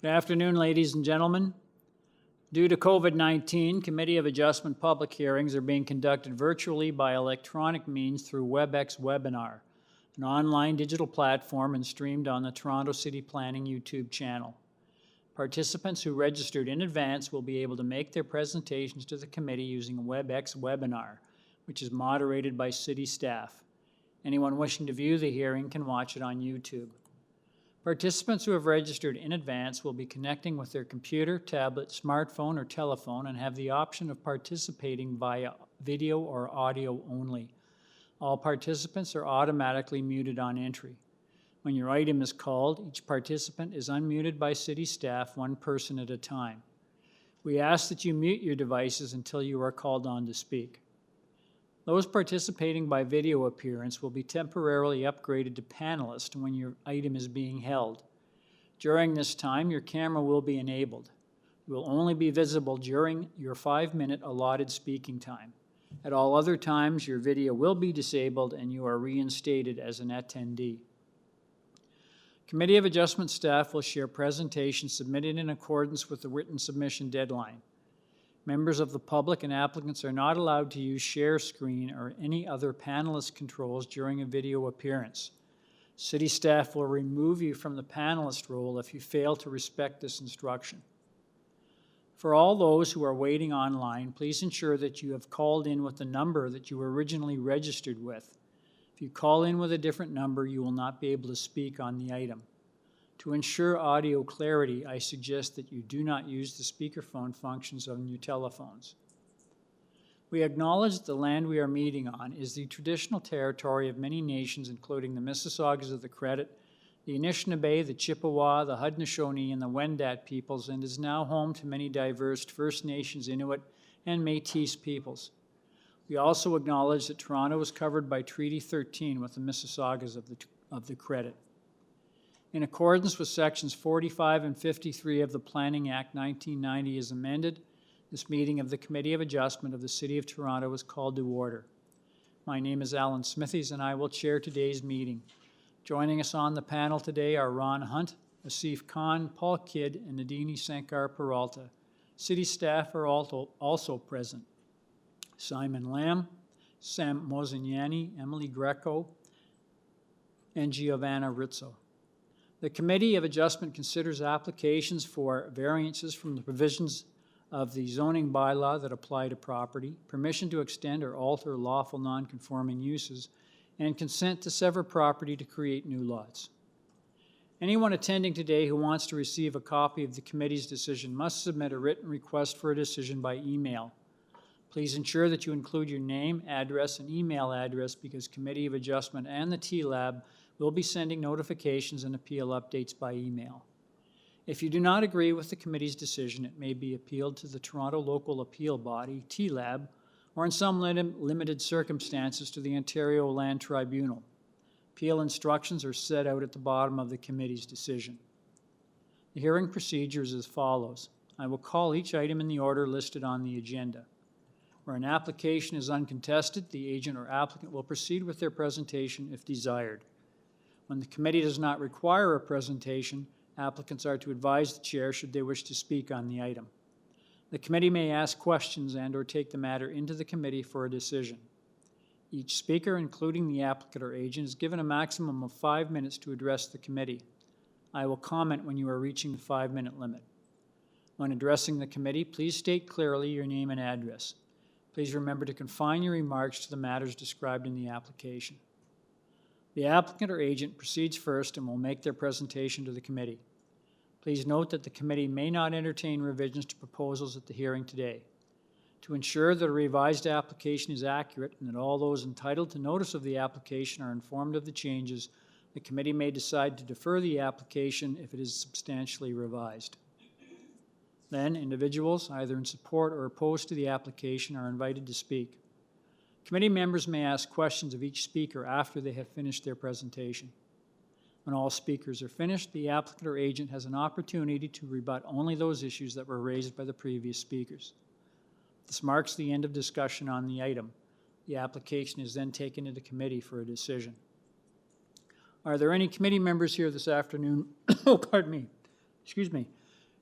Good afternoon, ladies and gentlemen. Due to COVID-19, Committee of Adjustment public hearings are being conducted virtually by electronic means through WebEx Webinar, an online digital platform and streamed on the Toronto City Planning YouTube channel. Participants who registered in advance will be able to make their presentations to the committee using WebEx Webinar, which is moderated by city staff. Anyone wishing to view the hearing can watch it on YouTube. Participants who have registered in advance will be connecting with their computer, tablet, smartphone, or telephone and have the option of participating via video or audio only. All participants are automatically muted on entry. When your item is called, each participant is unmuted by city staff, one person at a time. We ask that you mute your devices until you are called on to speak. Those participating by video appearance will be temporarily upgraded to panelist when your item is being held. During this time, your camera will be enabled. You will only be visible during your 5-minute allotted speaking time. At all other times, your video will be disabled and you are reinstated as an attendee. Committee of Adjustment staff will share presentations submitted in accordance with the written submission deadline. Members of the public and applicants are not allowed to use share screen or any other panelist controls during a video appearance. City staff will remove you from the panelist role if you fail to respect this instruction. For all those who are waiting online, please ensure that you have called in with the number that you were originally registered with. If you call in with a different number, you will not be able to speak on the item. To ensure audio clarity, I suggest that you do not use the speakerphone functions on your telephones. We acknowledge that the land we are meeting on is the traditional territory of many nations, including the Mississaugas of the Credit, the Anishinaabe, the Chippewa, the Haudenosaunee, and the Wendat peoples, and is now home to many diverse First Nations, Inuit, and Métis peoples. We also acknowledge that Toronto is covered by Treaty 13 with the Mississaugas of the Credit. In accordance with Sections 45 and 53 of the Planning Act 1990 as amended, this meeting of the Committee of Adjustment of the City of Toronto is called to order. My name is Alan Smithies and I will chair today's meeting. Joining us on the panel today are Ron Hunt, Asif Khan, Paul Kidd, and Nadini Sankar Peralta. City staff are also present. Simon Lamb, Sam Mozignani, Emily Greco, and Giovanna Rizzo. The Committee of Adjustment considers applications for variances from the provisions of the zoning bylaw that apply to property, permission to extend or alter lawful non-conforming uses, and consent to sever property to create new lots. Anyone attending today who wants to receive a copy of the committee's decision must submit a written request for a decision by email. Please ensure that you include your name, address, and email address because Committee of Adjustment and the TLAB will be sending notifications and appeal updates by email. If you do not agree with the committee's decision, it may be appealed to the Toronto Local Appeal Body, TLAB, or in some limited circumstances to the Ontario Land Tribunal. Appeal instructions are set out at the bottom of the committee's decision. The hearing procedure is as follows. I will call each item in the order listed on the agenda. Where an application is uncontested, the agent or applicant will proceed with their presentation if desired. When the committee does not require a presentation, applicants are to advise the chair should they wish to speak on the item. The committee may ask questions and/or take the matter into the committee for a decision. Each speaker, including the applicant or agent, is given a maximum of 5 minutes to address the committee. I will comment when you are reaching the 5-minute limit. When addressing the committee, please state clearly your name and address. Please remember to confine your remarks to the matters described in the application. The applicant or agent proceeds first and will make their presentation to the committee. Please note that the committee may not entertain revisions to proposals at the hearing today. To ensure that a revised application is accurate and that all those entitled to notice of the application are informed of the changes, the committee may decide to defer the application if it is substantially revised. Then, individuals, either in support or opposed to the application, are invited to speak. Committee members may ask questions of each speaker after they have finished their presentation. When all speakers are finished, the applicant or agent has an opportunity to rebut only those issues that were raised by the previous speakers. This marks the end of discussion on the item. The application is then taken to the committee for a decision. Are there any committee members here this afternoon? Oh, pardon me. Excuse me.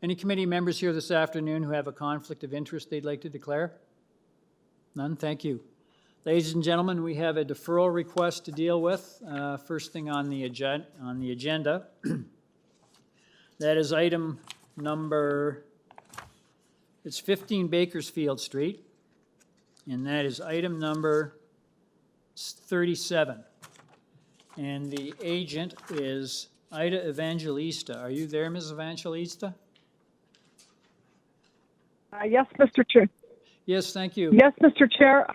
Any committee members here this afternoon who have a conflict of interest they'd like to declare? None, thank you. Ladies and gentlemen, we have a deferral request to deal with. First thing on the agenda. That is item number, it's 15 Bakersfield Street, and that is item number 37. And the agent is Ida Evangelista. Are you there, Ms. Evangelista? Yes, Mr. Chair. Yes, thank you. Yes, Mr. Chair,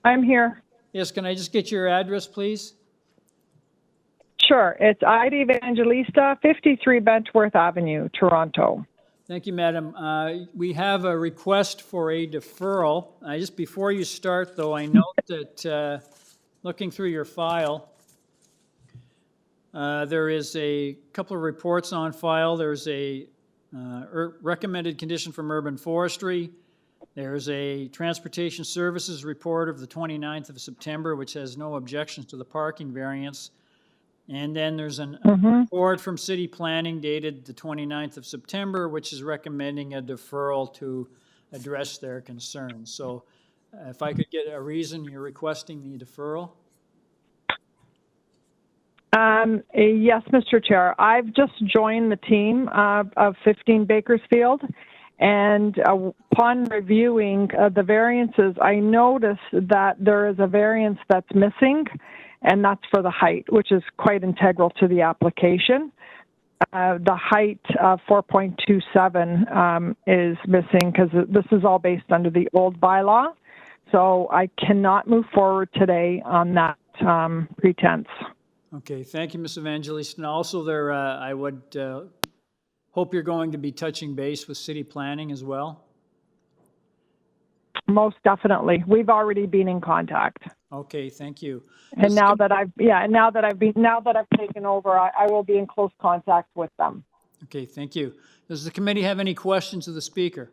I'm here. Yes, can I just get your address, please? Sure. It's Ida Evangelista, 53 Bentworth Avenue, Toronto. Thank you, madam. We have a request for a deferral. Just before you start, though, I note that looking through your file, there is a couple of reports on file. There's a recommended condition from urban forestry. There's a transportation services report of the 29th of September, which has no objections to the parking variance. And then there's a report from city planning dated the 29th of September, which is recommending a deferral to address their concerns. So if I could get a reason you're requesting the deferral. Yes, Mr. Chair. I've just joined the team of 15 Bakersfield, and upon reviewing the variances, I noticed that there is a variance that's missing, and that's for the height, which is quite integral to the application. The height of 4.27 is missing because this is all based under the old bylaw, so I cannot move forward today on that pretense. Okay, thank you, Ms. Evangelista. And also there, I would hope you're going to be touching base with city planning as well. Most definitely. We've already been in contact. Okay, thank you. And now that I've taken over, I will be in close contact with them. Okay, thank you. Does the committee have any questions of the speaker?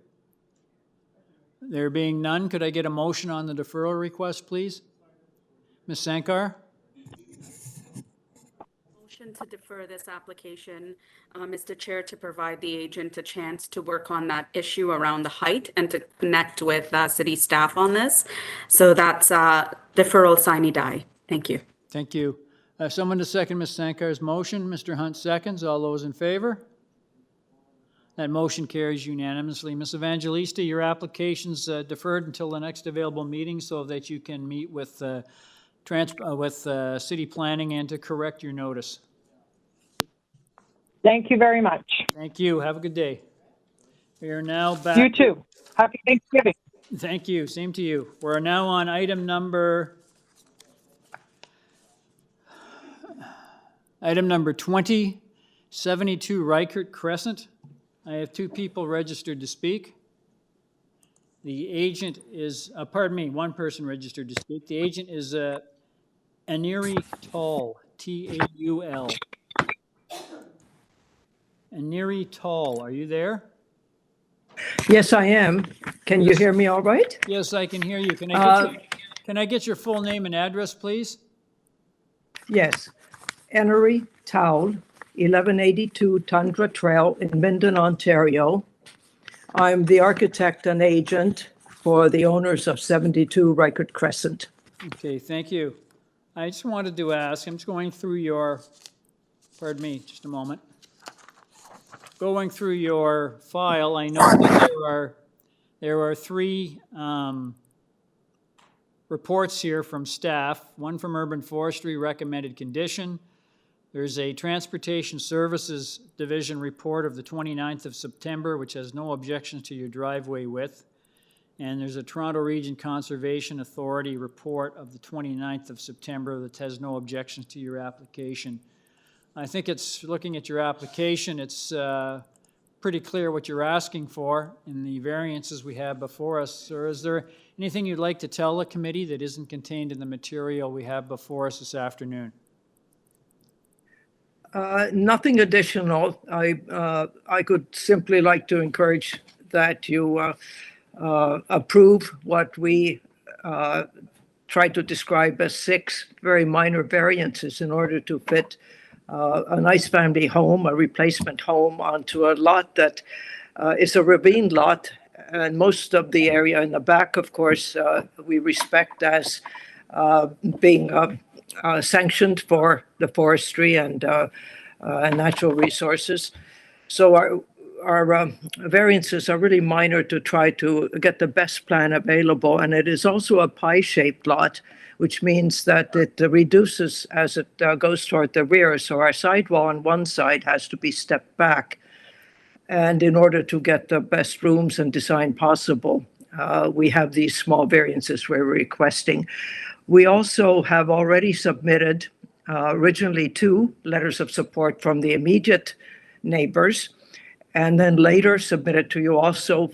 There being none, could I get a motion on the deferral request, please? Ms. Sankar? Motion to defer this application, Mr. Chair, to provide the agent a chance to work on that issue around the height and to connect with city staff on this. So that's deferral sine die. Thank you. Thank you. Someone to second Ms. Sankar's motion. Mr. Hunt seconds. All those in favor? That motion carries unanimously. Ms. Evangelista, your application's deferred until the next available meeting so that you can meet with city planning and to correct your notice. Thank you very much. Thank you. Have a good day. We are now back. You too. Happy Thanksgiving. Thank you. Same to you. We're now on item number 2072 Reichert Crescent. I have two people registered to speak. The agent is, one person registered to speak. The agent is Aneri Tall, T-A-U-L. Aneri Tall, are you there? Yes, I am. Can you hear me all right? Yes, I can hear you. Can I get your full name and address, please? Yes. Enery Towle, 1182 Tundra Trail in Minden, Ontario. I'm the architect and agent for the owners of 72 Reichert Crescent. Okay, thank you. I just wanted to ask, I'm just going through your, pardon me, just a moment. Going through your file, I know that there are three reports here from staff. One from Urban Forestry, recommended condition. There's a Transportation Services Division report of the 29th of September, which has no objections to your driveway width. And there's a Toronto Region Conservation Authority report of the 29th of September that has no objections to your application. I think it's, looking at your application, it's pretty clear what you're asking for in the variances we have before us. Sir, is there anything you'd like to tell the committee that isn't contained in the material we have before us this afternoon? Nothing additional. I could simply like to encourage that you approve what we try to describe as 6 very minor variances in order to fit a nice family home, a replacement home, onto a lot that is a ravine lot. And most of the area in the back, of course, we respect as being sanctioned for the forestry and natural resources. So our variances are really minor to try to get the best plan available. And it is also a pie-shaped lot, which means that it reduces as it goes toward the rear. So our sidewall on one side has to be stepped back. And in order to get the best rooms and design possible, we have these small variances we're requesting. We also have already submitted originally 2 letters of support from the immediate neighbors, and then later submitted to you also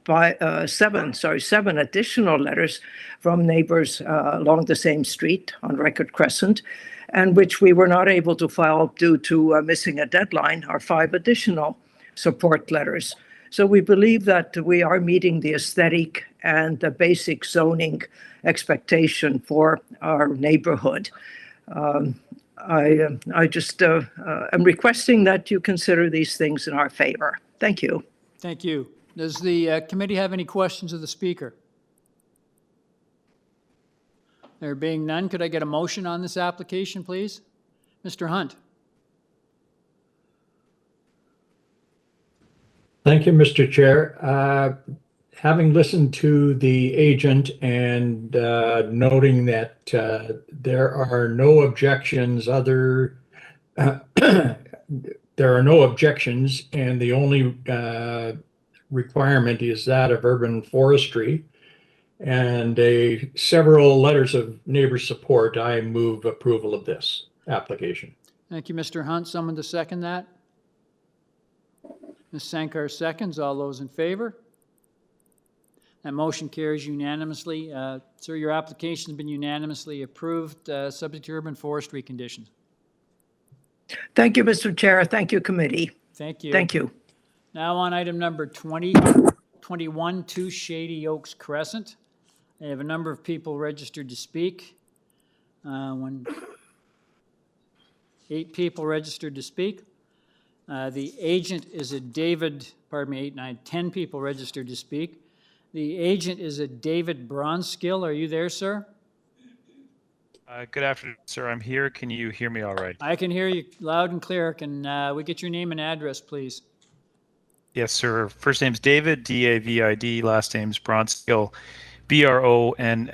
by 7 additional letters from neighbors along the same street on Reichert Crescent, and which we were not able to file due to missing a deadline, are 5 additional support letters. So we believe that we are meeting the aesthetic and the basic zoning expectation for our neighborhood. I just am requesting that you consider these things in our favor. Thank you. Thank you. Does the committee have any questions of the speaker? There being none, could I get a motion on this application, please? Mr. Hunt. Thank you, Mr. Chair. Having listened to the agent and noting that there are no objections there are no objections, and the only requirement is that of urban forestry, and several letters of neighbor support, I move approval of this application. Thank you, Mr. Hunt. Someone to second that? Ms. Sankar seconds. All those in favor? That motion carries unanimously. Sir, your application has been unanimously approved, subject to urban forestry conditions. Thank you, Mr. Chair. Thank you, committee. Thank you. Thank you. Now on item number 21, 2 Shady Oaks Crescent. I have a number of people registered to speak. 8 people registered to speak. The agent is a 10 people registered to speak. The agent is a David Bronskill. Are you there, sir? Good afternoon, sir. I'm here. Can you hear me all right? I can hear you loud and clear. Can we get your name and address, please? Yes, sir. First name's David, D-A-V-I-D. Last name's Bronskill, B-R-O-N-S-K-I-L-L,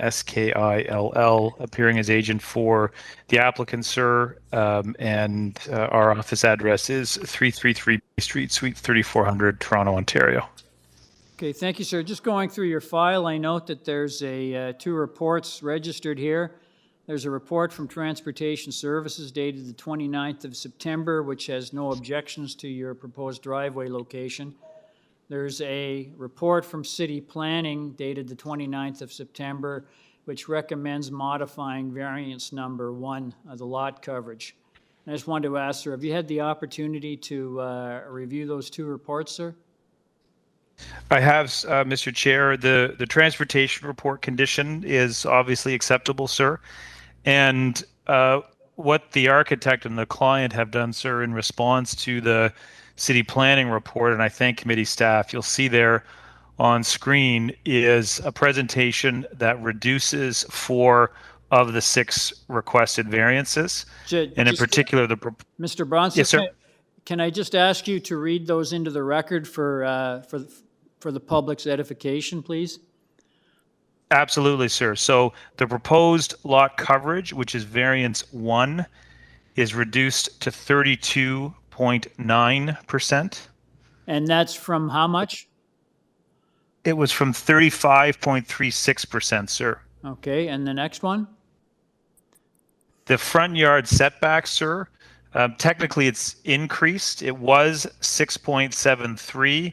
appearing as agent for the applicant, sir. And our office address is 333 Bay Street, Suite 3400, Toronto, Ontario. Okay, thank you, sir. Just going through your file, I note that there's 2 reports registered here. There's a report from Transportation Services dated the 29th of September, which has no objections to your proposed driveway location. There's a report from City Planning dated the 29th of September, which recommends modifying variance number 1 of the lot coverage. I just wanted to ask, sir, have you had the opportunity to review those 2 reports, sir? I have, Mr. Chair. The transportation report condition is obviously acceptable, sir. And what the architect and the client have done, sir, in response to the city planning report, and I thank committee staff, you'll see there on screen is a presentation that reduces 4 of the 6 requested variances. And in particular, Mr. Bronson, yes, sir. Can I just ask you to read those into the record for the public's edification, please? Absolutely, sir. So the proposed lot coverage, which is variance 1, is reduced to 32.9%. And that's from how much? It was from 35.36%, sir. Okay, and the next one? The front yard setback, sir, technically it's increased. It was 6.73.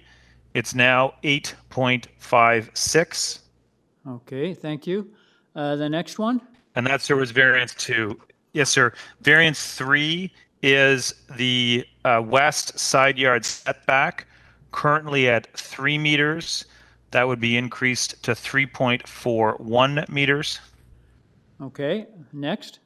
It's now 8.56. Okay, thank you. The next one? And that, sir, was variance 2. Yes, sir. Variance 3 is the west side yard setback, currently at 3 meters. That would be increased to 3.41 meters. Okay, next.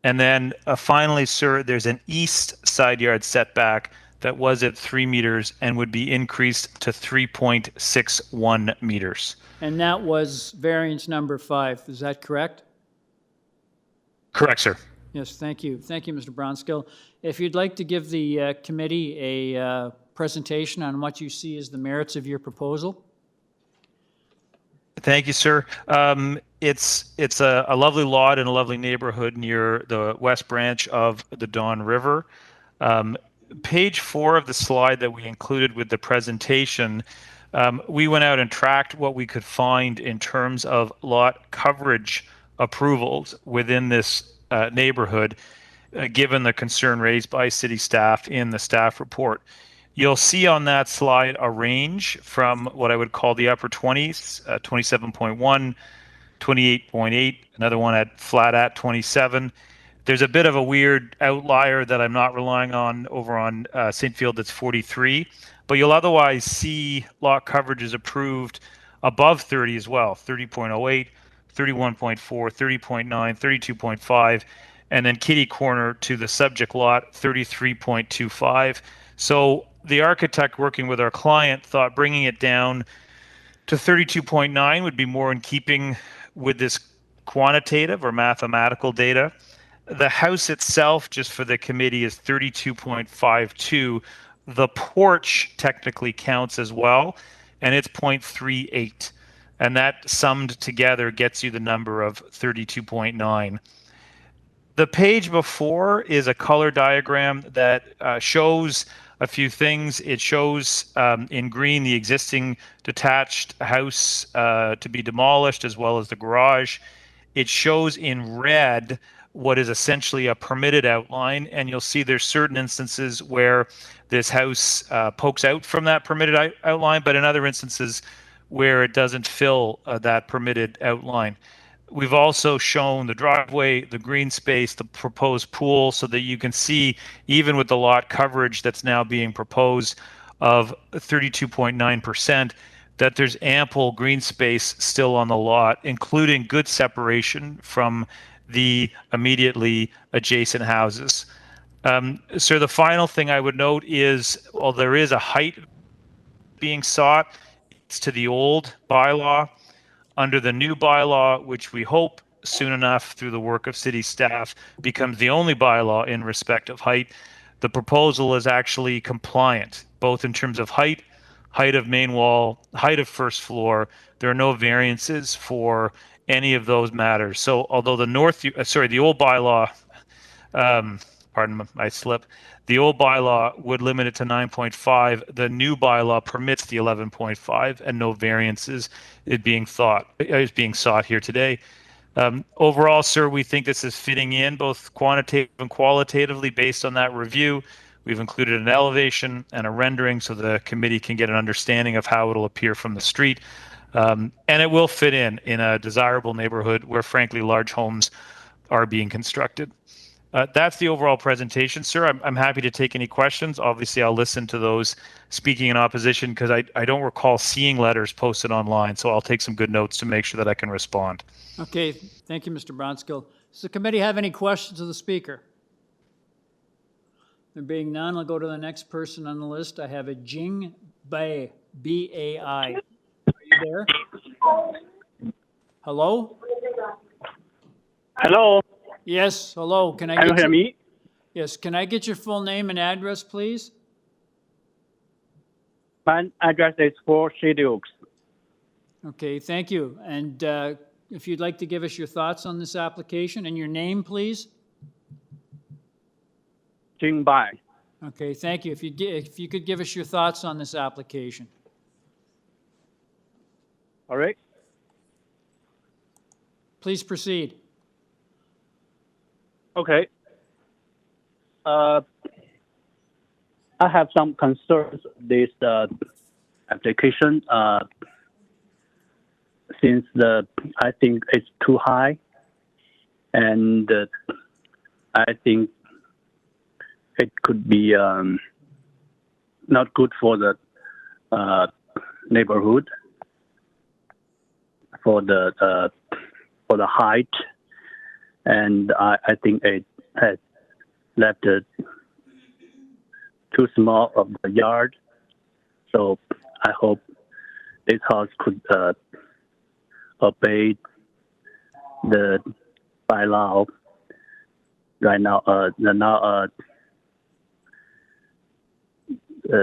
And then finally, sir, there's an east side yard setback that was at 3 meters and would be increased to 3.61 meters. And that was variance number 5. Is that correct? Correct, sir. Yes, thank you. Thank you, Mr. Brownskill. If you'd like to give the committee a presentation on what you see as the merits of your proposal. Thank you, sir. It's a lovely lot in a lovely neighborhood near the west branch of the Don River. Page 4 of the slide that we included with the presentation, we went out and tracked what we could find in terms of lot coverage approvals within this neighborhood, given the concern raised by city staff in the staff report. You'll see on that slide a range from what I would call the upper 20s, 27.1, 28.8, another one at flat at 27. There's a bit of a weird outlier that I'm not relying on over on St. Field that's 43, but you'll otherwise see lot coverages approved above 30 as well, 30.08, 31.4, 30.9, 32.5, and then kitty corner to the subject lot, 33.25. So the architect working with our client thought bringing it down to 32.9 would be more in keeping with this quantitative or mathematical data. The house itself, just for the committee, is 32.52. The porch technically counts as well, and it's 0.38. And that summed together gets you the number of 32.9. The page before is a color diagram that shows a few things. It shows in green the existing detached house to be demolished, as well as the garage. It shows in red what is essentially a permitted outline, and you'll see there's certain instances where this house pokes out from that permitted outline, but in other instances where it doesn't fill that permitted outline. We've also shown the driveway, the green space, the proposed pool, so that you can see, even with the lot coverage that's now being proposed of 32.9%, that there's ample green space still on the lot, including good separation from the immediately adjacent houses. So the final thing I would note is, while there is a height being sought, it's to the old bylaw. Under the new bylaw, which we hope soon enough through the work of city staff becomes the only bylaw in respect of height, the proposal is actually compliant, both in terms of height of main wall, height of first floor. There are no variances for any of those matters. So although the old bylaw, pardon my slip, the old bylaw would limit it to 9.5. The new bylaw permits the 11.5, and no variances is being sought here today. Overall, sir, we think this is fitting in both quantitative and qualitatively based on that review. We've included an elevation and a rendering so the committee can get an understanding of how it'll appear from the street. And it will fit in a desirable neighborhood where, frankly, large homes are being constructed. That's the overall presentation, sir. I'm happy to take any questions. Obviously, I'll listen to those speaking in opposition because I don't recall seeing letters posted online, so I'll take some good notes to make sure that I can respond. Okay, thank you, Mr. Brownskill. Does the committee have any questions of the speaker? There being none, I'll go to the next person on the list. I have a Jing Bai, B-A-I. Are you there? Hello? Hello, Yes, hello. Can I can you get hear me? Yes, can I get your full name and address, please? My address is 4 Shady Oaks. Okay, thank you. And if you'd like to give us your thoughts on this application and your name, please? Jing Bai. Okay, thank you. If you could give us your thoughts on this application. All right. Please proceed. Okay. I have some concerns with this application since I think it's too high, and I think it could be not good for the neighborhood, for the height. And I think had left too small of the yard. So I hope this house could obey the bylaw right now.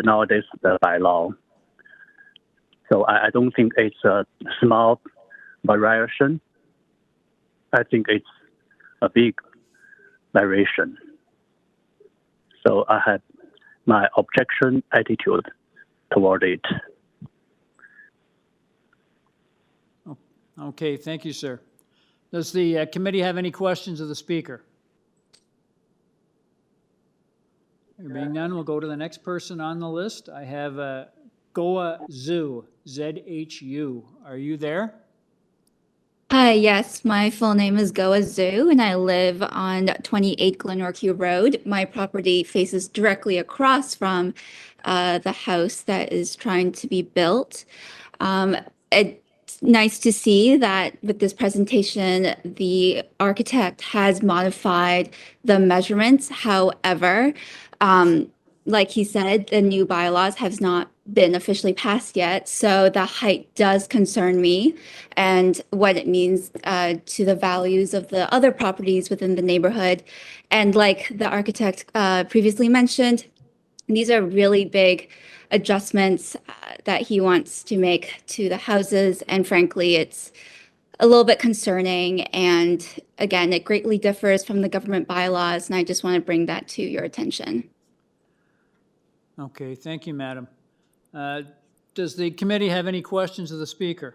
Nowadays the bylaw. So I don't think it's a small variation. I think it's a big variation. So I have my objection attitude toward it. Okay, thank you, sir. Does the committee have any questions of the speaker? There being none, we'll go to the next person on the list. I have Goa Zhu, Z-H-U. Are you there? Hi, yes, my full name is Goa Zhu, and I live on 28 Glenorchy Road. My property faces directly across from the house that is trying to be built. It's nice to see that with this presentation, the architect has modified the measurements. However, like he said, the new bylaws have not been officially passed yet, so the height does concern me and what it means to the values of the other properties within the neighborhood. And like the architect previously mentioned, these are really big adjustments that he wants to make to the houses, and frankly, it's a little bit concerning. And again, it greatly differs from the government bylaws, and I just want to bring that to your attention. Okay, thank you, madam. Does the committee have any questions of the speaker?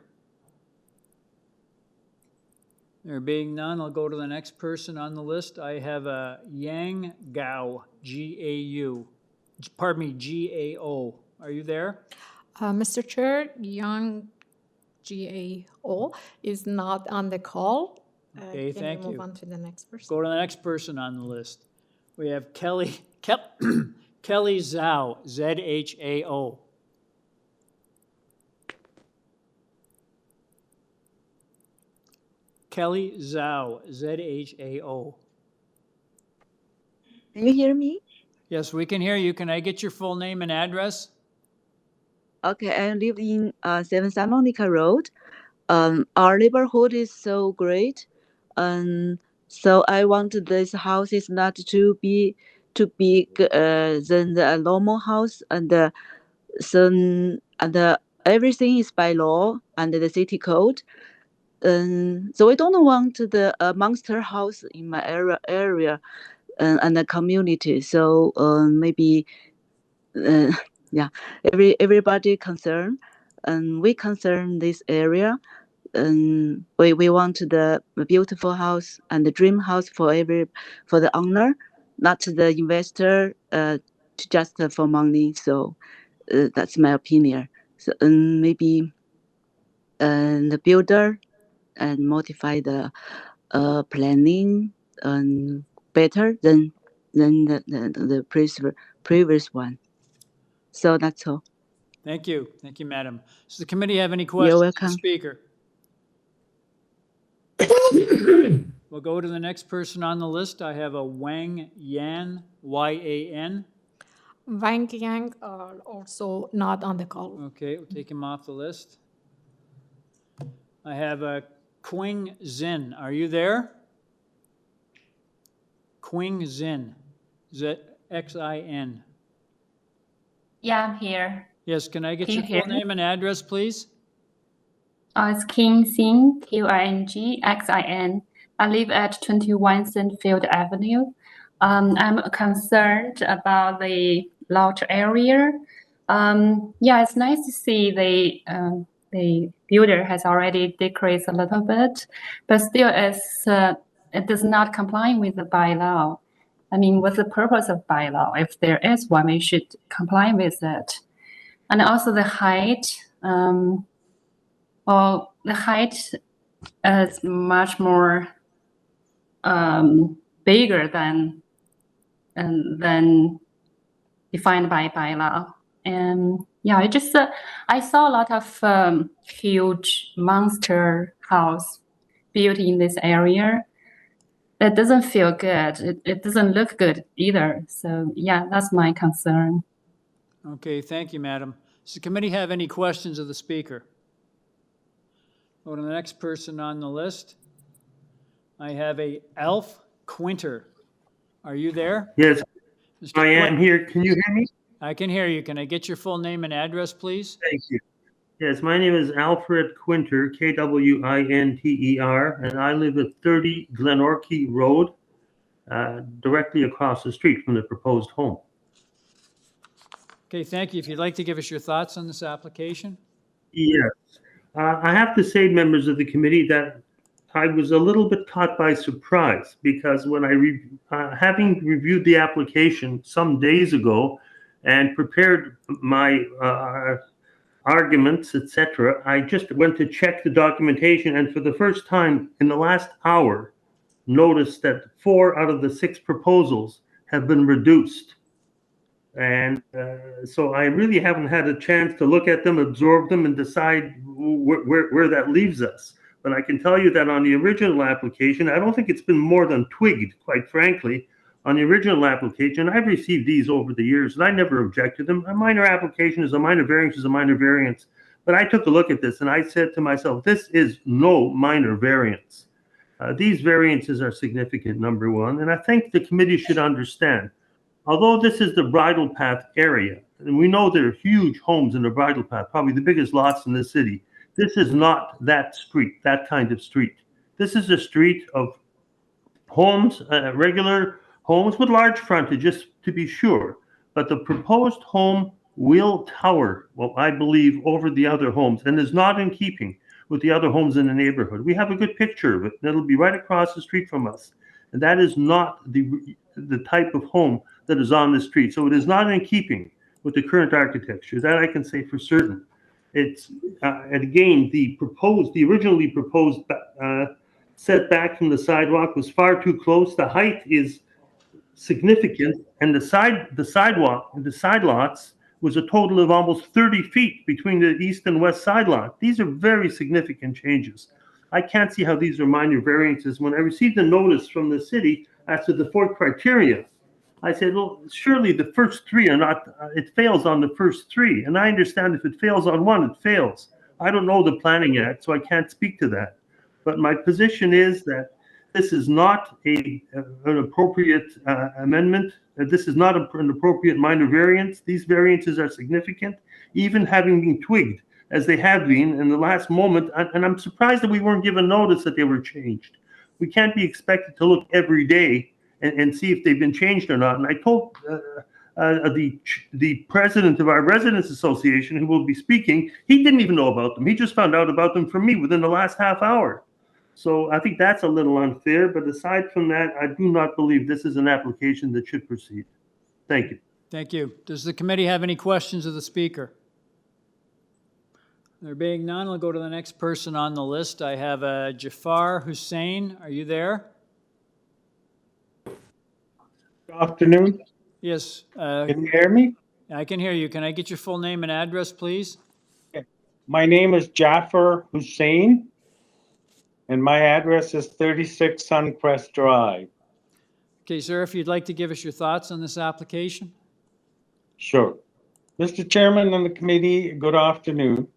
There being none, I'll go to the next person on the list. I have Yang Gao, G-A-U. Pardon me, G-A-O. Are you there? Mr. Chair, Yang GAO is not on the call. Okay, thank Can we you. move on to the next person? Go to the next person on the list. We have Kelly Zhao, Z-H-A-O. Kelly Zhao, Z-H-A-O. Can you hear me? Yes, we can hear you. Can I get your full name and address? Okay, I live in 7 Santa Monica Road. Our neighborhood is so great, so I want this house is not too big than the normal house, and everything is by law and the city code. So I don't want the monster house in my area and the community. So maybe. Yeah, everybody concerned, and we concern this area, and we want the beautiful house and the dream house for the owner, not the investor just for money. So that's my opinion. So maybe the builder and modify the planning better than the previous one. So that's all. Thank you. Thank you, madam. Does the committee have any questions You're of welcome. the speaker? We'll go to the next person on the list. I have a Wang Yan, Y-A-N. Wang Yang are also not on the call. Okay, we'll take him off the list. I have a Qing Zin. Are you there? Qing Zin, Z-X-I-N. Yeah, I'm here. Yes, can I get Can your you hear full me? name and address, please? It's Kingsing, Qingxin. I live at 21 Sandfield Avenue. I'm concerned about the lot area. Yeah, it's nice to see the builder has already decreased a little bit, but still it does not comply with the bylaw. I mean, what's the purpose of bylaw? If there is one, we should comply with it. And also the height, well, the height is much more bigger than defined by bylaw. And yeah, I saw a lot of huge monster house built in this area. that doesn't feel good. It doesn't look good either. So yeah, that's my concern. Okay, thank you, madam. Does the committee have any questions of the speaker? Go to the next person on the list. I have a Alf Quinter. Are you there? Yes, Mr. I am Quin- here. Can you hear me? I can hear you. Can I get your full name and address, please? Thank you. Yes, my name is Alfred Quinter, Kwinter, and I live at 30 Glenorchy Road, directly across the street from the proposed home. Okay, thank you. If you'd like to give us your thoughts on this application? Yes. I have to say, members of the committee, that I was a little bit caught by surprise because when having reviewed the application some days ago and prepared my arguments, etc., I just went to check the documentation, and for the first time in the last hour, noticed that 4 out of the 6 proposals have been reduced. And so I really haven't had a chance to look at them, absorb them, and decide where that leaves us. But I can tell you that on the original application, I don't think it's been more than twigged, quite frankly. On the original application, I've received these over the years, and I never objected them. A minor application is a minor variance is a minor variance. But I took a look at this, and I said to myself, this is no minor variance. These variances are significant, number one, and I think the committee should understand. Although this is the bridle path area, and we know there are huge homes in the bridle path, probably the biggest lots in the city, this is not that street, that kind of street. This is a street of homes, regular homes with large frontages, to be sure, but the proposed home will tower, well, I believe, over the other homes and is not in keeping with the other homes in the neighborhood. We have a good picture of it, and it'll be right across the street from us. And that is not the type of home that is on the street. So it is not in keeping with the current architecture. That I can say for certain. It's, and again, the originally proposed setback from the sidewalk was far too close. The height is significant, and the side lots was a total of almost 30 feet between the east and west side lot. These are very significant changes. I can't see how these are minor variances. When I received a notice from the city as to the 4 criteria, I said, well, surely the first 3 are not, it fails on the first 3. And I understand if it fails on one, it fails. I don't know the Planning Act, so I can't speak to that. But my position is that this is not an appropriate amendment. This is not an appropriate minor variance. These variances are significant, even having been twigged as they have been in the last moment. And I'm surprised that we weren't given notice that they were changed. We can't be expected to look every day and see if they've been changed or not. And I told the president of our residents association, who will be speaking, he didn't even know about them. He just found out about them from me within the last half hour. So I think that's a little unfair. But aside from that, I do not believe this is an application that should proceed. Thank you. Thank you. Does the committee have any questions of the speaker? There being none, I'll go to the next person on the list. I have Jafar Hussain. Are you there? Good afternoon. Yes. Can you hear me? I can hear you. Can I get your full name and address, please? My name is Jafar Hussain, and my address is 36 Suncrest Drive. Okay, sir, if you'd like to give us your thoughts on this application. Sure. Mr. Chairman and the committee, good afternoon.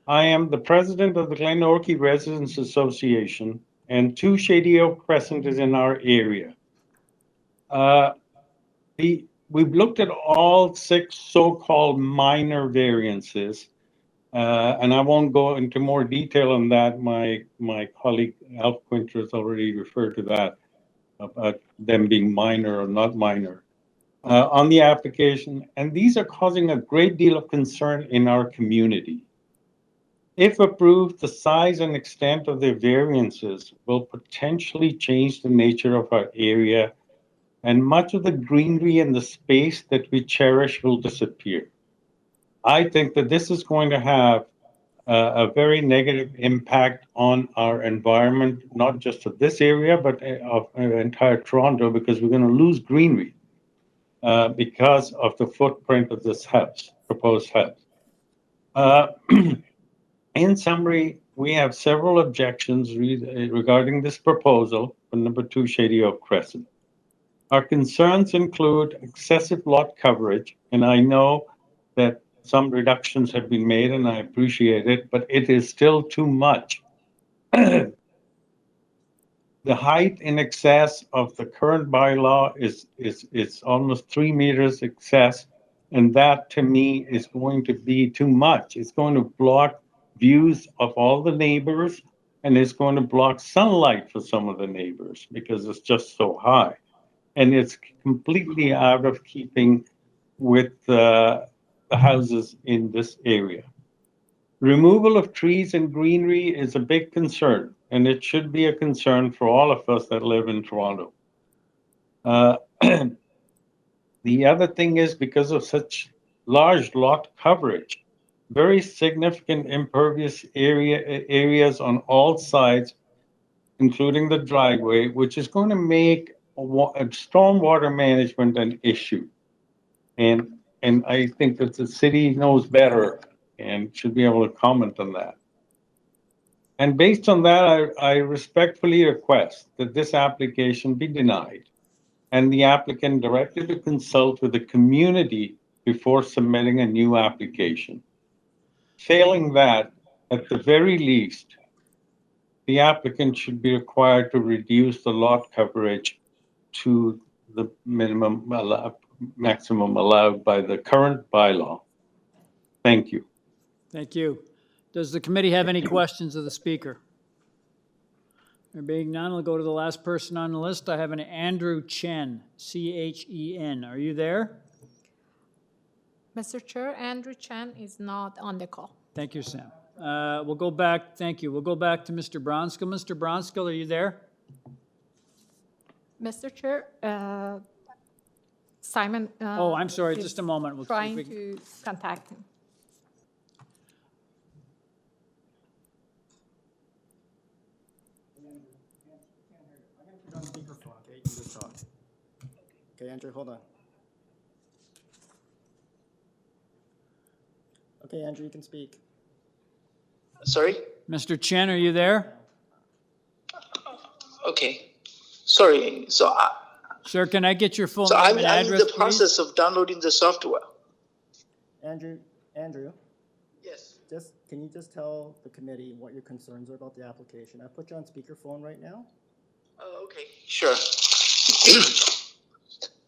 I am the president of the Glenorchy Residents Association, and 2 Shady Crescent is in our area. We've looked at all 6 so-called minor variances, and I won't go into more detail on that. My colleague Alf Quinter has already referred to that, about them being minor or not minor on the application, and these are causing a great deal of concern in our community. If approved, the size and extent of the variances will potentially change the nature of our area, and much of the greenery and the space that we cherish will disappear. I think that this is going to have a very negative impact on our environment, not just of this area, but of entire Toronto, because we're going to lose greenery because of the footprint of this house, proposed house. In summary, we have several objections regarding this proposal for number 2 Shady Oak Crescent. Our concerns include excessive lot coverage, and I know that some reductions have been made, and I appreciate it, but it is still too much. The height in excess of the current bylaw is almost 3 meters excess, and that to me is going to be too much. It's going to block views of all the neighbors, and it's going to block sunlight for some of the neighbors because it's just so high. And it's completely out of keeping with the houses in this area. Removal of trees and greenery is a big concern, and it should be a concern for all of us that live in Toronto. The other thing is, because of such large lot coverage, very significant impervious areas on all sides, including the driveway, which is going to make stormwater management an issue. And I think that the city knows better and should be able to comment on that. And based on that, I respectfully request that this application be denied and the applicant directed to consult with the community before submitting a new application. Failing that, at the very least, the applicant should be required to reduce the lot coverage to the maximum allowed by the current bylaw. Thank you. Thank you. Does the committee have any questions of the speaker? There being none, we'll go to the last person on the list. I have an Andrew Chen, C-H-E-N. Are you there? Mr. Chair, Andrew Chen is not on the call. Thank you, Sam. We'll go back, thank you. We'll go back to Mr. Bronskill. Mr. Bronskill, are you there? Mr. Chair, Simon. Oh, I'm sorry, just a moment. We'll trying to contact him. On speakerphone, okay? You can just talk. Okay, Andrew, hold on. Okay, Andrew, you can speak. Sorry? Mr. Chen, are you there? Okay. Sorry. So, sir, can I get your full so name and I'm address, in the process of downloading the software. Andrew? Yes. Can you just tell the committee what your concerns are about the application? I put you on speakerphone right now. Oh, okay. Sure.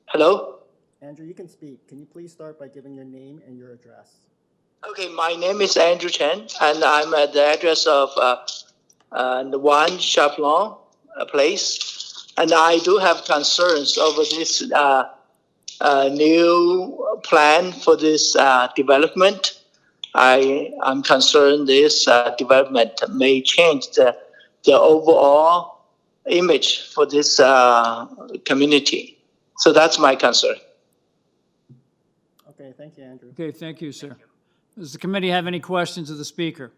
Hello? Andrew, you can speak. Can you please start by giving your name and your address? Okay, my name is Andrew Chen, and I'm at the address of the 1 Fairlawn place. And I do have concerns over this new plan for this development. I'm concerned this development may change the overall image for this community. So that's my concern. Okay, thank you, Andrew. Okay, thank you, sir. Does the committee have any questions of the speaker?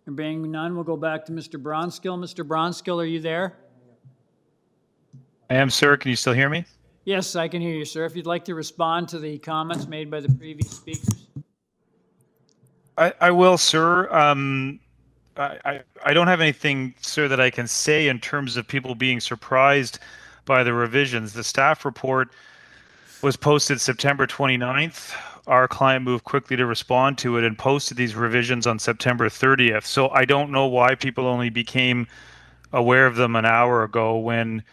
There being none, we'll go back to Mr. Bronskill. Mr. Bronskill, are you there? I am, sir. Can you still hear me? Yes, I can hear you, sir. If you'd like to respond to the comments made by the previous speakers. I will, sir. I don't have anything, sir, that I can say in terms of people being surprised by the revisions. The staff report was posted September 29th. Our client moved quickly to respond to it and posted these revisions on September 30th. So I don't know why people only became aware of them an hour ago when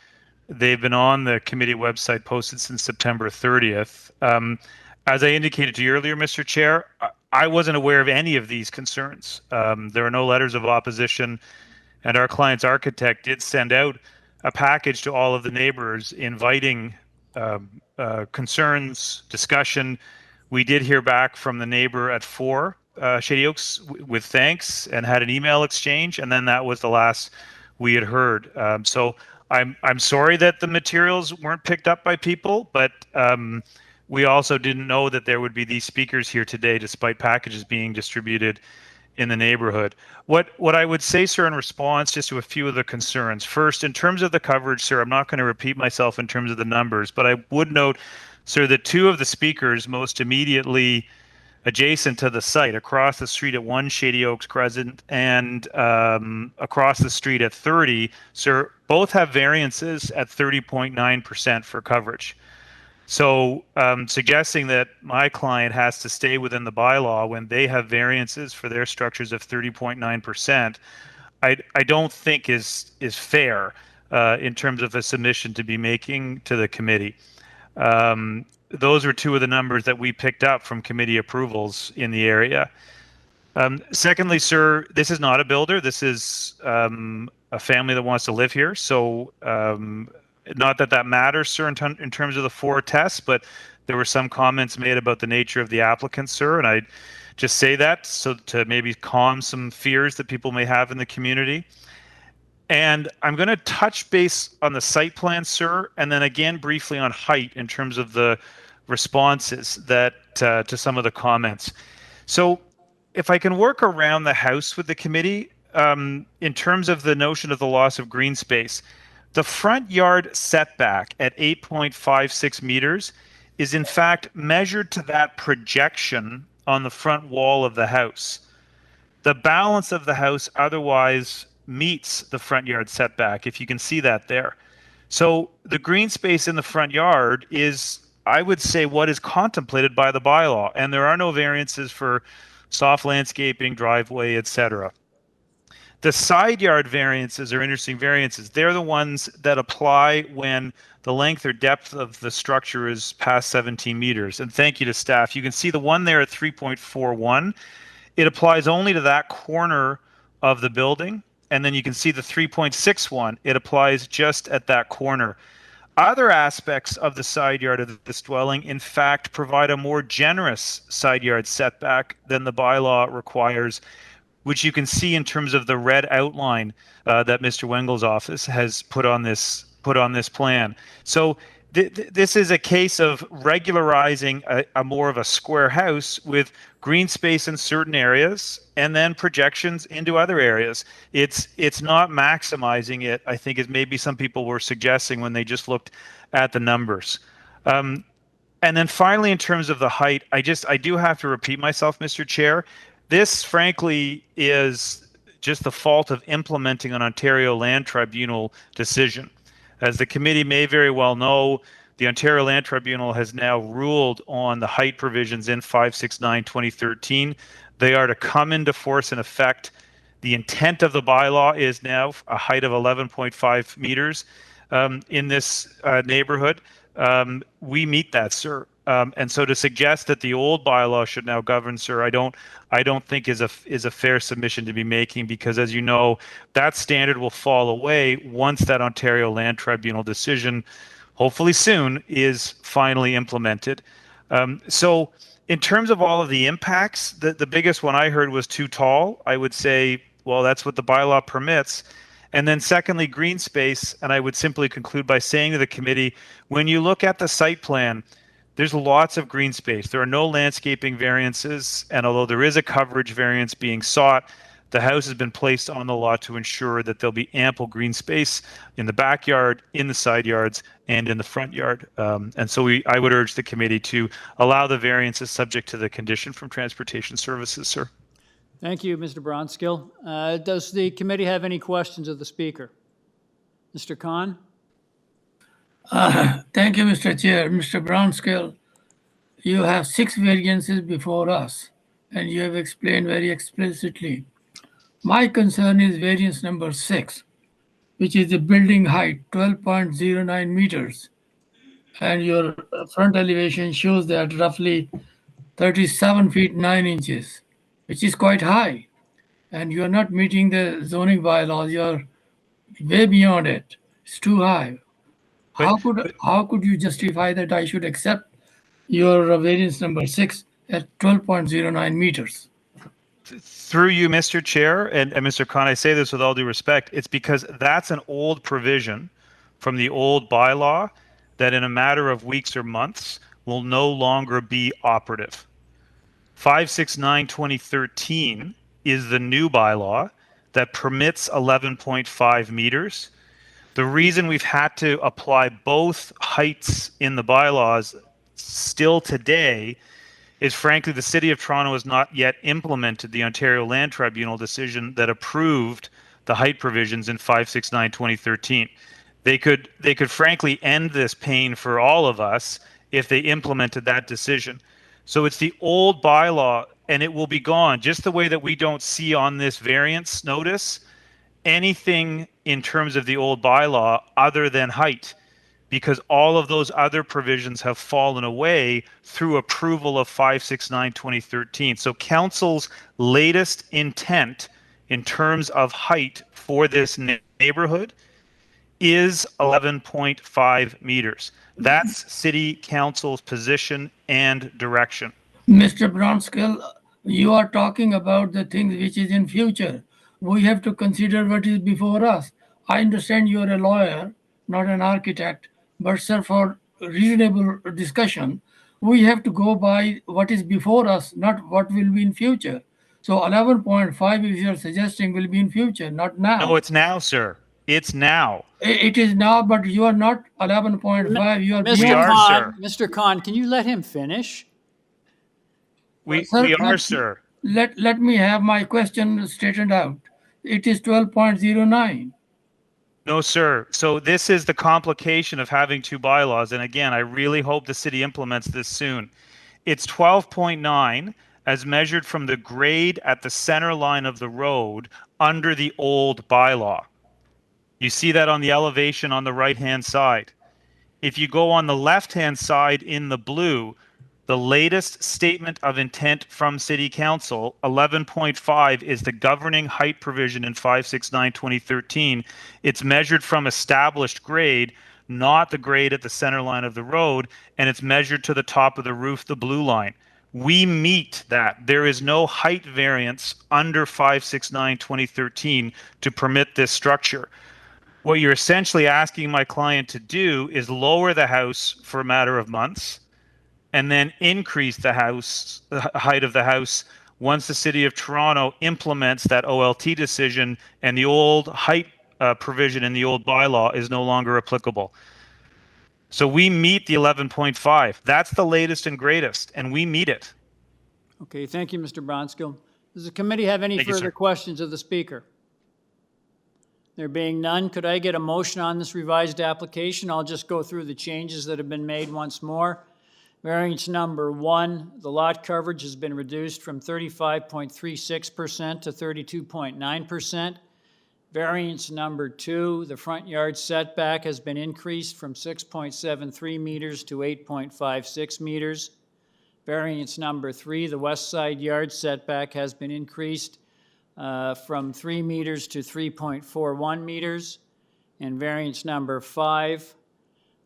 they've been on the committee website posted since September 30th. As I indicated to you earlier, Mr. Chair, I wasn't aware of any of these concerns. There are no letters of opposition, and our client's architect did send out a package to all of the neighbors inviting concerns, discussion. We did hear back from the neighbor at 4 Shady Oaks with thanks and had an email exchange, and then that was the last we had heard. So I'm sorry that the materials weren't picked up by people, but we also didn't know that there would be these speakers here today, despite packages being distributed in the neighborhood. What I would say, sir, in response just to a few of the concerns. First, in terms of the coverage, sir, I'm not going to repeat myself in terms of the numbers, but I would note, sir, that 2 of the speakers most immediately adjacent to the site, across the street at 1 Shady Oaks Crescent and across the street at 30, sir, both have variances at 30.9% for coverage. So suggesting that my client has to stay within the bylaw when they have variances for their structures of 30.9%, I don't think is fair in terms of a submission to be making to the committee. Those were two of the numbers that we picked up from committee approvals in the area. Secondly, sir, this is not a builder. This is a family that wants to live here. So not that that matters, sir, in terms of the 4 tests, but there were some comments made about the nature of the applicant, sir, and I just say that so to maybe calm some fears that people may have in the community. And I'm going to touch base on the site plan, sir, and then again briefly on height in terms of the responses that to some of the comments. So if I can work around the house with the committee, in terms of the notion of the loss of green space, the front yard setback at 8.56 meters is in fact measured to that projection on the front wall of the house. The balance of the house otherwise meets the front yard setback, if you can see that there. So the green space in the front yard is, I would say, what is contemplated by the bylaw, and there are no variances for soft landscaping, driveway, etc. The side yard variances are interesting variances. They're the ones that apply when the length or depth of the structure is past 17 meters. And thank you to staff. You can see the one there at 3.41. It applies only to that corner of the building. And then you can see the 3.61. It applies just at that corner. Other aspects of the side yard of this dwelling, in fact, provide a more generous side yard setback than the bylaw requires, which you can see in terms of the red outline that Mr. Wengel's office has put on this plan. So this is a case of regularizing a more of a square house with green space in certain areas and then projections into other areas. It's not maximizing it, I think, as maybe some people were suggesting when they just looked at the numbers. And then finally, in terms of the height, I do have to repeat myself, Mr. Chair. This, frankly, is just the fault of implementing an Ontario Land Tribunal decision. As the committee may very well know, the Ontario Land Tribunal has now ruled on the height provisions in 569/2013. They are to come into force and effect. The intent of the bylaw is now a height of 11.5 meters in this neighborhood. We meet that, sir. And so to suggest that the old bylaw should now govern, sir, I don't think is a fair submission to be making, because, as you know, that standard will fall away once that Ontario Land Tribunal decision, hopefully soon, is finally implemented. So in terms of all of the impacts, the biggest one I heard was too tall. I would say, well, that's what the bylaw permits. And then secondly, green space. And I would simply conclude by saying to the committee, when you look at the site plan, there's lots of green space. There are no landscaping variances. And although there is a coverage variance being sought, the house has been placed on the lot to ensure that there'll be ample green space in the backyard, in the side yards, and in the front yard. And so I would urge the committee to allow the variances subject to the condition from Transportation Services, sir. Thank you, Mr. Bronskill. Does the committee have any questions of the speaker? Mr. Khan? Thank you, Mr. Chair. Mr. Brownskill, you have 6 variances before us, and you have explained very explicitly. My concern is variance number 6, which is the building height, 12.09 meters. And your front elevation shows that roughly 37 feet 9 inches, which is quite high. And you are not meeting the zoning bylaws. You are way beyond it. It's too high. How could you justify that I should accept your variance number 6 at 12.09 meters? Through you, Mr. Chair, and Mr. Khan, I say this with all due respect, it's because that's an old provision from the old bylaw that in a matter of weeks or months will no longer be operative. 569/2013 is the new bylaw that permits 11.5 meters. The reason we've had to apply both heights in the bylaws still today is frankly the City of Toronto has not yet implemented the Ontario Land Tribunal decision that approved the height provisions in 569/2013. They could frankly end this pain for all of us if they implemented that decision. So it's the old bylaw, and it will be gone, just the way that we don't see on this variance notice anything in terms of the old bylaw other than height, because all of those other provisions have fallen away through approval of 569/2013. So council's latest intent in terms of height for this neighborhood is 11.5 meters. That's City Council's position and direction. Mr. Bronskill, you are talking about the things which is in future. We have to consider what is before us. I understand you are a lawyer, not an architect, but sir, for reasonable discussion, we have to go by what is before us, not what will be in future. So 11.5, if you are suggesting, will be in future, not now. No, it's now, sir. It's now. It is now, but you are not 11.5. You are Mr. beyond. Khan, Mr. Khan, can you let him finish? We Sir, are, sir. Let me have my question straightened out. It is 12.09. No, sir. So this is the complication of having two bylaws. And again, I really hope the city implements this soon. It's 12.9 as measured from the grade at the center line of the road under the old bylaw. You see that on the elevation on the right-hand side. If you go on the left-hand side in the blue, the latest statement of intent from City Council, 11.5, is the governing height provision in 569/2013. It's measured from established grade, not the grade at the center line of the road, and it's measured to the top of the roof, the blue line. We meet that. There is no height variance under 569/2013 to permit this structure. What you're essentially asking my client to do is lower the house for a matter of months, and then increase the height of the house once the City of Toronto implements that OLT decision and the old height provision in the old bylaw is no longer applicable. So we meet the 11.5. That's the latest and greatest, and we meet it. Okay, thank you, Mr. Bronskill. Does the committee have any further questions of the speaker? There being none, could I get a motion on this revised application? I'll just go through the changes that have been made once more. Variance number 1, the lot coverage has been reduced from 35.36% to 32.9%. Variance number 2, the front yard setback has been increased from 6.73 meters to 8.56 meters. Variance number 3, the west side yard setback has been increased from 3 meters to 3.41 meters. And variance number 5,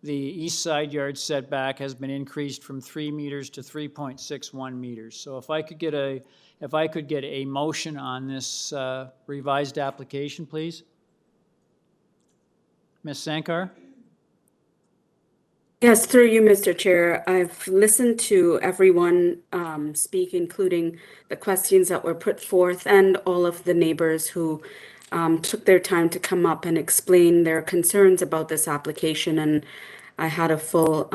the east side yard setback has been increased from 3 meters to 3.61 meters. So if I could get a motion on this revised application, please. Ms. Sankar? Yes, through you, Mr. Chair. I've listened to everyone speak, including the questions that were put forth and all of the neighbors who took their time to come up and explain their concerns about this application. And I had a full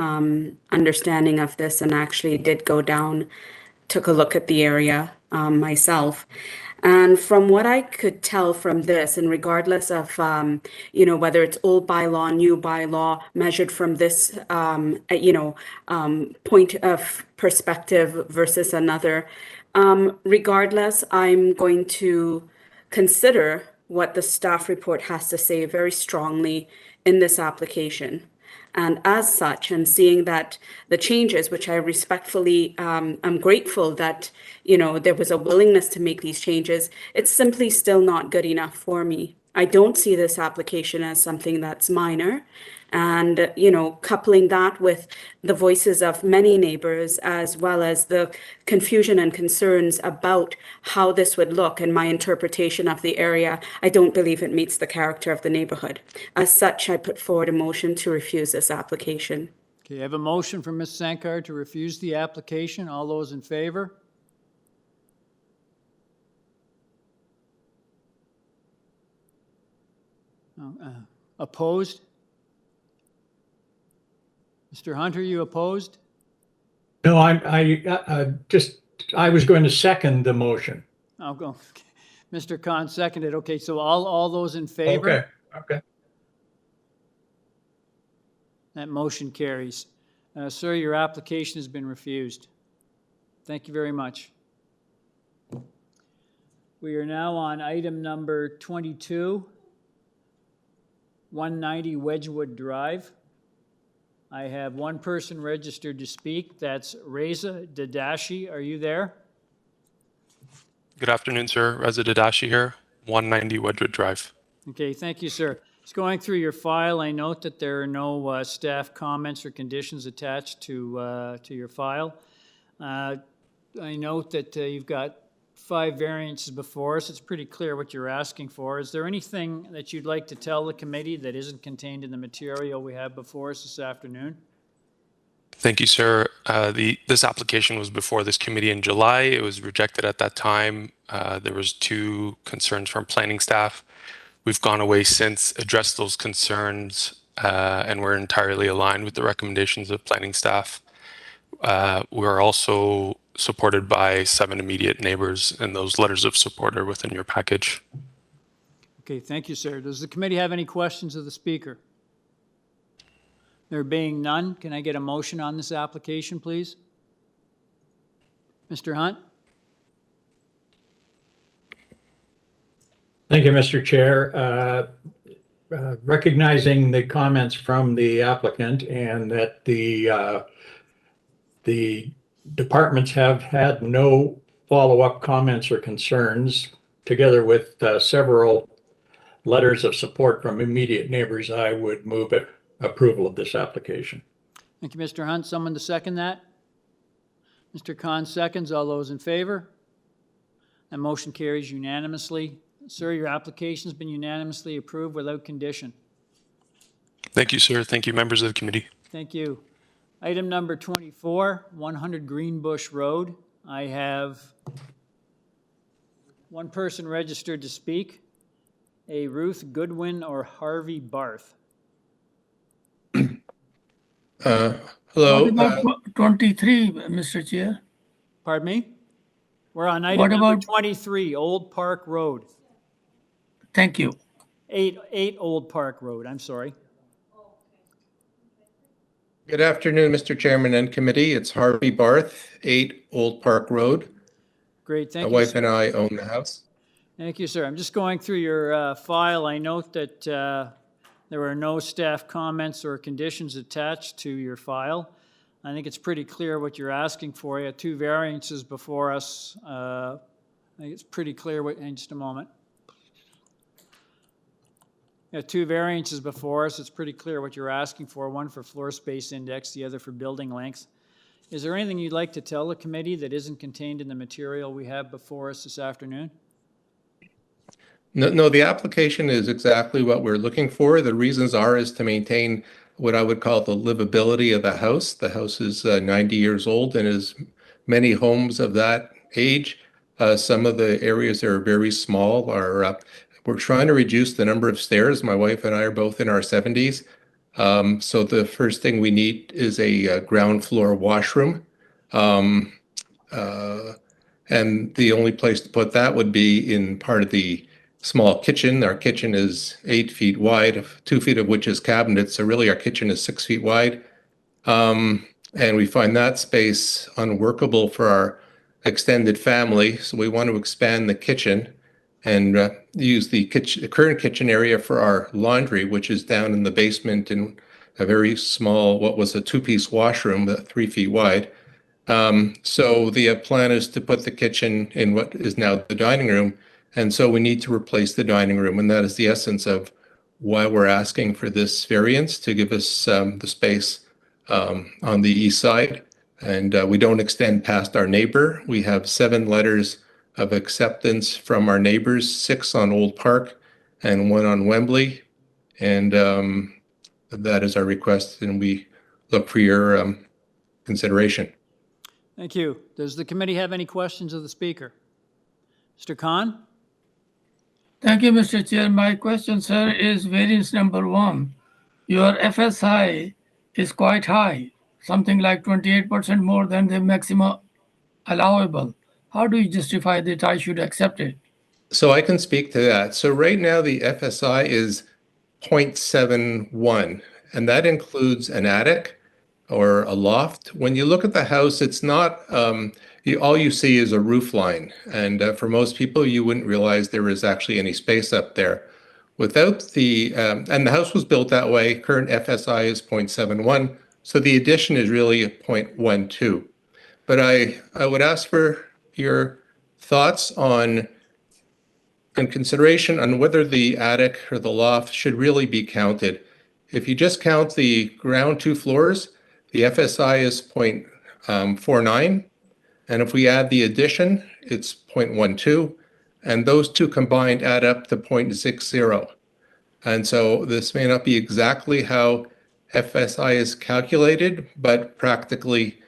understanding of this and actually did go down, took a look at the area myself. And from what I could tell from this, and regardless of, whether it's old bylaw, new bylaw, measured from this, point of perspective versus another, regardless, I'm going to consider what the staff report has to say very strongly in this application. And as such, and seeing that the changes, which I respectfully, I'm grateful that, there was a willingness to make these changes, it's simply still not good enough for me. I don't see this application as something that's minor. And, coupling that with the voices of many neighbors, as well as the confusion and concerns about how this would look and my interpretation of the area, I don't believe it meets the character of the neighborhood. As such, I put forward a motion to refuse this application. Okay, I have a motion from Ms. Sankar to refuse the application. All those in favor? Opposed? Mr. Hunter, you opposed? No, I was going to second the motion. I'll go. Mr. Khan seconded. Okay, so all those in favor? Okay, okay. That motion carries. Sir, your application has been refused. Thank you very much. We are now on item number 22, 190 Wedgewood Drive. I have one person registered to speak. That's Reza Dadashi. Are you there? Good afternoon, sir. Reza Dadashi here, 190 Wedgewood Drive. Okay, thank you, sir. Just going through your file, I note that there are no staff comments or conditions attached to your file. I note that you've got 5 variances before us. It's pretty clear what you're asking for. Is there anything that you'd like to tell the committee that isn't contained in the material we have before us this afternoon? Thank you, sir. This application was before this committee in July. It was rejected at that time. There was 2 concerns from planning staff. We've gone away since, addressed those concerns, and we're entirely aligned with the recommendations of planning staff. We're also supported by 7 immediate neighbors, and those letters of support are within your package. Okay, thank you, sir. Does the committee have any questions of the speaker? There being none, can I get a motion on this application, please? Mr. Hunt? Thank you, Mr. Chair. Recognizing the comments from the applicant and that the departments have had no follow-up comments or concerns, together with several letters of support from immediate neighbors, I would move approval of this application. Thank you, Mr. Hunt. Someone to second that? Mr. Khan seconds. All those in favor? That motion carries unanimously. Sir, your application has been unanimously approved without condition. Thank you, sir. Thank you, members of the committee. Thank you. Item number 24, 100 Greenbush Road. I have one person registered to speak, a Ruth Goodwin or Harvey Barth. What Hello. about 23, Mr. Chair? Pardon me? We're on item What number about- 23, Old Park Road. Thank you. 8 Old Park Road, I'm sorry. Good afternoon, Mr. Chairman and committee. It's Harvey Barth, 8 Old Park Road. Great, thank My you. wife sir. and I own the house. Thank you, sir. I'm just going through your file. I note that there were no staff comments or conditions attached to your file. I think it's pretty clear what you're asking for. You have 2 variances before us. I think it's pretty clear what, in just a moment. You have 2 variances before us. It's pretty clear what you're asking for, one for floor space index, the other for building length. Is there anything you'd like to tell the committee that isn't contained in the material we have before us this afternoon? No, the application is exactly what we're looking for. The reasons is to maintain what I would call the livability of the house. The house is 90 years old and is many homes of that age. Some of the areas are very small. We're trying to reduce the number of stairs. My wife and I are both in our 70s. So the first thing we need is a ground floor washroom. And the only place to put that would be in part of the small kitchen. Our kitchen is 8 feet wide, 2 feet of which is cabinets. So really our kitchen is 6 feet wide. And we find that space unworkable for our extended family. So we want to expand the kitchen and use the current kitchen area for our laundry, which is down in the basement in a very small, what was a 2-piece washroom, 3 feet wide. So the plan is to put the kitchen in what is now the dining room. And so we need to replace the dining room. And that is the essence of why we're asking for this variance, to give us the space on the east side. And we don't extend past our neighbor. We have 7 letters of acceptance from our neighbors, 6 on Old Park and 1 on Wembley. And that is our request, and we look for your consideration. Thank you. Does the committee have any questions of the speaker? Mr. Khan? Thank you, Mr. Chair. My question, sir, is variance number 1. Your FSI is quite high, something like 28% more than the maximum allowable. How do you justify that I should accept it? So I can speak to that. So right now the FSI is 0.71, and that includes an attic or a loft. When you look at the house, it's not, all you see is a roof line. And for most people, you wouldn't realize there is actually any space up there. Without the, and the house was built that way, current FSI is 0.71, so the addition is really 0.12. But I would ask for your thoughts on and consideration on whether the attic or the loft should really be counted. If you just count the ground 2 floors, the FSI is 0.49. And if we add the addition, it's 0.12. And those two combined add up to 0.60. And so this may not be exactly how FSI is calculated, but practically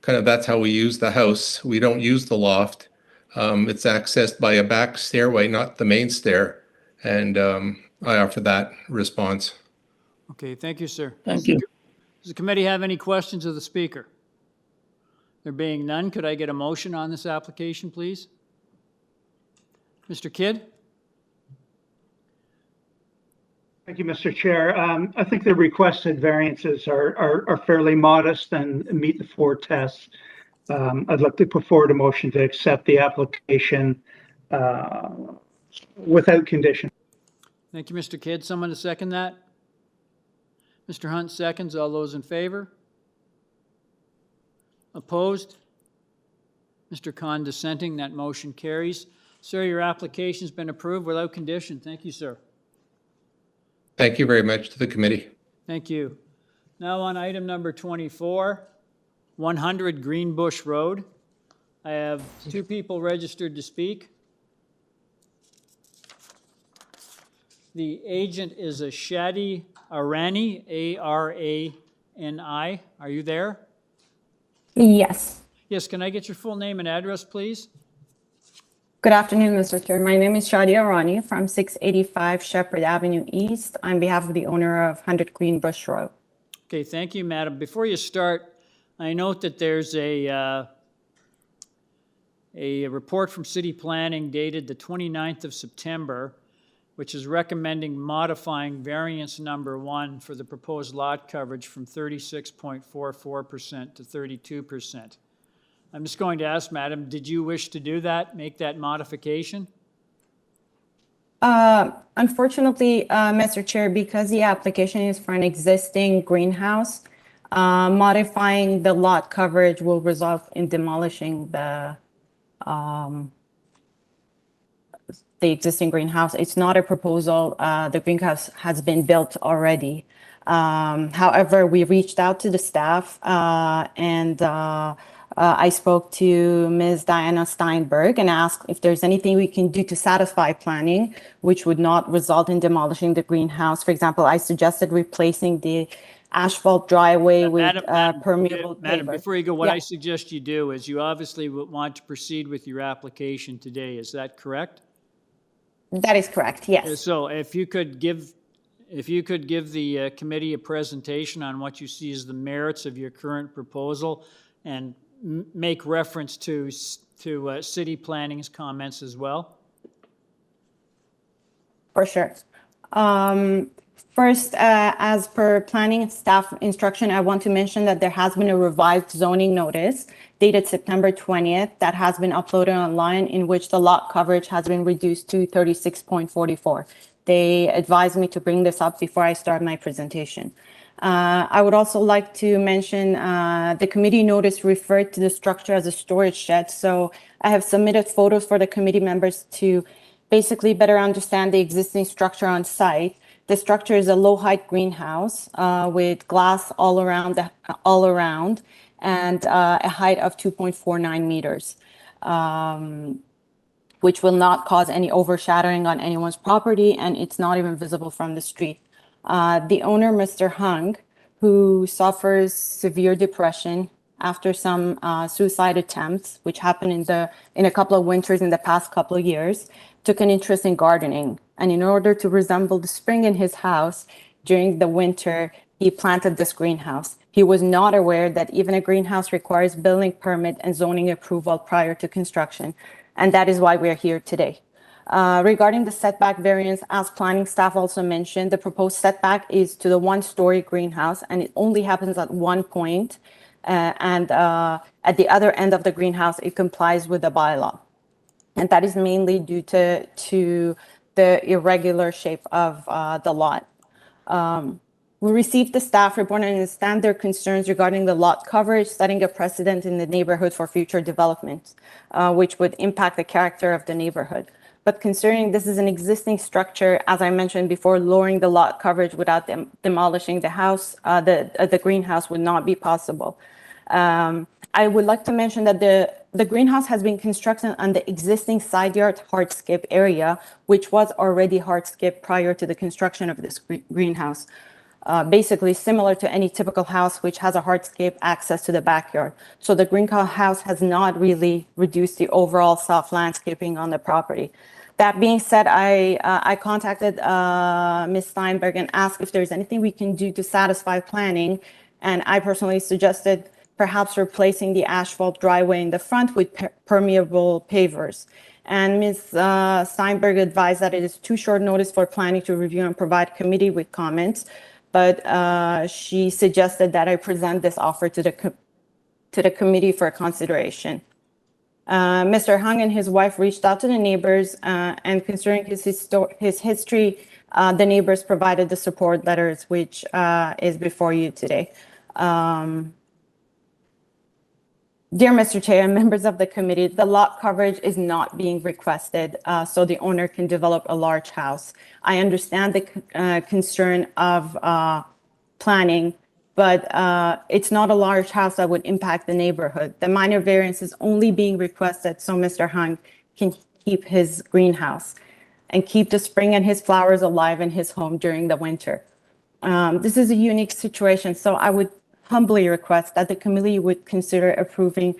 kind of that's how we use the house. We don't use the loft. It's accessed by a back stairway, not the main stair. And I offer that response. Okay, thank you, sir. Thank you. Does the committee have any questions of the speaker? There being none, could I get a motion on this application, please? Mr. Kidd? Thank you, Mr. Chair. I think the requested variances are fairly modest and meet the 4 tests. I'd like to put forward a motion to accept the application without condition. Thank you, Mr. Kidd. Someone to second that? Mr. Hunt seconds. All those in favor? Opposed? Mr. Khan dissenting. That motion carries. Sir, your application's been approved without condition. Thank you, sir. Thank you very much to the committee. Thank you. Now on item number 24, 100 Greenbush Road. I have 2 people registered to speak. The agent is a Shady Arani, A-R-A-N-I. Are you there? Yes. Yes, can I get your full name and address, please? Good afternoon, Mr. Chair. My name is Shady Arani from 685 Shepherd Avenue East on behalf of the owner of 100 Greenbush Road. Okay, thank you, madam. Before you start, I note that there's a report from City Planning dated the 29th of September, which is recommending modifying variance number 1 for the proposed lot coverage from 36.44% to 32%. I'm just going to ask, madam, did you wish to do that, make that modification? Unfortunately, Mr. Chair, because the application is for an existing greenhouse, modifying the lot coverage will result in demolishing the existing greenhouse. It's not a proposal. The greenhouse has been built already. However, we reached out to the staff and I spoke to Ms. Diana Steinberg and asked if there's anything we can do to satisfy planning, which would not result in demolishing the greenhouse. For example, I suggested replacing the asphalt driveway with permeable Madam, paver. before you go, what Yeah. I suggest you do is you obviously want to proceed with your application today. Is that correct? That is correct, yes. So if you could give the committee a presentation on what you see as the merits of your current proposal and make reference to city planning's comments as well. For sure. First, as per planning staff instruction, I want to mention that there has been a revised zoning notice dated September 20th that has been uploaded online, in which the lot coverage has been reduced to 36.44. They advised me to bring this up before I start my presentation. I would also like to mention the committee notice referred to the structure as a storage shed. So I have submitted photos for the committee members to basically better understand the existing structure on site. The structure is a low-height greenhouse with glass all around and a height of 2.49 meters, which will not cause any overshadowing on anyone's property, and it's not even visible from the street. The owner, Mr. Hung, who suffers severe depression after some suicide attempts, which happened in a couple of winters in the past couple of years, took an interest in gardening. And in order to resemble the spring in his house during the winter, he planted this greenhouse. He was not aware that even a greenhouse requires building permit and zoning approval prior to construction, and that is why we're here today. Regarding the setback variance, as planning staff also mentioned, the proposed setback is to the one-story greenhouse, and it only happens at one point. At the other end of the greenhouse, it complies with the bylaw. And that is mainly due to the irregular shape of the lot. We received the staff report and understand their concerns regarding the lot coverage, setting a precedent in the neighborhood for future developments, which would impact the character of the neighborhood. But considering this is an existing structure, as I mentioned before, lowering the lot coverage without demolishing the house, the greenhouse would not be possible. I would like to mention that the greenhouse has been constructed on the existing side yard hardscape area, which was already hardscape prior to the construction of this greenhouse. Basically similar to any typical house which has a hardscape access to the backyard. So the greenhouse has not really reduced the overall soft landscaping on the property. That being said, I contacted Ms. Steinberg and asked if there's anything we can do to satisfy planning. And I personally suggested perhaps replacing the asphalt driveway in the front with permeable pavers. And Ms. Steinberg advised that it is too short notice for planning to review and provide committee with comments. But she suggested that I present this offer to the committee for consideration. Mr. Hung and his wife reached out to the neighbors, and considering his history, the neighbors provided the support letters, which is before you today. Dear Mr. Chair and members of the committee, the lot coverage is not being requested so the owner can develop a large house. I understand the concern of planning, but it's not a large house that would impact the neighborhood. The minor variance is only being requested so Mr. Hung can keep his greenhouse and keep the spring and his flowers alive in his home during the winter. This is a unique situation, so I would humbly request that the committee would consider approving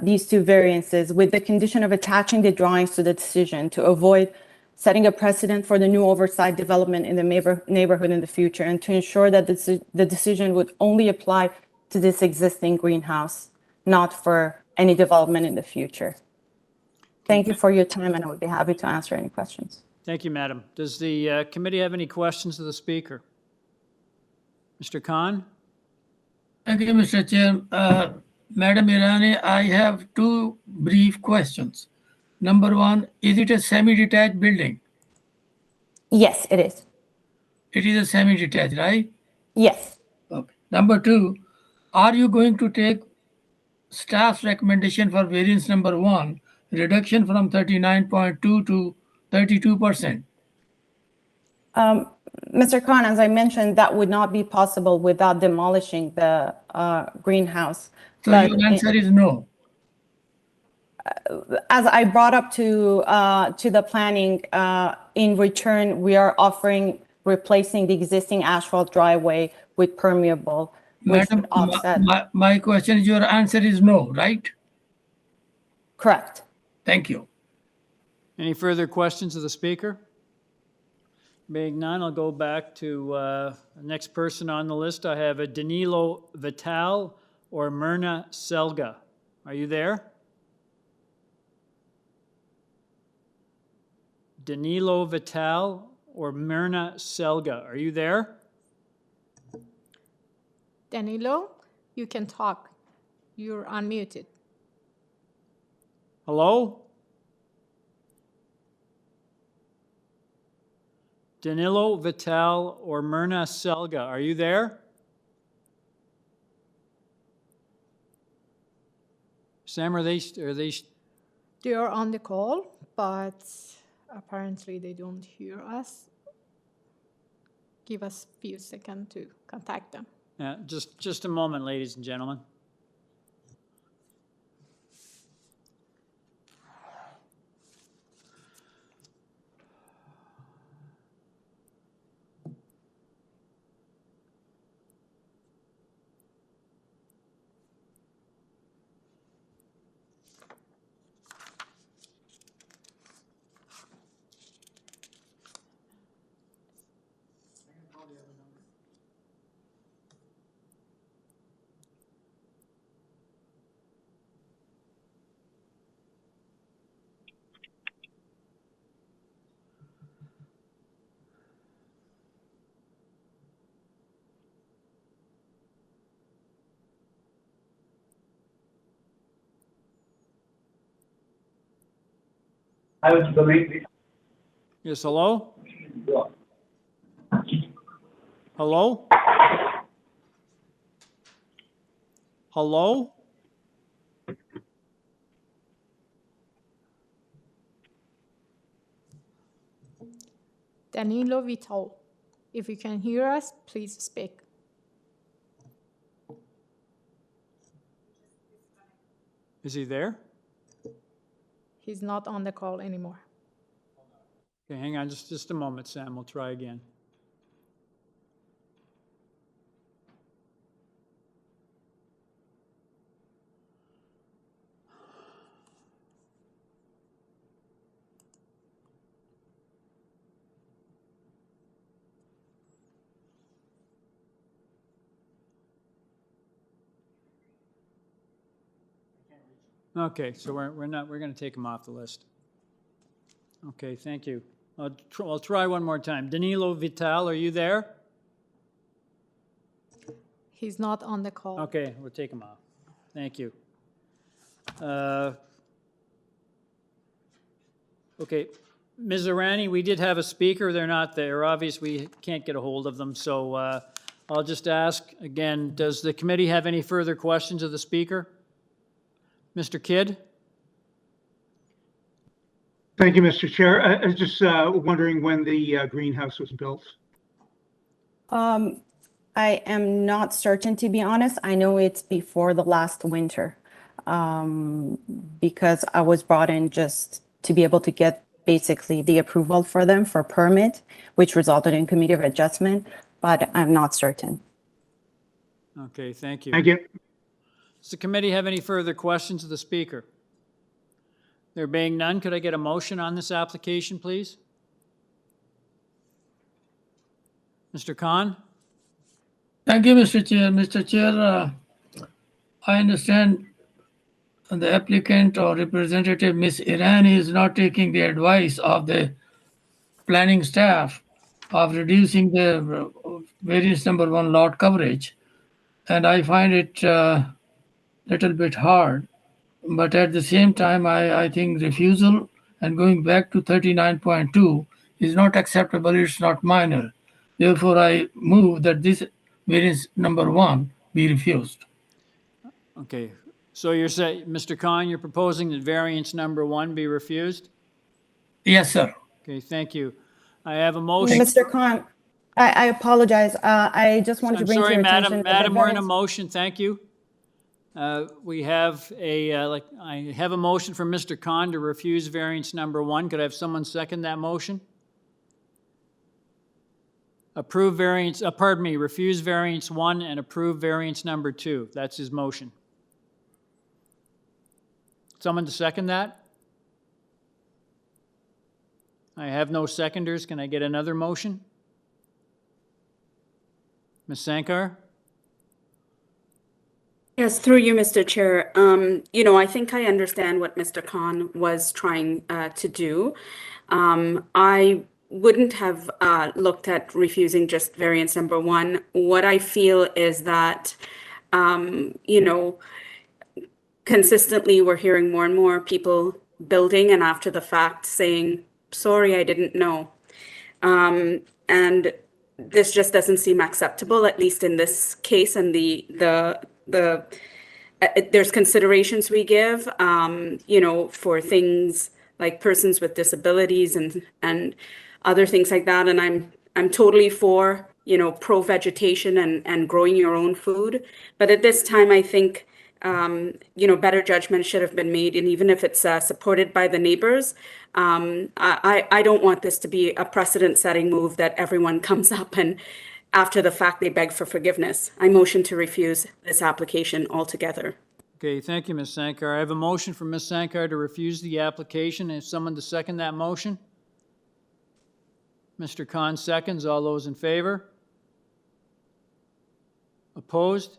these two variances with the condition of attaching the drawings to the decision to avoid setting a precedent for the new oversized development in the neighborhood in the future, and to ensure that the decision would only apply to this existing greenhouse, not for any development in the future. Thank you for your time, and I would be happy to answer any questions. Thank you, madam. Does the committee have any questions of the speaker? Mr. Khan? Thank you, Mr. Chair. Madam Irani, I have two brief questions. Number one, is it a semi-detached building? Yes, it is. It is a semi-detached, right? Yes. Okay. Number two, are you going to take staff's recommendation for variance number 1, reduction from 39.2 to 32%? Mr. Khan, as I mentioned, that would not be possible without demolishing the greenhouse. So your answer is no. As I brought up to the planning, in return, we are offering replacing the existing asphalt driveway with permeable, which would offset. My question is, your answer is no, right? Correct. Thank you. Any further questions of the speaker? Being none, I'll go back to the next person on the list. I have a Danilo Vital or Myrna Selga. Are you there? Danilo Vital or Myrna Selga. Are you there? Danilo, you can talk. You're unmuted. Hello? Danilo Vital or Myrna Selga. Are you there? Sam, are they? They are on the call, but apparently they don't hear us. Give us a few seconds to contact them. Yeah, just a moment, ladies and gentlemen. Yes, hello? Hello? Hello? Danilo Vital, if you can hear us, please speak. Is he there? He's not on the call anymore. Okay, hang on just a moment, Sam. We'll try again. Okay, so we're going to take him off the list. Okay, thank you. I'll try one more time. Danilo Vital, are you there? He's not on the call. Okay, we'll take him off. Thank you. Okay, Ms. Irani, we did have a speaker. They're not there. Obviously, we can't get a hold of them. So I'll just ask again, does the committee have any further questions of the speaker? Mr. Kidd? Thank you, Mr. Chair. I was just wondering when the greenhouse was built. I am not certain, to be honest. I know it's before the last winter, because I was brought in just to be able to get basically the approval for them for permit, which resulted in committee of adjustment, but I'm not certain. Okay, thank you. Thank you. Does the committee have any further questions of the speaker? There being none, could I get a motion on this application, please? Mr. Khan? Thank you, Mr. Chair. Mr. Chair, I understand the applicant or representative, Ms. Irani, is not taking the advice of the planning staff of reducing the variance number 1 lot coverage. And I find it little bit hard. But at the same time, I think refusal and going back to 39.2 is not acceptable. It's not minor. Therefore, I move that this variance number 1 be refused. Okay, so you're saying, Mr. Khan, you're proposing that variance number 1 be refused? Yes, sir. Okay, thank you. I have a motion. Mr. Khan, I apologize. I just wanted to bring to your attention. Madam, we're in a motion. Thank you. We have I have a motion from Mr. Khan to refuse variance number 1. Could I have someone second that motion? Approve variance, refuse variance 1 and approve variance number 2. That's his motion. Someone to second that? I have no seconders. Can I get another motion? Ms. Sankar? Yes, through you, Mr. Chair. I think I understand what Mr. Khan was trying to do. I wouldn't have looked at refusing just variance number 1. What I feel is that, consistently we're hearing more and more people building and after the fact saying, sorry, I didn't know. And this just doesn't seem acceptable, at least in this case, and there's considerations we give, for things like persons with disabilities and other things like that. And I'm totally for, pro vegetation and growing your own food. But at this time, I think, better judgment should have been made. And even if it's supported by the neighbors, I don't want this to be a precedent-setting move that everyone comes up and after the fact they beg for forgiveness. I motion to refuse this application altogether. Okay, thank you, Ms. Sankar. I have a motion from Ms. Sankar to refuse the application. Is someone to second that motion? Mr. Khan seconds. All those in favor? Opposed?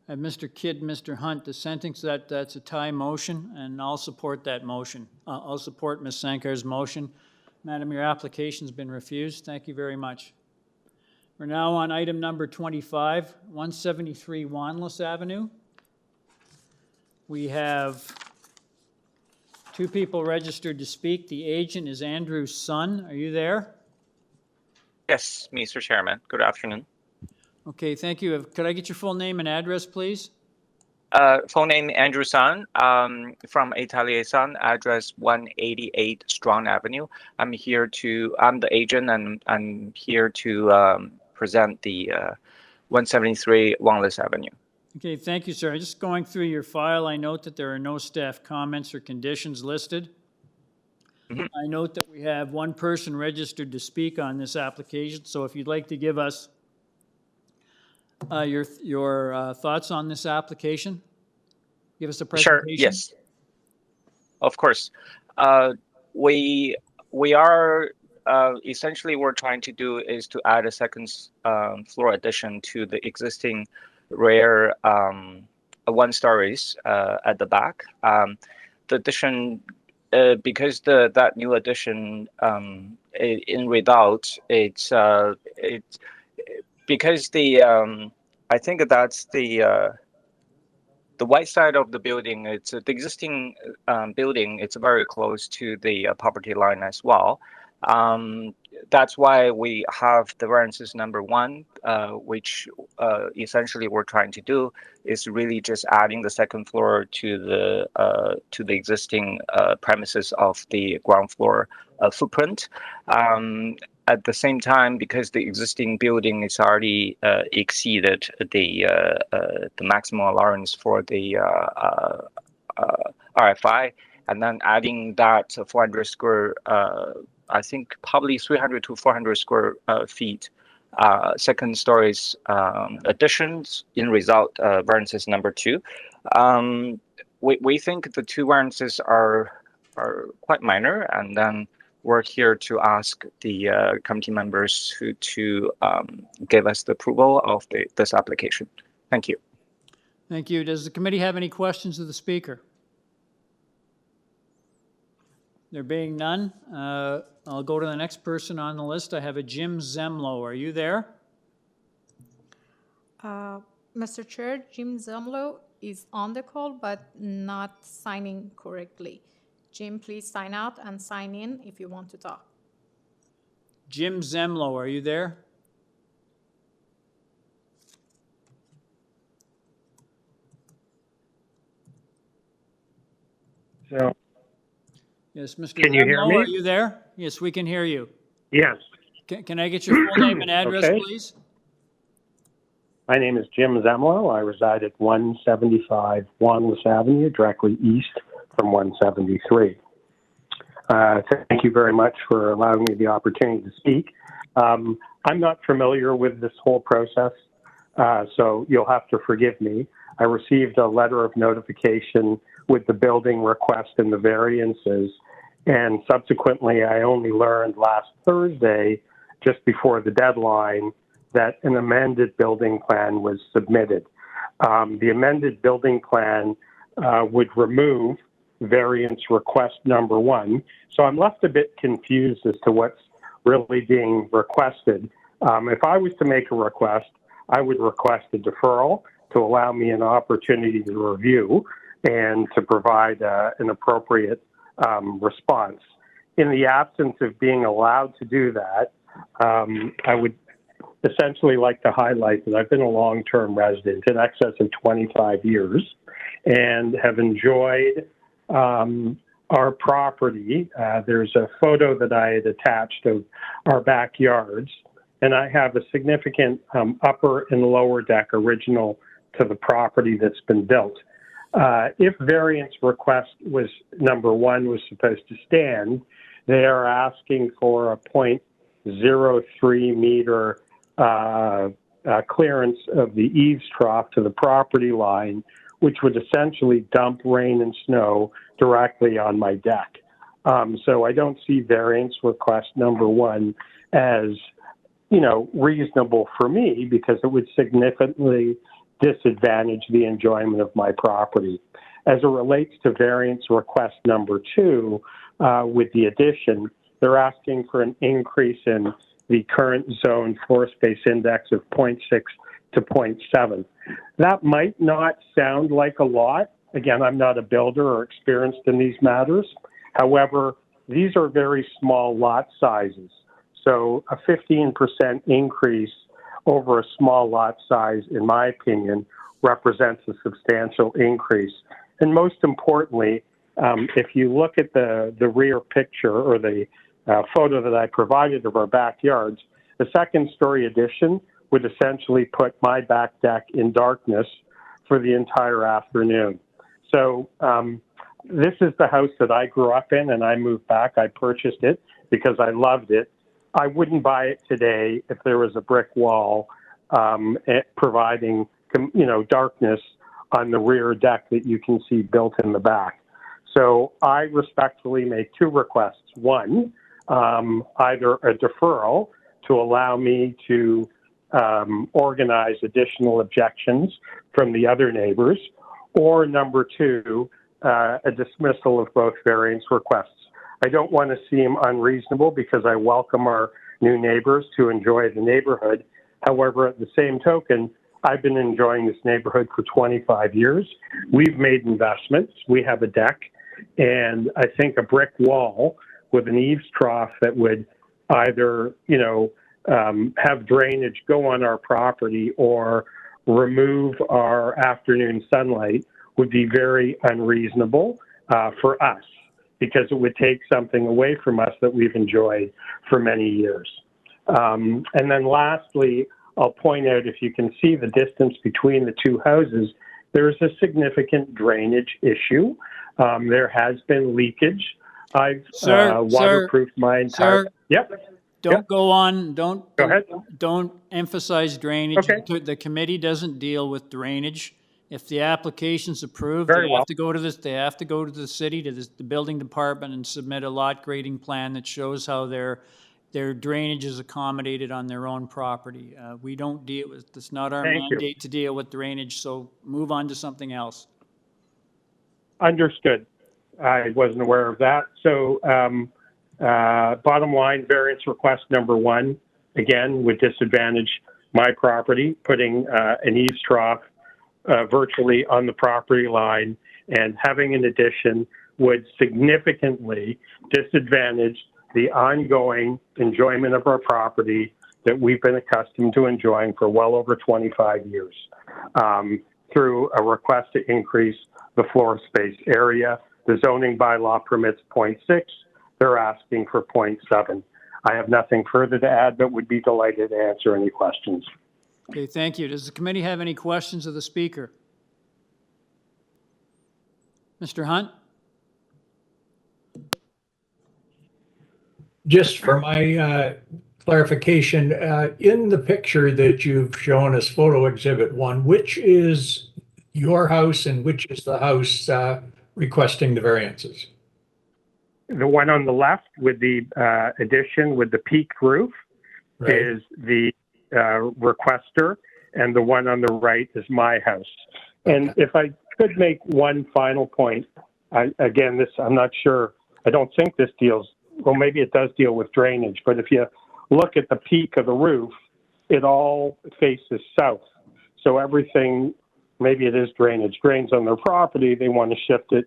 I have Mr. Kidd, Mr. Hunt dissenting, so that's a tie motion, and I'll support that motion. I'll support Ms. Sankar's motion. Madam, your application's been refused. Thank you very much. We're now on item number 25, 173 WANLESS Avenue. We have Two people registered to speak. The agent is Andrew's son. Are you there? Yes, Mr. Chairman. Good afternoon. Okay, thank you. Could I get your full name and address, please? Full name Andrew Sun, from Atelier Sun, address 188 Strong Avenue. I'm the agent, and I'm here to present the 173 WANLESS Avenue. Okay, thank you, sir. Just going through your file, I note that there are no staff comments or conditions listed. I note that we have one person registered to speak on this application, so if you'd like to give us your thoughts on this application, give us a presentation. Sure, yes. Of course. We are essentially we're trying to do is to add a second floor addition to the existing rear one stories at the back. The addition, because that new addition in without it's because I think that's the white side of the building. It's the existing building. It's very close to the property line as well. That's why we have the variances number 1, which essentially we're trying to do is really just adding the second floor to the existing premises of the ground floor footprint. At the same time, because the existing building is already exceeded the maximum allowance for the RFI, and then adding that 400 square, I think probably 300 to 400 square feet second stories additions in result variances number 2. We think the 2 variances are quite minor, and then we're here to ask the committee members to give us the approval of this application. Thank you. Thank you. Does the committee have any questions of the speaker? There being none, I'll go to the next person on the list. I have a Jim Zemlo. Are you there? Mr. Chair, Jim Zemlo is on the call but not signing correctly. Jim, please sign out and sign in if you want to talk. Jim Zemlo, are you there? So, yes, Mr. Can you hear Zemlo, me? are you there? Yes, we can hear you. Yes. Can I get your full name and address, Okay. please? My name is Jim Zemlo. I reside at 175 Wallace Avenue, directly east from 173. Thank you very much for allowing me the opportunity to speak. I'm not familiar with this whole process, so you'll have to forgive me. I received a letter of notification with the building request and the variances, and subsequently I only learned last Thursday, just before the deadline, that an amended building plan was submitted. The amended building plan would remove variance request number 1. So I'm left a bit confused as to what's really being requested. If I was to make a request, I would request a deferral to allow me an opportunity to review and to provide an appropriate response. In the absence of being allowed to do that, I would essentially like to highlight that I've been a long-term resident in excess of 25 years and have enjoyed our property. There's a photo that I had attached of our backyards, and I have a significant upper and lower deck original to the property that's been built. If variance request was number 1 was supposed to stand, they are asking for a 0.03 meter clearance of the eaves trough to the property line, which would essentially dump rain and snow directly on my deck. So I don't see variance request number 1 as, reasonable for me, because it would significantly disadvantage the enjoyment of my property. As it relates to variance request number 2, with the addition, they're asking for an increase in the current zone floor space index of 0.6 to 0.7. That might not sound like a lot. Again, I'm not a builder or experienced in these matters, However, these are very small lot sizes. So a 15% increase over a small lot size, in my opinion, represents a substantial increase. And most importantly, if you look at the rear picture or the photo that I provided of our backyards, the second story addition would essentially put my back deck in darkness for the entire afternoon. So this is the house that I grew up in, and I moved back. I purchased it because I loved it. I wouldn't buy it today if there was a brick wall providing, darkness on the rear deck that you can see built in the back. So I respectfully make two requests. One, either a deferral to allow me to organize additional objections from the other neighbors, or number two, a dismissal of both variance requests. I don't want to seem unreasonable because I welcome our new neighbors to enjoy the neighborhood. However, at the same token, I've been enjoying this neighborhood for 25 years. We've made investments. We have a deck, and I think a brick wall with an eaves trough that would either, have drainage go on our property or remove our afternoon sunlight would be very unreasonable for us, because it would take something away from us that we've enjoyed for many years. And then lastly, I'll point out, if you can see the distance between the two houses, there's a significant drainage issue. There has been leakage. I've waterproofed my entire... Yep. Don't go on, Go ahead. don't emphasize drainage. Okay. The committee doesn't deal with drainage. If the application's approved, Very they well. have to go to this, they have to go to the city, to the building department, and submit a lot grading plan that shows how their drainage is accommodated on their own property. We don't deal with, it's not our Thank you. mandate to deal with drainage, so move on to something else. Understood. I wasn't aware of that. So bottom line, variance request number one, again, would disadvantage my property, putting an eaves trough virtually on the property line, and having an addition would significantly disadvantage the ongoing enjoyment of our property that we've been accustomed to enjoying for well over 25 years through a request to increase the floor space area. The zoning bylaw permits 0.6. They're asking for 0.7. I have nothing further to add, but would be delighted to answer any questions. Okay, thank you. Does the committee have any questions of the speaker? Mr. Hunt? Just for my clarification, in the picture that you've shown as photo exhibit 1, which is your house and which is the house requesting the variances? The one on the left with the addition with the peaked roof is the requester, and the one on the right is my house. And if I could make one final point, again, this, I'm not sure, I don't think this deals, well, maybe it does deal with drainage, but if you look at the peak of the roof, it all faces south. So everything, maybe it is drainage, drains on their property, they want to shift it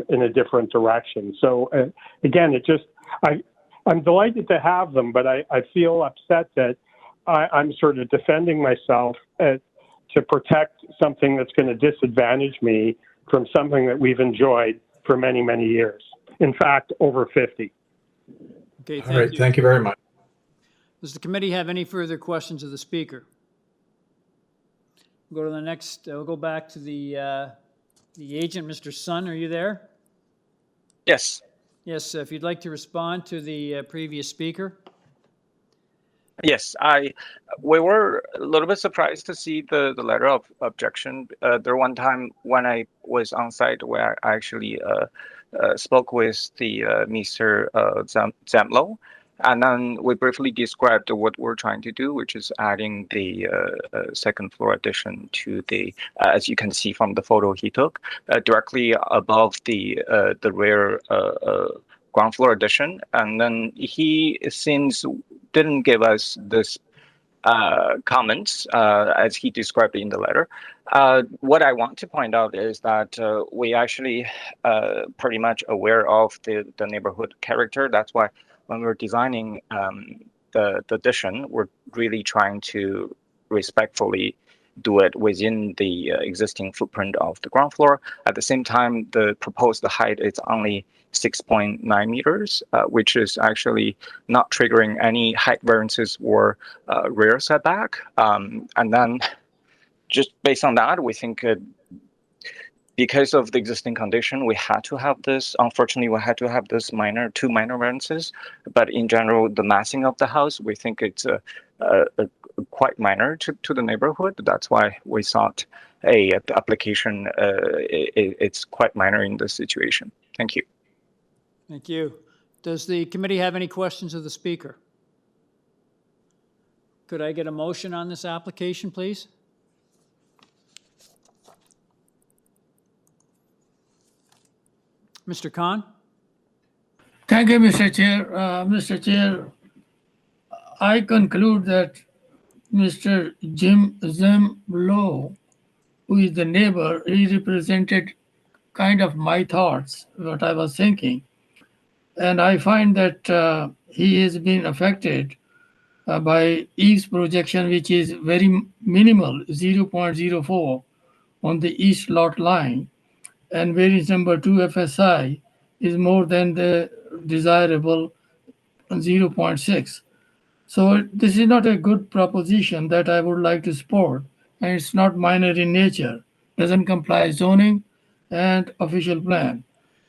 in a different direction. So again, it just, I'm delighted to have them, but I feel upset that I'm sort of defending myself to protect something that's going to disadvantage me from something that we've enjoyed for many, many years. In fact, over 50. Okay, All right, thank you very much. Does the committee have any further questions of the speaker? We'll go to the next, we'll go back to the agent, Mr. Sun, are you there? Yes. Yes, if you'd like to respond to the previous speaker. Yes, we were a little bit surprised to see the letter of objection. There one time when I was on site where I actually spoke with the Mr. Zamlo, and then we briefly described what we're trying to do, which is adding the second floor addition to the, as you can see from the photo he took, directly above the rear ground floor addition. And then he, since didn't give us this comments as he described in the letter. What I want to point out is that we actually pretty much aware of the neighborhood character. That's why when we're designing the addition, we're really trying to respectfully do it within the existing footprint of the ground floor. At the same time, the proposed height is only 6.9 meters, which is actually not triggering any height variances or rear setback. And then just based on that, we think because of the existing condition, we had to have this. Unfortunately, we had to have this two minor variances. But in general, the massing of the house, we think it's quite minor to the neighborhood. That's why we sought the application. It's quite minor in this situation. Thank you. Thank you. Does the committee have any questions of the speaker? Could I get a motion on this application, please? Mr. Khan? Thank you, Mr. Chair. Mr. Chair, I conclude that Mr. Jim Low, who is the neighbor, he represented kind of my thoughts, what I was thinking. And I find that he has been affected by east projection, which is very minimal, 0.04 on the east lot line. And variance number 2 FSI is more than the desirable 0.6. So this is not a good proposition that I would like to support, and it's not minor in nature, doesn't comply zoning and official plan.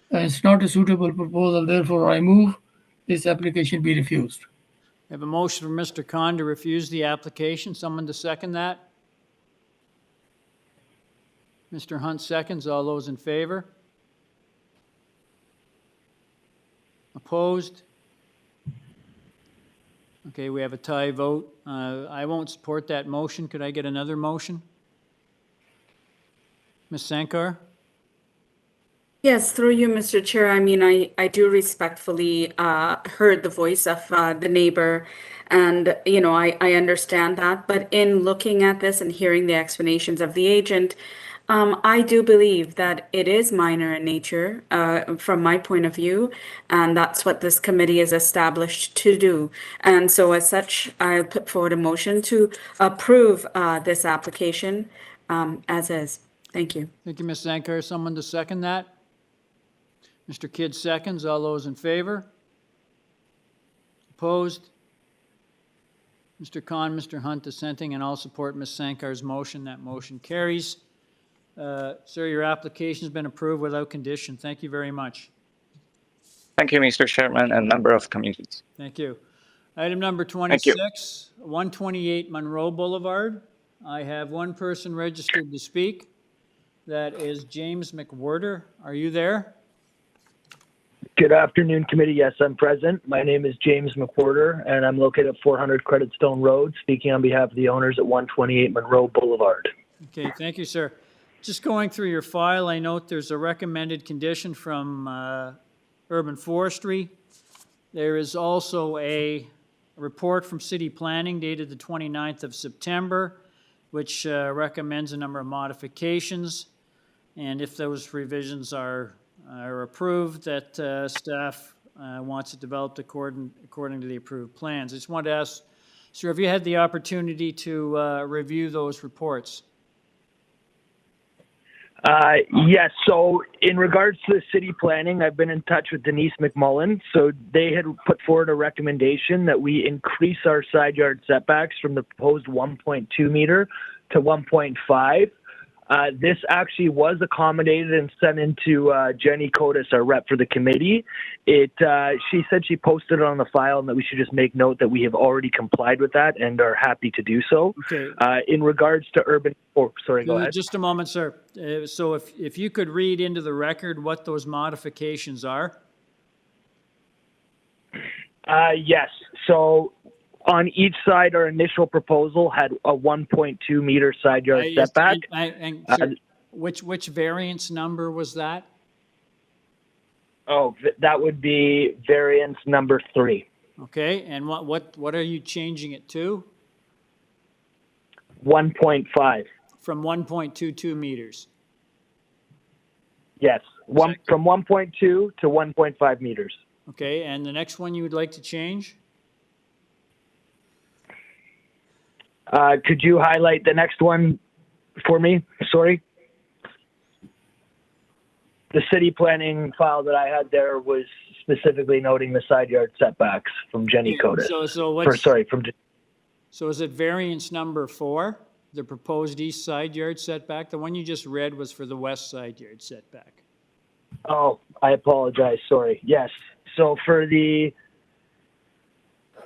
And it's not a suitable proposal, therefore I move this application be refused. I have a motion for Mr. Khan to refuse the application. Someone to second that? Mr. Hunt seconds. All those in favor? Opposed? Okay, we have a tie vote. I won't support that motion. Could I get another motion? Ms. Sankar? Yes, through you, Mr. Chair. I mean, I do respectfully heard the voice of the neighbor, and, you know, I understand that. But in looking at this and hearing the explanations of the agent, I do believe that it is minor in nature from my point of view, and that's what this committee is established to do. And so as such, I'll put forward a motion to approve this application as is. Thank you. Thank you, Ms. Sankar. Someone to second that? Mr. Kidd seconds. All those in favor? Opposed? Mr. Khan, Mr. Hunt dissenting, and I'll support Ms. Sankar's motion. That motion carries. Sir, your application has been approved without condition. Thank you very much. Thank you, Mr. Chairman and member of committees. Thank you. Item number 26, 128 Monroe Boulevard. I have one person registered to speak. That is James McWhorter. Are you there? Good afternoon, committee. Yes, I'm present. My name is James McWhorter, and I'm located at 400 Credit Stone Road, speaking on behalf of the owners at 128 Monroe Boulevard. Okay, thank you, sir. Just going through your file, I note there's a recommended condition from Urban Forestry. There is also a report from City Planning dated the 29th of September, which recommends a number of modifications. And if those revisions are approved, that staff wants it developed according to the approved plans. I just wanted to ask, sir, have you had the opportunity to review those reports? Yes, so in regards to the city planning, I've been in touch with Denise McMullen. So they had put forward a recommendation that we increase our side yard setbacks from the proposed 1.2 meter to 1.5. This actually was accommodated and sent into Jenny Cotis, our rep for the committee. She said she posted it on the file and that we should just make note that we have already complied with that and are happy to do so. Okay. In regards to urban, sorry, go ahead. Just a moment, sir. So if you could read into the record what those modifications are. Yes. So on each side, our initial proposal had a 1.2 meter side yard setback. Sir, which variance number was that? Oh, that would be variance number 3. Okay, and what are you changing it to? 1.5. From 1.22 meters. Yes, from 1.2 to 1.5 meters. Okay, and the next one you would like to change? Could you highlight the next one for me? Sorry. The city planning file that I had there was specifically noting the side yard setbacks from Jenny Cotis. So is it variance number 4, the proposed east side yard setback? The one you just read was for the west side yard setback. Oh, I apologize. Sorry. Yes. So for the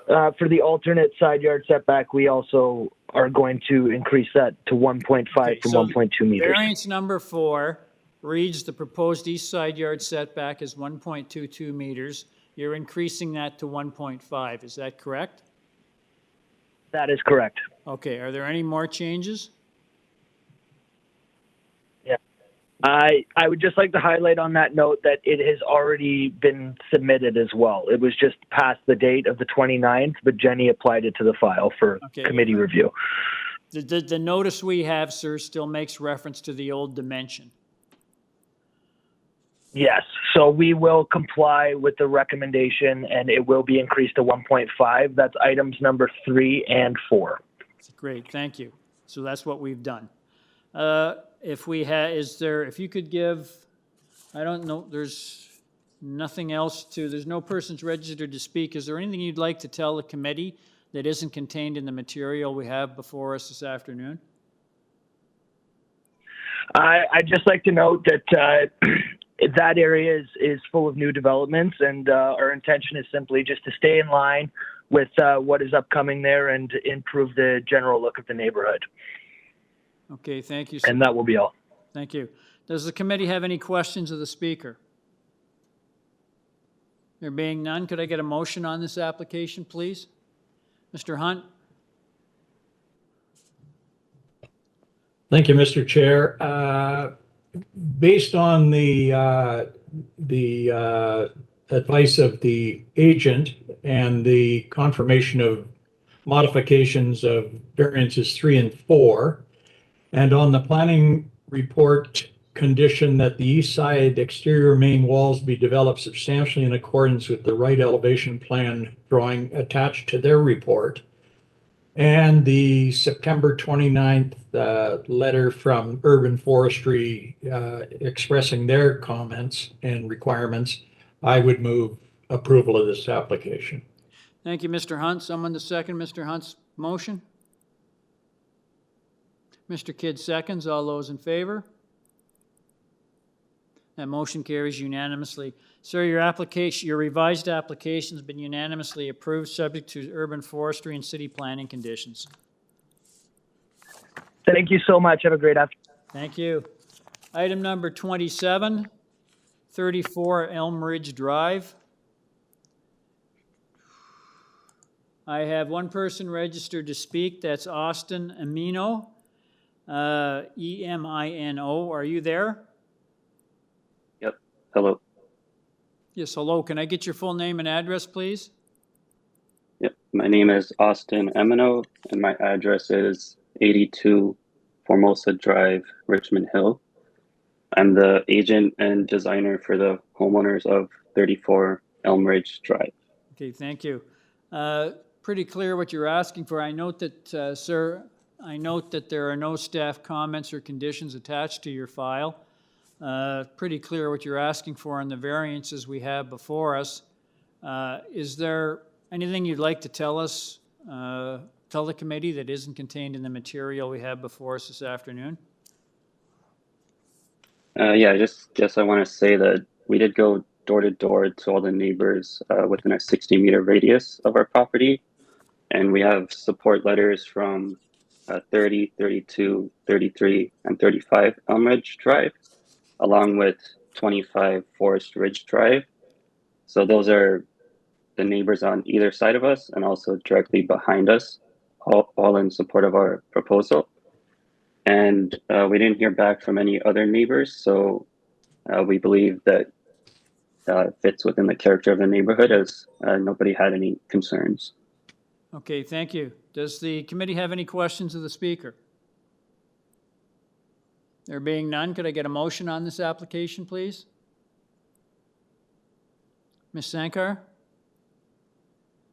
alternate side yard setback, we also are going to increase that to 1.5 from 1.2 meters. Variance number 4 reads the proposed east side yard setback is 1.22 meters. You're increasing that to 1.5. Is that correct? That is correct. Okay. Are there any more changes? Yeah. I would just like to highlight on that note that it has already been submitted as well. It was just past the date of the 29th, but Jenny applied it to the file for committee review. The notice we have, sir, still makes reference to the old dimension. Yes, so we will comply with the recommendation and it will be increased to 1.5. That's items number 3 and 4. Great, thank you. So that's what we've done. If you could give, I don't know, there's nothing else there's no persons registered to speak. Is there anything you'd like to tell the committee that isn't contained in the material we have before us this afternoon? I'd just like to note that that area is full of new developments, and our intention is simply just to stay in line with what is upcoming there and improve the general look of the neighborhood. Okay, thank you, sir. And that will be all. Thank you. Does the committee have any questions of the speaker? There being none, could I get a motion on this application, please? Mr. Hunt? Thank you, Mr. Chair. Based on the advice of the agent and the confirmation of modifications of variances 3 and 4, and on the planning report condition that the east side exterior main walls be developed substantially in accordance with the right elevation plan drawing attached to their report, and the September 29th letter from Urban Forestry expressing their comments and requirements, I would move approval of this application. Thank you, Mr. Hunt. Someone to second Mr. Hunt's motion? Mr. Kidd seconds. All those in favor? That motion carries unanimously. Sir, your revised application has been unanimously approved, subject to urban forestry and city planning conditions. Thank you so much. Have a great afternoon. Thank you. Item number 27, 34 Elm Ridge Drive. I have one person registered to speak. That's Austin Emino, E-M-I-N-O. Are you there? Yep. Hello. Yes, hello. Can I get your full name and address, please? Yep. My name is Austin Emino, and my address is 82 Formosa Drive, Richmond Hill. I'm the agent and designer for the homeowners of 34 Elm Ridge Drive. Okay, thank you. Pretty clear what you're asking for. I note that, sir, there are no staff comments or conditions attached to your file. Pretty clear what you're asking for in the variances we have before us. Is there anything you'd like to tell us, tell the committee that isn't contained in the material we have before us this afternoon? Yeah, I want to say that we did go door to door to all the neighbors within a 60-meter radius of our property. And we have support letters from 30, 32, 33, and 35 Elm Ridge Drive, along with 25 Forest Ridge Drive. So those are the neighbors on either side of us and also directly behind us, all in support of our proposal. And we didn't hear back from any other neighbors, so we believe that it fits within the character of the neighborhood, as nobody had any concerns. Okay, thank you. Does the committee have any questions of the speaker? There being none, could I get a motion on this application, please? Ms. Sankar?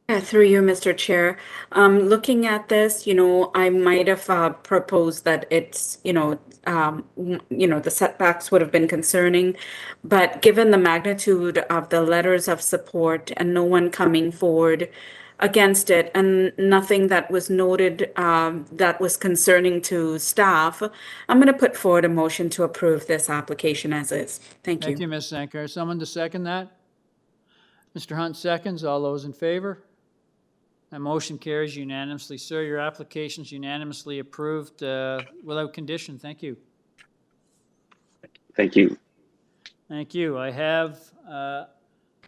Yeah, through you, Mr. Chair. Looking at this, I might have proposed that it's, the setbacks would have been concerning, but given the magnitude of the letters of support and no one coming forward against it and nothing that was noted that was concerning to staff, I'm going to put forward a motion to approve this application as is. Thank you. Thank you, Ms. Sankar. Someone to second that? Mr. Hunt seconds. All those in favor? That motion carries unanimously. Sir, your application is unanimously approved without condition. Thank you. Thank you. Thank you. I have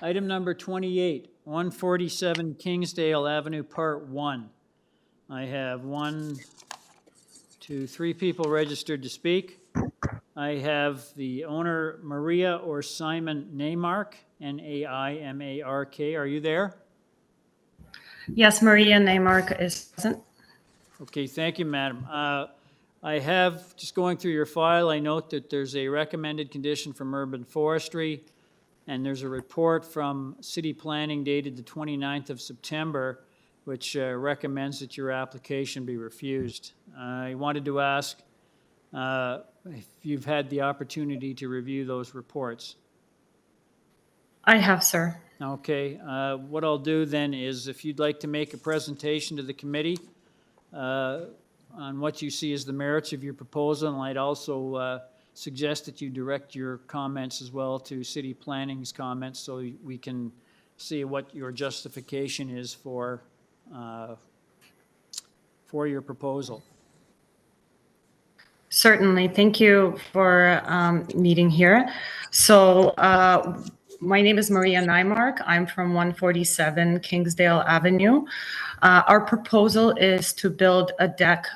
item number 28, 147 Kingsdale Avenue, Part 1. I have 1, 2, 3 people registered to speak. I have the owner, Maria or Simon Naimark, Naimark. Are you there? Yes, Maria Naimark is present. Okay, thank you, madam. I have, just going through your file, I note that there's a recommended condition from urban forestry, and there's a report from city planning dated the 29th of September, which recommends that your application be refused. I wanted to ask if you've had the opportunity to review those reports. I have, sir. Okay, what I'll do then is if you'd like to make a presentation to the committee on what you see as the merits of your proposal, and I'd also suggest that you direct your comments as well to city planning's comments so we can see what your justification is for your proposal. Certainly. Thank you for meeting here. So my name is Maria Naimark. I'm from 147 Kingsdale Avenue. Our proposal is to build a deck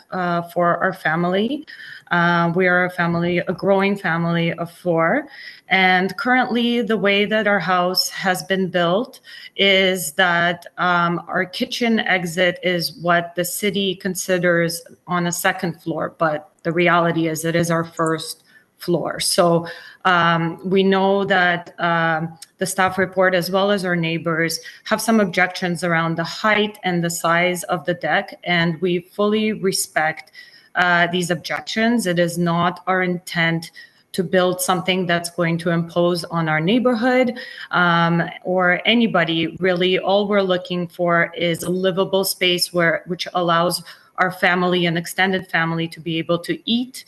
for our family. We are a growing family of 4. And currently the way that our house has been built is that our kitchen exit is what the city considers on a 2nd floor, but the reality is it is our 1st floor. So we know that the staff report, as well as our neighbors, have some objections around the height and the size of the deck, and we fully respect these objections. It is not our intent to build something that's going to impose on our neighborhood or anybody, really. All we're looking for is a livable space which allows our family and extended family to be able to eat,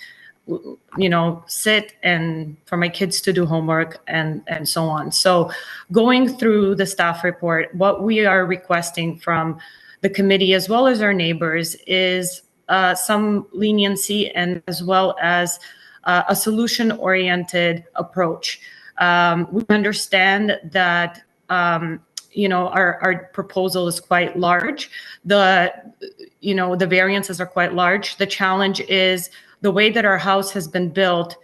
sit, and for my kids to do homework and so on. So going through the staff report, what we are requesting from the committee as well as our neighbors is some leniency and as well as a solution-oriented approach. We understand that our proposal is quite large. The variances are quite large. The challenge is the way that our house has been built,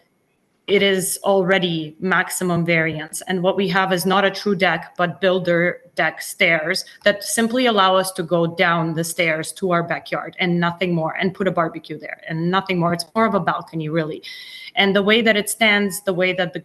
it is already maximum variance. And what we have is not a true deck, but builder deck stairs that simply allow us to go down the stairs to our backyard and nothing more, and put a barbecue there and nothing more. It's more of a balcony, really. And the way that it stands, the way that the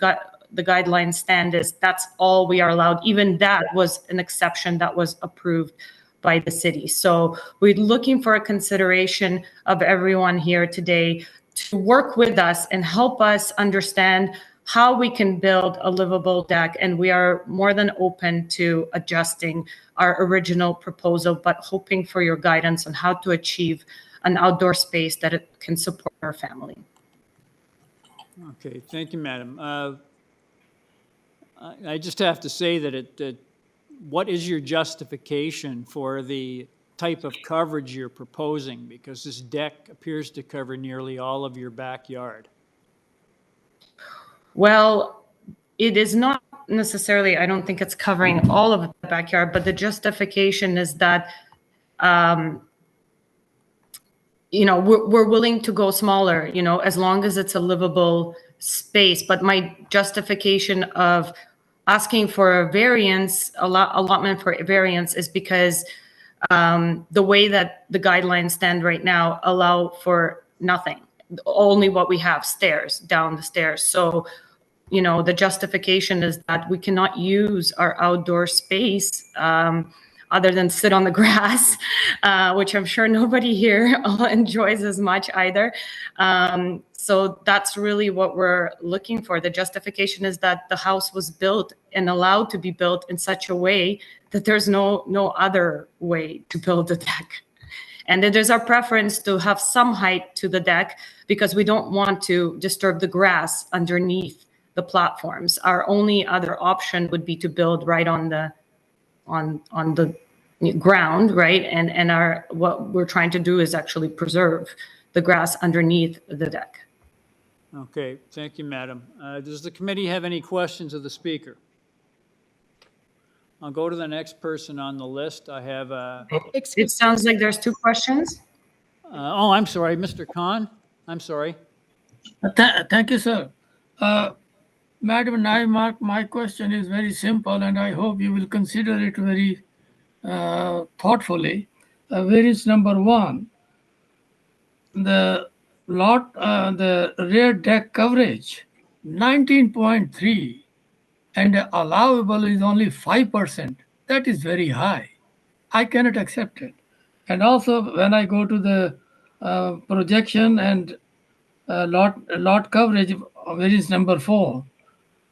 guidelines stand is that's all we are allowed. Even that was an exception that was approved by the city. So we're looking for a consideration of everyone here today to work with us and help us understand how we can build a livable deck. And we are more than open to adjusting our original proposal, but hoping for your guidance on how to achieve an outdoor space that it can support our family. Okay, thank you, madam. I just have to say that what is your justification for the type of coverage you're proposing? Because this deck appears to cover nearly all of your backyard. Well, it is not necessarily, I don't think it's covering all of the backyard, but the justification is that, we're willing to go smaller, as long as it's a livable space. But my justification of asking for a variance, allotment for variance, is because the way that the guidelines stand right now allow for nothing, only what we have, stairs, down the stairs. So, you know, the justification is that we cannot use our outdoor space other than sit on the grass, which I'm sure nobody here enjoys as much either. So that's really what we're looking for. The justification is that the house was built and allowed to be built in such a way that there's no other way to build the deck. And then there's our preference to have some height to the deck because we don't want to disturb the grass underneath the platforms. Our only other option would be to build right on the ground, right? And what we're trying to do is actually preserve the grass underneath the deck. Okay, thank you, madam. Does the committee have any questions of the speaker? I'll go to the next person on the list. I have It sounds like there's two questions. oh, I'm sorry, Mr. Khan. I'm sorry. Thank you, sir. Madam Nymark, my question is very simple, and I hope you will consider it very thoughtfully. Variance number 1, the rear deck coverage, 19.3, and allowable is only 5%. That is very high. I cannot accept it. And also, when I go to the projection and lot coverage, variance number 4,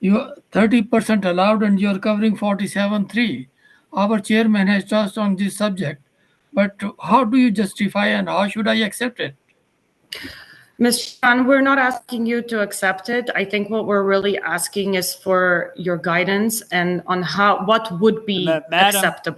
you 30% allowed and you're covering 47.3. Our chairman has touched on this subject, but how do you justify and how should I accept it? Ms. Chan, we're not asking you to accept it. I think what we're really asking is for your guidance and on what would be acceptable.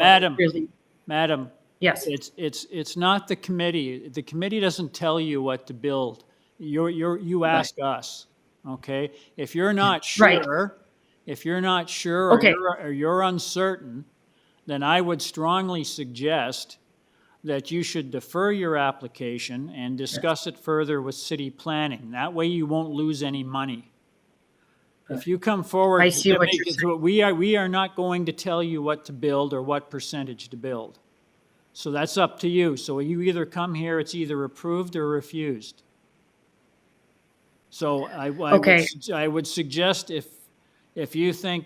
Madam, yes, it's not the committee. The committee doesn't tell you what to build. You ask us. Okay, if you're not sure, or you're uncertain, then I would strongly suggest that you should defer your application and discuss it further with city planning. That way you won't lose any money. If you come forward, I see what you're saying. We are not going to tell you what to build or what percentage to build. So that's up to you. So you either come here, it's either approved or refused. So I would suggest if you think,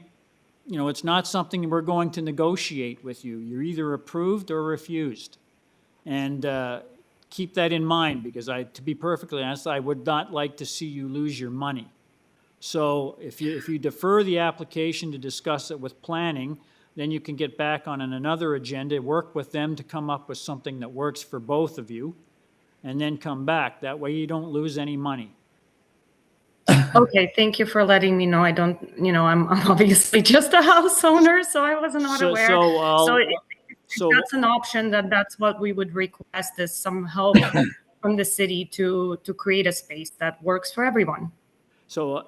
you know, it's not something we're going to negotiate with you, you're either approved or refused. And keep that in mind because to be perfectly honest, I would not like to see you lose your money. So if you defer the application to discuss it with planning, then you can get back on another agenda, work with them to come up with something that works for both of you, and then come back. That way you don't lose any money. Okay, thank you for letting me know. I don't, you know, I'm obviously just a house owner, so I was not aware. So that's an option. That's what we would request is some help from the city to create a space that works for everyone. So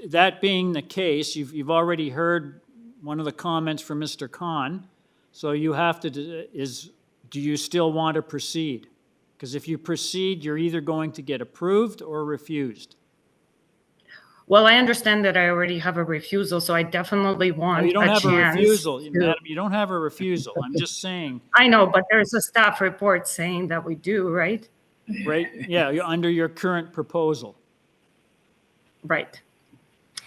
that being the case, you've already heard one of the comments from Mr. Khan. So you have to do you still want to proceed? Because if you proceed, you're either going to get approved or refused. Well, I understand that I already have a refusal, so I definitely want you don't a have chance. A refusal, madam. You don't have a refusal. I'm just saying. I know, but there's a staff report saying that we do, right? Right. Yeah, you're under your current proposal. Right.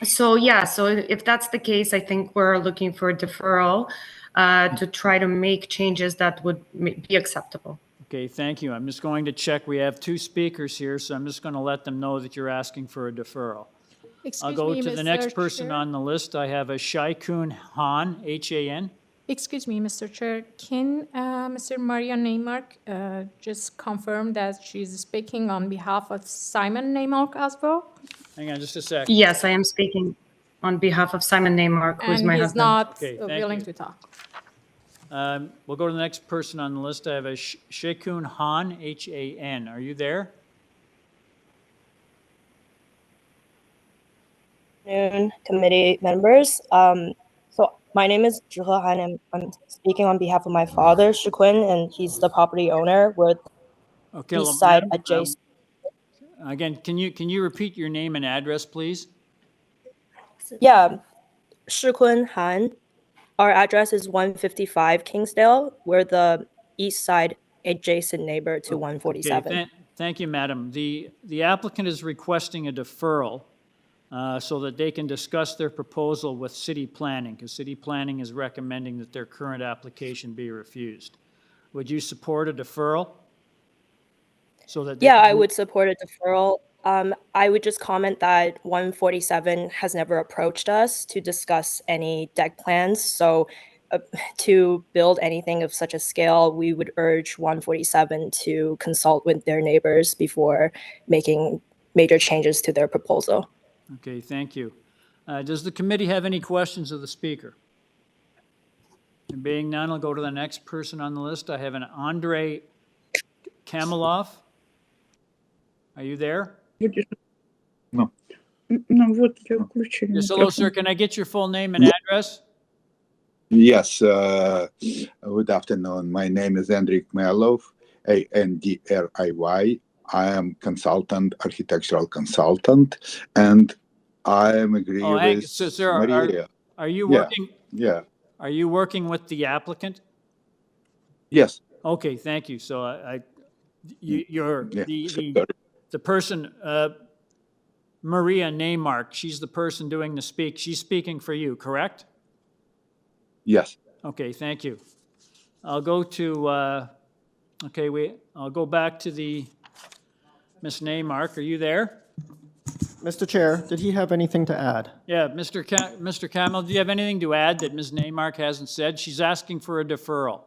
So yeah, so if that's the case, I think we're looking for a deferral to try to make changes that would be acceptable. Okay, thank you. I'm just going to check. We have 2 speakers here, so I'm just going to let them know that you're asking for a deferral. I'll go to the next person on the list. I have a Shaikun Han, H-A-N. Excuse me, Mr. Chair. Can Mr. Maria Neymark just confirm that she's speaking on behalf of Simon Neymark as well? Hang on just a second. Yes, I am speaking on behalf of Simon Neymark, who's my husband. And he's not willing to talk. We'll go to the next person on the list. I have a Shaikun Han, H-A-N. Are you there? Committee members. So my name is Zhihe Han, and I'm speaking on behalf of my father, Shiquin, and he's the property owner with east side adjacent. Again, can you repeat your name and address, please? Yeah, Shiquin Han. Our address is 155 Kingsdale. We're the east side adjacent neighbor to Okay, 147. thank you, madam. The applicant is requesting a deferral so that they can discuss their proposal with city planning, because city planning is recommending that their current application be refused. Would you support a deferral? So that Yeah, I would support a deferral. I would just comment that 147 has never approached us to discuss any deck plans. So to build anything of such a scale, we would urge 147 to consult with their neighbors before making major changes to their proposal. Okay, thank you. Does the committee have any questions of the speaker? And being none, I'll go to the next person on the list. I have an Andre Kamalov. Are you there? No. No, вот я включила Yes, hello, sir. Can I get your full name and address? Yes, good afternoon. My name is Andriy Khmelov, Andriy. I am consultant, architectural consultant, and I am agree with sir, Maria. Are you working? Yeah. Are you working with the applicant? Yes. Okay, thank you. So you're the person, Maria Neymark, she's the person doing the speak. She's speaking for you, correct? Yes. Okay, thank you. I'll go to, I'll go back to the Ms. Neymark. Are you there? Mr. Chair, did he have anything to add? Yeah, Mr. Camel, do you have anything to add that Ms. Neymark hasn't said? She's asking for a deferral.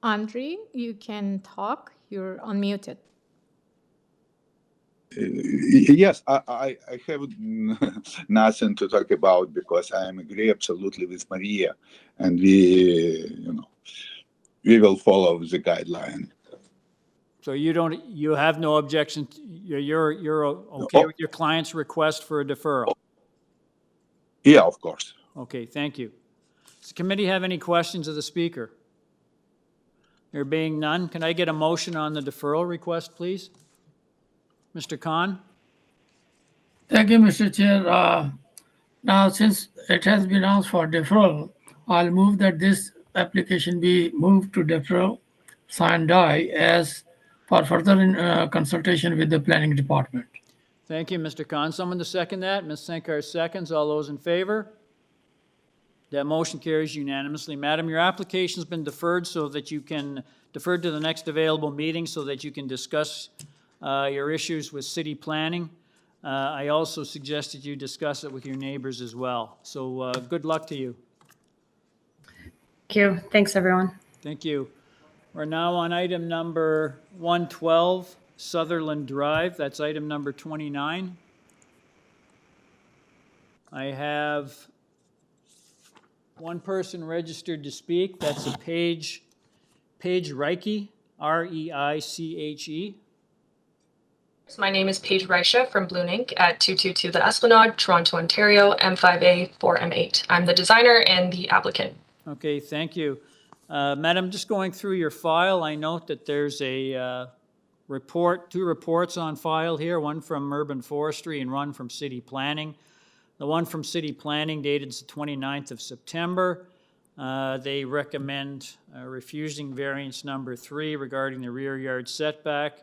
Andre, you can talk. You're unmuted. Yes, I have nothing to talk about because I am agree absolutely with Maria, and we will follow the guideline. So you have no objection. You're okay with your client's request for a deferral? Yeah, of course. Okay, thank you. Does the committee have any questions of the speaker? There being none, can I get a motion on the deferral request, please? Mr. Khan? Thank you, Mr. Chair. Now, since it has been asked for deferral, I'll move that this application be moved to deferral, signed die, as for further consultation with the planning department. Thank you, Mr. Khan. Someone to second that? Ms. Sankar seconds. All those in favor? That motion carries unanimously. Madam, your application's been deferred so that you can defer to the next available meeting so that you can discuss your issues with city planning. I also suggested you discuss it with your neighbors as well. So good luck to you. Thank you. Thanks, everyone. Thank you. We're now on item number 112, Sutherland Drive. That's item number 29. I have one person registered to speak. That's a Paige Reiche, R-E-I-C-H-E. My name is Paige Reiche from Blue Ink at 222 The Esplanade, Toronto, Ontario, M5A 4M8. I'm the designer and the applicant. Okay, thank you. Madam, just going through your file, I note that there's a two reports on file here, one from Urban Forestry and one from City Planning. The one from City Planning dated the 29th of September. They recommend refusing variance number 3 regarding the rear yard setback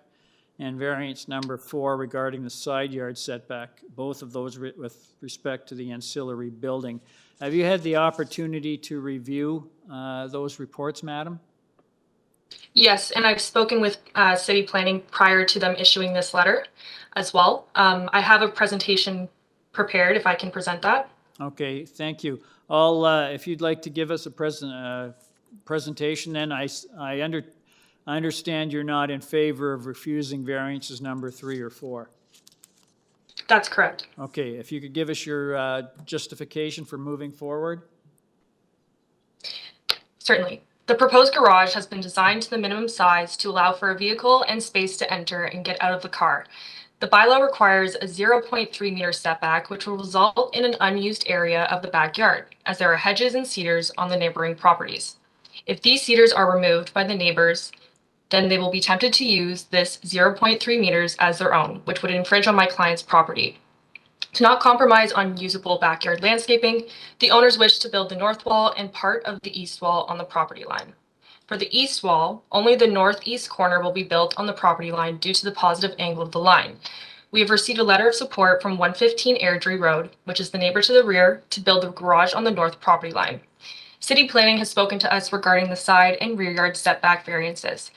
and variance number 4 regarding the side yard setback, both of those with respect to the ancillary building. Have you had the opportunity to review those reports, madam? Yes, and I've spoken with City Planning prior to them issuing this letter as well. I have a presentation prepared if I can present that. Okay, thank you. If you'd like to give us a presentation, then I understand you're not in favor of refusing variances number 3 or 4. That's correct. Okay, if you could give us your justification for moving forward. Certainly. The proposed garage has been designed to the minimum size to allow for a vehicle and space to enter and get out of the car. The bylaw requires a 0.3 meter setback, which will result in an unused area of the backyard, as there are hedges and cedars on the neighboring properties. If these cedars are removed by the neighbors, then they will be tempted to use this 0.3 meters as their own, which would infringe on my client's property. To not compromise on usable backyard landscaping, the owners wish to build the north wall and part of the east wall on the property line. For the east wall, only the northeast corner will be built on the property line due to the positive angle of the line. We have received a letter of support from 115 Airdrie Road, which is the neighbor to the rear, to build the garage on the north property line. City Planning has spoken to us regarding the side and rear yard setback variances.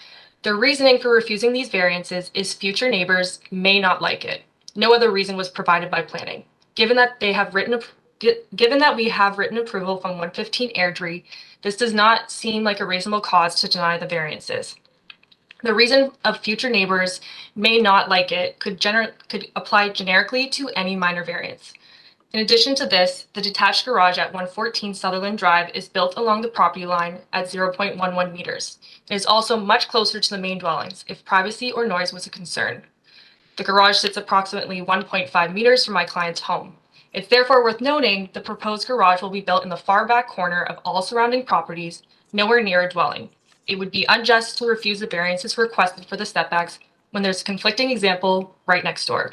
Their reasoning for refusing these variances is future neighbors may not like it. No other reason was provided by planning. Given that we have written approval from 115 Airdrie, this does not seem like a reasonable cause to deny the variances. The reason of future neighbors may not like it could apply generically to any minor variance. In addition to this, the detached garage at 114 Sutherland Drive is built along the property line at 0.11 meters. It is also much closer to the main dwellings if privacy or noise was a concern. The garage sits approximately 1.5 meters from my client's home. It's therefore worth noting the proposed garage will be built in the far back corner of all surrounding properties, nowhere near a dwelling. It would be unjust to refuse the variances requested for the setbacks when there's a conflicting example right next door.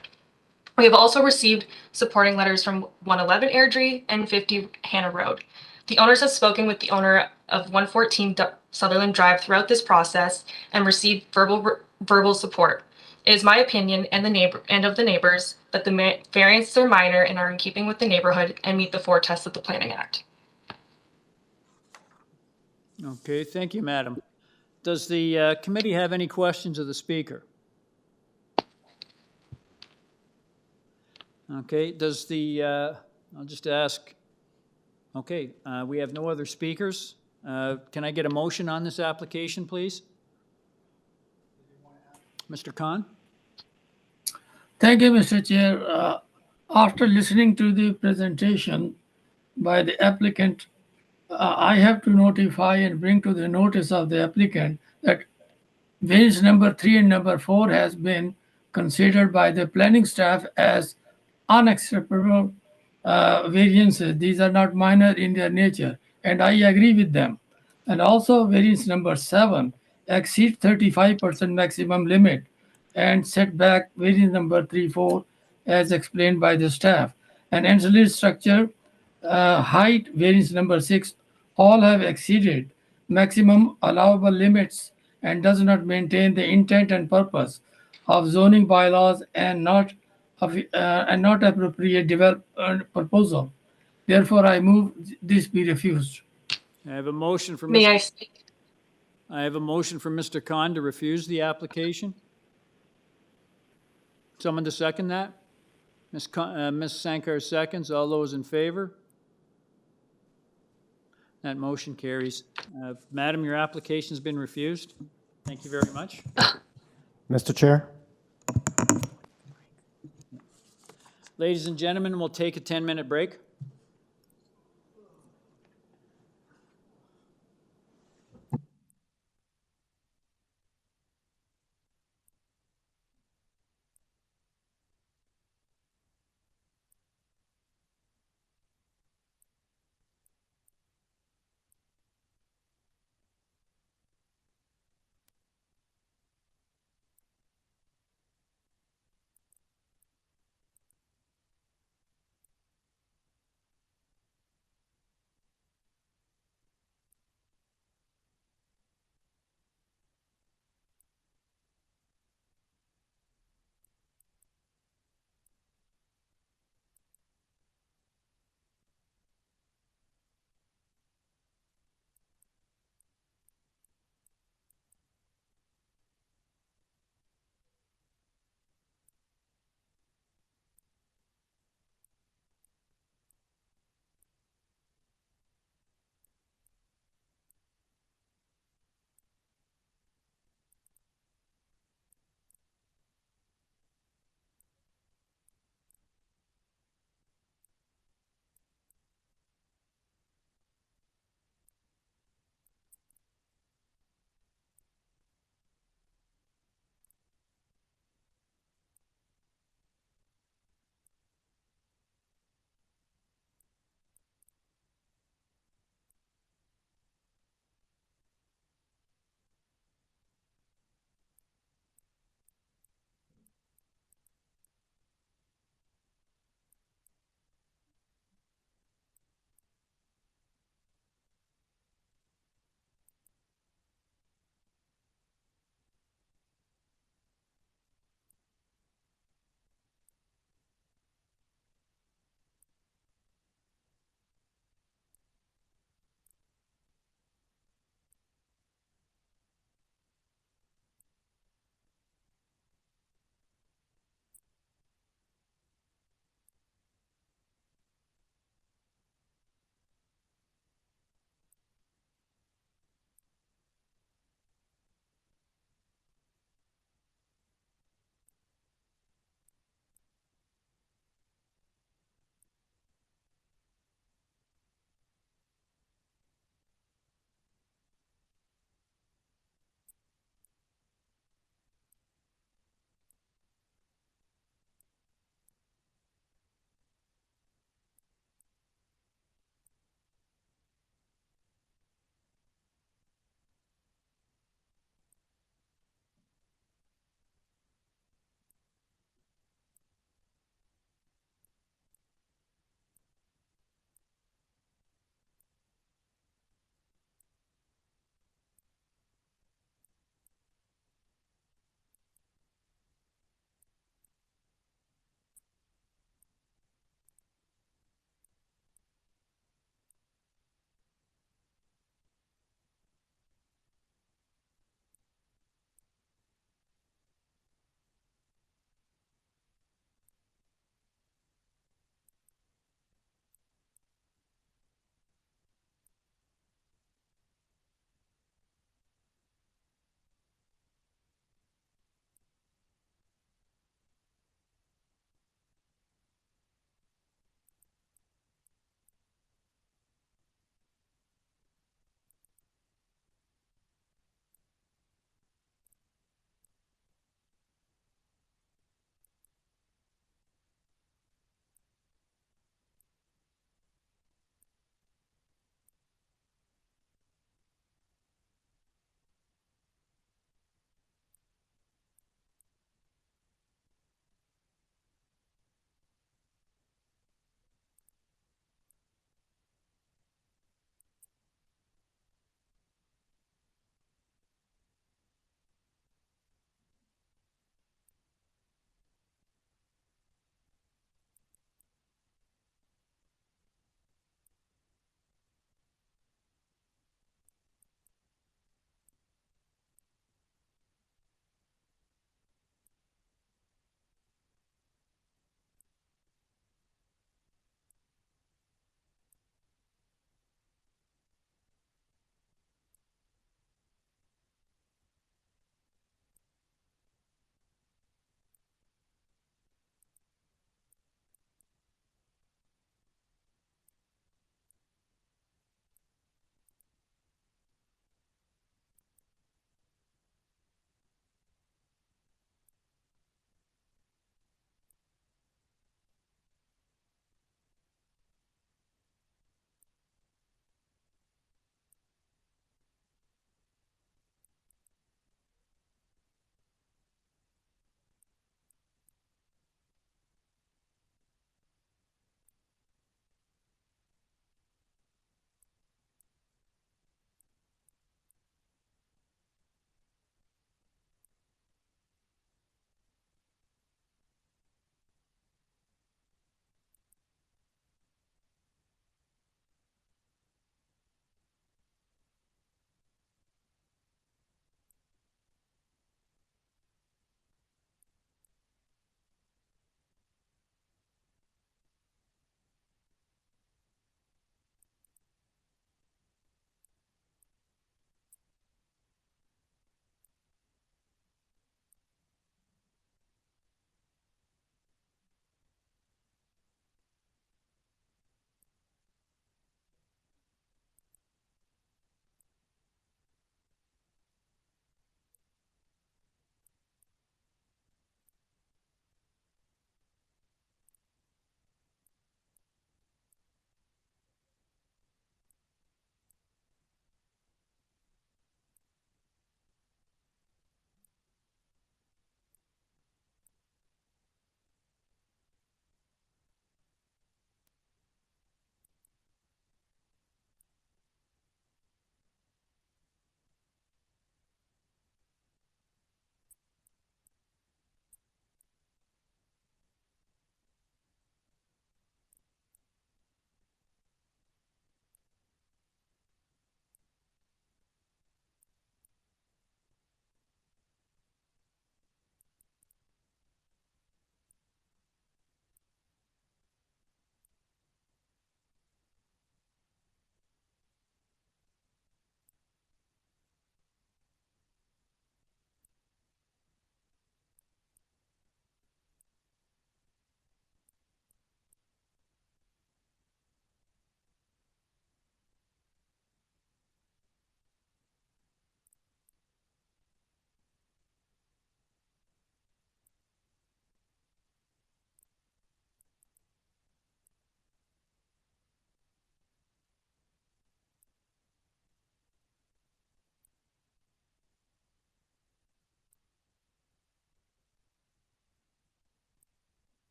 We have also received supporting letters from 111 Airdrie and 50 Hannah Road. The owners have spoken with the owner of 114 Sutherland Drive throughout this process and received verbal support. It is my opinion and of the neighbors that the variances are minor and are in keeping with the neighborhood and meet the 4 tests of the Planning Act. Okay, thank you, madam. Does the committee have any questions of the speaker? Okay, does the, I'll just ask, okay, we have no other speakers. Can I get a motion on this application, please? Mr. Khan? Thank you, Mr. Chair. After listening to the presentation by the applicant, I have to notify and bring to the notice of the applicant that variance number 3 and number 4 has been considered by the planning staff as unacceptable variances. These are not minor in their nature, and I agree with them. And also variance number 7 exceeds 35% maximum limit, and setback variance number 3, 4 as explained by the staff. And ancillary structure height variance number 6 all have exceeded maximum allowable limits and does not maintain the intent and purpose of zoning bylaws and not appropriate proposal. Therefore, I move this be refused. I have a motion for May I speak? I have a motion for Mr. Khan to refuse the application. Someone to second that? Ms. Sankar seconds. All those in favor? That motion carries. Madam, your application's been refused. Thank you very much. Mr. Chair? Ladies and gentlemen, we'll take a 10-minute break.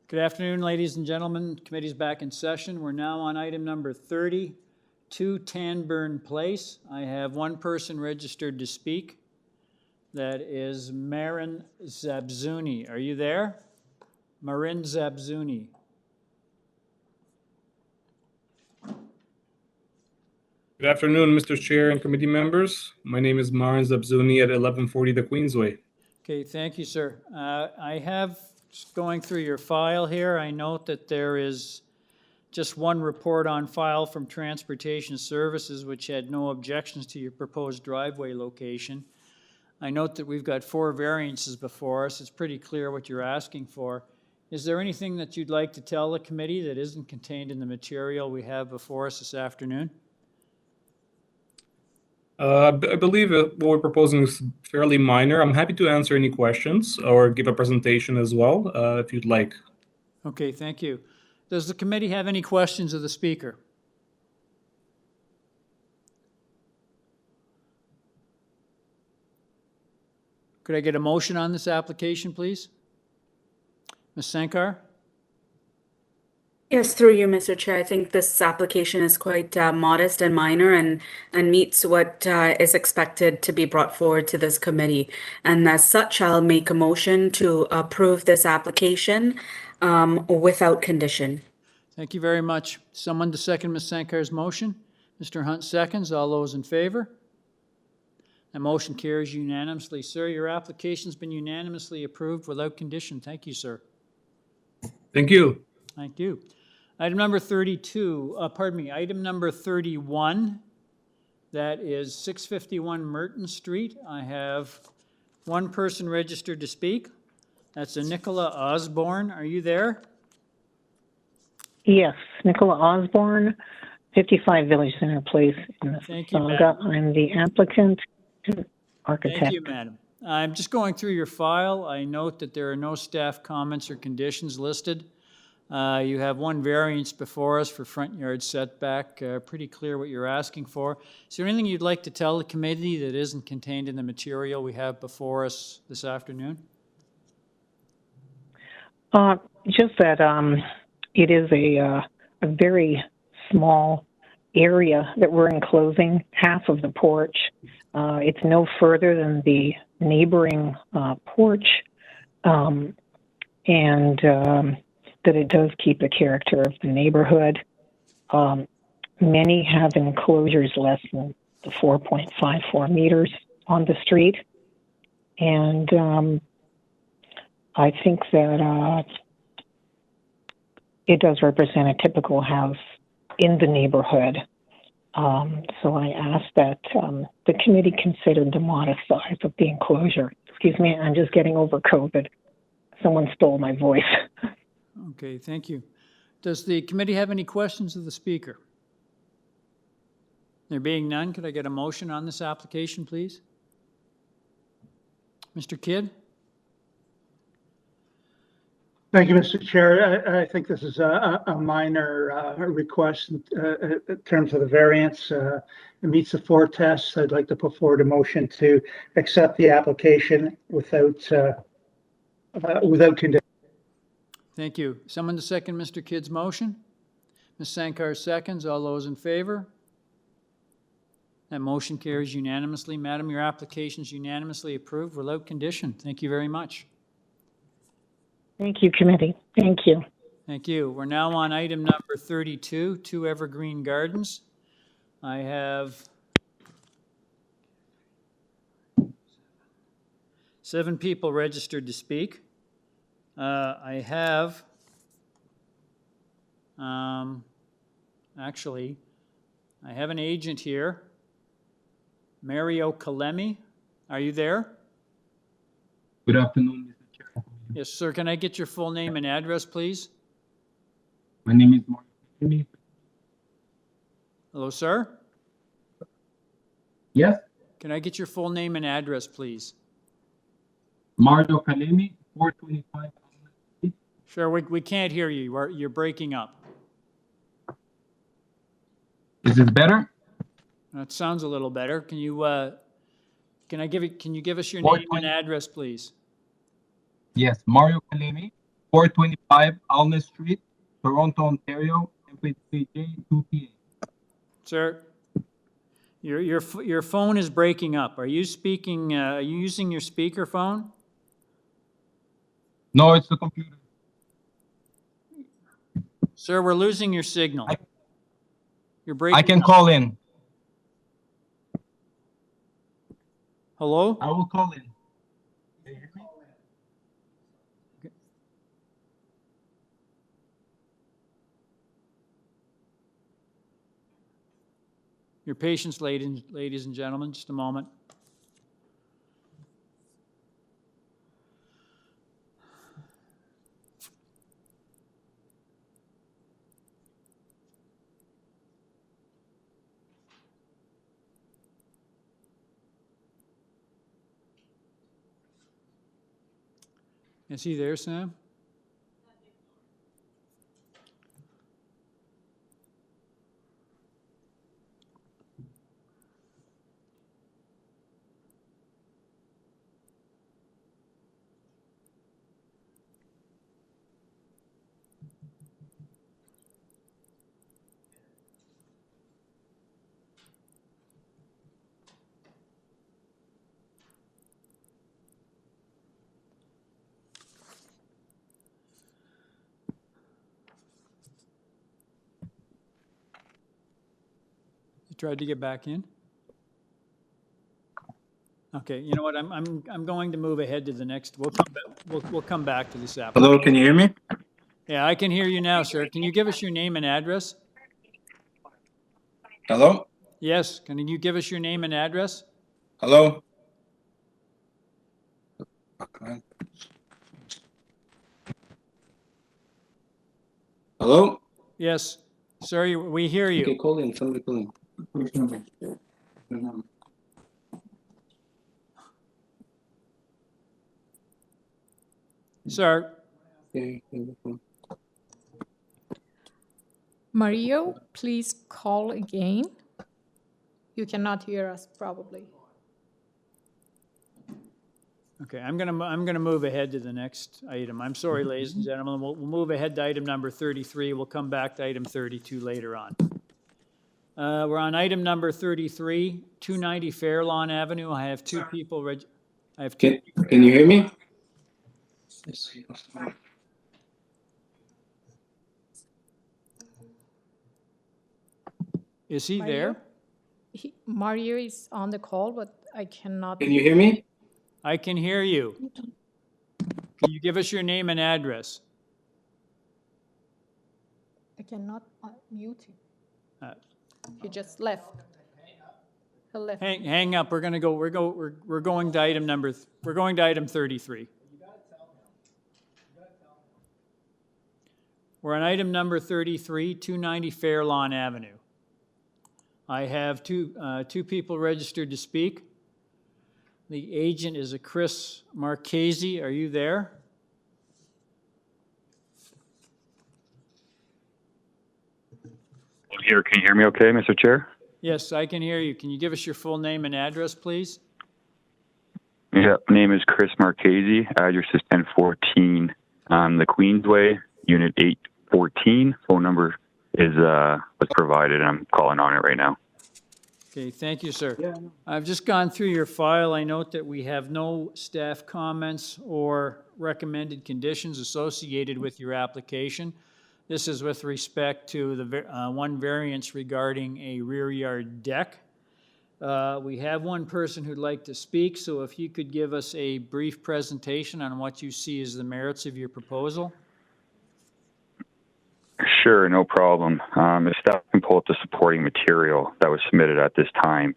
Good afternoon, ladies and gentlemen. Committee's back in session. We're now on item number 32 TANBURN Place. I have one person registered to speak. That is Marin Zabzuni. Are you there? Marin Zabzuni. Good afternoon, Mr. Chair and committee members. My name is Marin Zabzuni at 1140 The Queensway. Okay, thank you, sir. I have, just going through your file here, I note that there is just one report on file from Transportation Services, which had no objections to your proposed driveway location. I note that we've got 4 variances before us. It's pretty clear what you're asking for. Is there anything that you'd like to tell the committee that isn't contained in the material we have before us this afternoon? I believe what we're proposing is fairly minor. I'm happy to answer any questions or give a presentation as well, if you'd like. Okay, thank you. Does the committee have any questions of the speaker? Could I get a motion on this application, please? Ms. Sankar? Yes, through you, Mr. Chair. I think this application is quite modest and minor and meets what is expected to be brought forward to this committee. And as such, I'll make a motion to approve this application without condition. Thank you very much. Someone to second Ms. Sankar's motion? Mr. Hunt seconds. All those in favor? That motion carries unanimously. Sir, your application's been unanimously approved without condition. Thank you, sir. Thank you. Thank you. Item number item number 31, that is 651 Merton Street. I have one person registered to speak. That's a Nicola Osborne. Are you there? Yes, Nicola Osborne, 55 Village Center Place in Mississauga. I'm the applicant and architect. Thank you, madam. I'm just going through your file. I note that there are no staff comments or conditions listed. You have one variance before us for front yard setback. Pretty clear what you're asking for. Is there anything you'd like to tell the committee that isn't contained in the material we have before us this afternoon? Just that it is a very small area that we're enclosing, half of the porch. It's no further than the neighboring porch, and that it does keep the character of the neighborhood. Many have enclosures less than the 4.54 meters on the street. And I think that it does represent a typical house in the neighborhood. So I ask that the committee consider the modest size of the enclosure. Excuse me, I'm just getting over COVID. Someone stole my voice. Okay, thank you. Does the committee have any questions of the speaker? There being none, could I get a motion on this application, please? Mr. Kidd? Thank you, Mr. Chair. I think this is a minor request in terms of the variance. It meets the 4 tests. I'd like to put forward a motion to accept the application without condition. Thank you. Someone to second Mr. Kidd's motion? Ms. Sankar seconds. All those in favor? That motion carries unanimously. Madam, your application is unanimously approved without condition. Thank you very much. Thank you, committee. Thank you. Thank you. We're now on item number 32, 2 Evergreen Gardens. I have 7 people registered to speak. I have, actually, I have an agent here, Mario Kalemi. Are you there? Good afternoon, Mr. Chair. Yes, sir. Can I get your full name and address, please? My name is Mario Kalemi. Hello, sir? Yes, Can I get your full name and address, please? Mario Kalemi, 425. Sure, we can't hear you. You're breaking up. Is this better? That sounds a little better. Can you give us your name and address, please? Yes, Mario Kalemi, 425 Alness Street, Toronto, Ontario, MP3J 2PA. Sir, your phone is breaking up. Are you speaking, are you using your speakerphone? No, it's the computer. Sir, we're losing your signal. You're breaking I can up. call in. Hello? I will call in. Can you hear me? Your patience, ladies and gentlemen, just a moment. Is he there, Sam? Tried to get back in? Okay, you know what? I'm going to move ahead to the next. We'll come back to this application. Hello, can you hear me? Yeah, I can hear you now, sir. Can you give us your name and address? Hello? Yes. Can you give us your name and address? Hello? Hello? Yes, sir. We hear you. Okay, call in. Somebody call in. Sir. Mario, please call again. You cannot hear us probably. Okay, I'm gonna move ahead to the next item. I'm sorry, ladies and gentlemen. We'll move ahead to item number 33. We'll come back to item 32 later on. We're on item number 33, 290 Fairlawn Avenue. I have two people. Can you hear me? Is he there? Mario is on the call, but I cannot. Can you hear me? I can hear you. Can you give us your name and address? I cannot mute him. He just left. He left. Hang up. We're gonna go. We're going to item number. We're going to item 33. We're on item number 33, 290 Fairlawn Avenue. I have two people registered to speak. The agent is a Chris Marchese. Are you there? I'm here. Can you hear me okay, Mr. Chair? Yes, I can hear you. Can you give us your full name and address, please? Yeah, name is Chris Marchese. Address is 1014 on the Queensway, Unit 814. Phone number is was provided, and I'm calling on it right now. Okay, thank you, sir. I've just gone through your file. I note that we have no staff comments or recommended conditions associated with your application. This is with respect to the one variance regarding a rear yard deck. We have one person who'd like to speak, so if you could give us a brief presentation on what you see as the merits of your proposal. Sure, no problem. If staff can pull up the supporting material that was submitted at this time.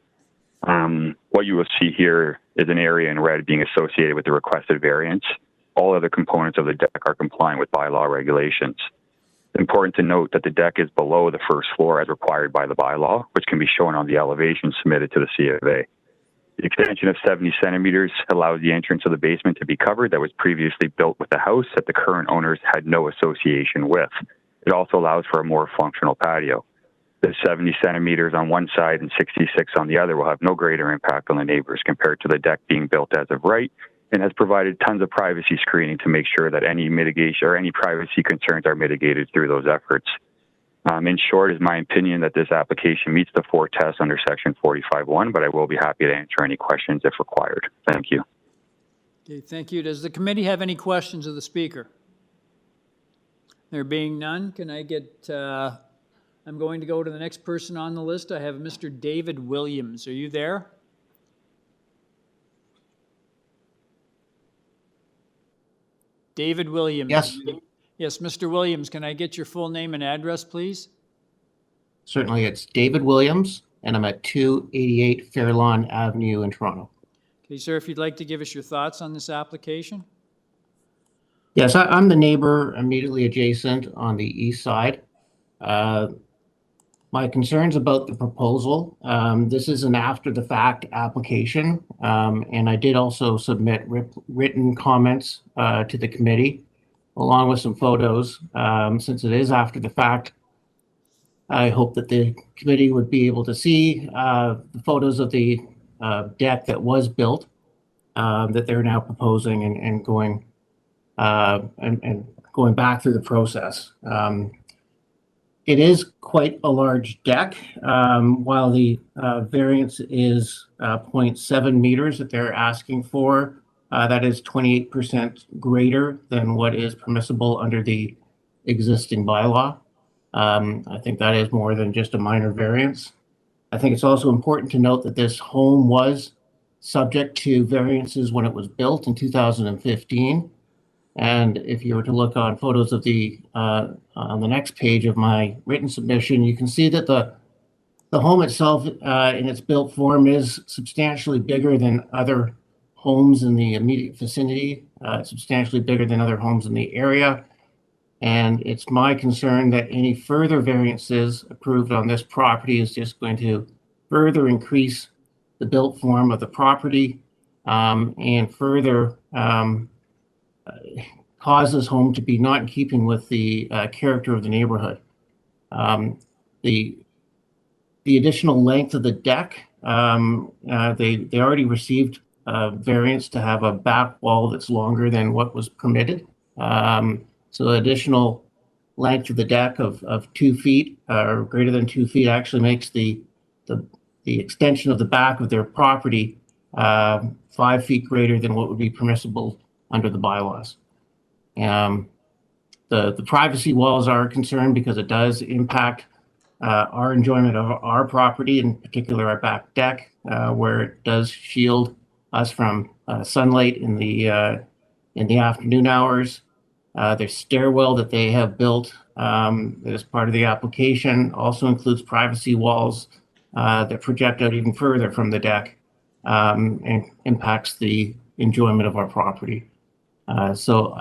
What you will see here is an area in red being associated with the requested variance. All other components of the deck are compliant with bylaw regulations. It's important to note that the deck is below the first floor as required by the bylaw, which can be shown on the elevation submitted to the C of A. The extension of 70 centimeters allows the entrance of the basement to be covered that was previously built with the house that the current owners had no association with. It also allows for a more functional patio. The 70 centimeters on one side and 66 on the other will have no greater impact on the neighbors compared to the deck being built as of right and has provided tons of privacy screening to make sure that any mitigation or any privacy concerns are mitigated through those efforts. In short, it's my opinion that this application meets the 4 tests under Section 45(1), but I will be happy to answer any questions if required. Thank you. Okay, thank you. Does the committee have any questions of the speaker? There being none, can I get, I'm going to go to the next person on the list. I have Mr. David Williams. Are you there? David Williams. Yes. Yes, Mr. Williams, can I get your full name and address, please? Certainly, it's David Williams, and I'm at 288 Fairlawn Avenue in Toronto. Okay, sir, if you'd like to give us your thoughts on this application. Yes, I'm the neighbor immediately adjacent on the east side. My concerns about the proposal, this is an after-the-fact application, and I did also submit written comments to the committee, along with some photos. Since it is after the fact, I hope that the committee would be able to see the photos of the deck that was built that they're now proposing and going going back through the process. It is quite a large deck. While the variance is 0.7 meters that they're asking for, that is 28% greater than what is permissible under the existing bylaw. I think that is more than just a minor variance. I think it's also important to note that this home was subject to variances when it was built in 2015. And if you were to look on photos of the on the next page of my written submission, you can see that the home itself in its built form is substantially bigger than other homes in the immediate vicinity, substantially bigger than other homes in the area. And it's my concern that any further variances approved on this property is just going to further increase the built form of the property and further cause this home to be not in keeping with the character of the neighborhood. The additional length of the deck, they already received variance to have a back wall that's longer than what was permitted. So the additional length of the deck of 2 feet or greater than 2 feet actually makes the extension of the back of their property 5 feet greater than what would be permissible under the bylaws. The privacy walls are a concern because it does impact our enjoyment of our property, in particular our back deck, where it does shield us from sunlight in the afternoon hours. Their stairwell that they have built as part of the application also includes privacy walls that project out even further from the deck and impacts the enjoyment of our property. So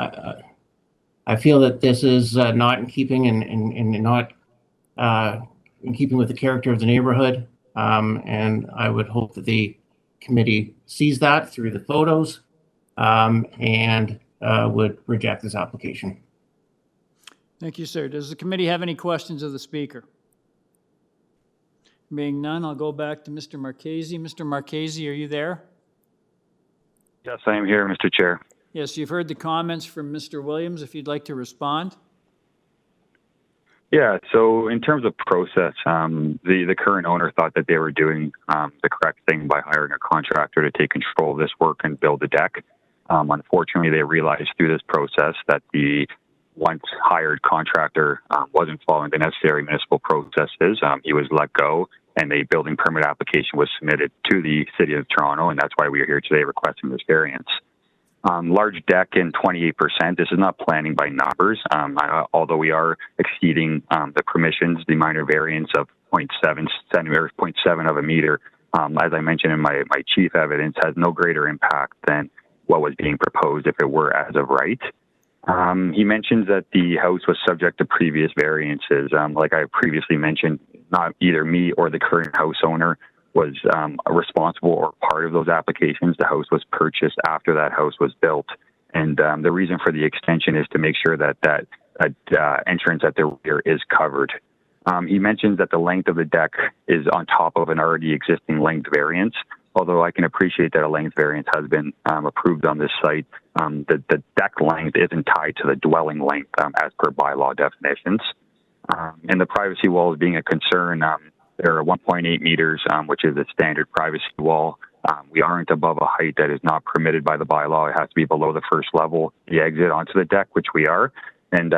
I feel that this is not in keeping and not in keeping with the character of the neighborhood. And I would hope that the committee sees that through the photos and would reject this application. Thank you, sir. Does the committee have any questions of the speaker? Being none, I'll go back to Mr. Marchese. Mr. Marchese, are you there? Yes, I am here, Mr. Chair. Yes, you've heard the comments from Mr. Williams. If you'd like to respond. Yeah, so in terms of process, the current owner thought that they were doing the correct thing by hiring a contractor to take control of this work and build the deck. Unfortunately, they realized through this process that the once hired contractor wasn't following the necessary municipal processes. He was let go, and a building permit application was submitted to the City of Toronto, and that's why we are here today requesting this variance. Large deck in 28%. This is not planning by numbers. Although we are exceeding the permissions, the minor variance of 0.7 centimeters, 0.7 of a meter, as I mentioned in my chief evidence, has no greater impact than what was being proposed if it were as of right. He mentions that the house was subject to previous variances. Like I previously mentioned, not either me or the current house owner was responsible or part of those applications. The house was purchased after that house was built. And the reason for the extension is to make sure that entrance at the rear is covered. He mentions that the length of the deck is on top of an already existing length variance. although I can appreciate that a length variance has been approved on this site, the deck length isn't tied to the dwelling length as per bylaw definitions. And the privacy wall being a concern, there are 1.8 meters, which is a standard privacy wall. We aren't above a height that is not permitted by the bylaw. It has to be below the first level, the exit onto the deck, which we are. And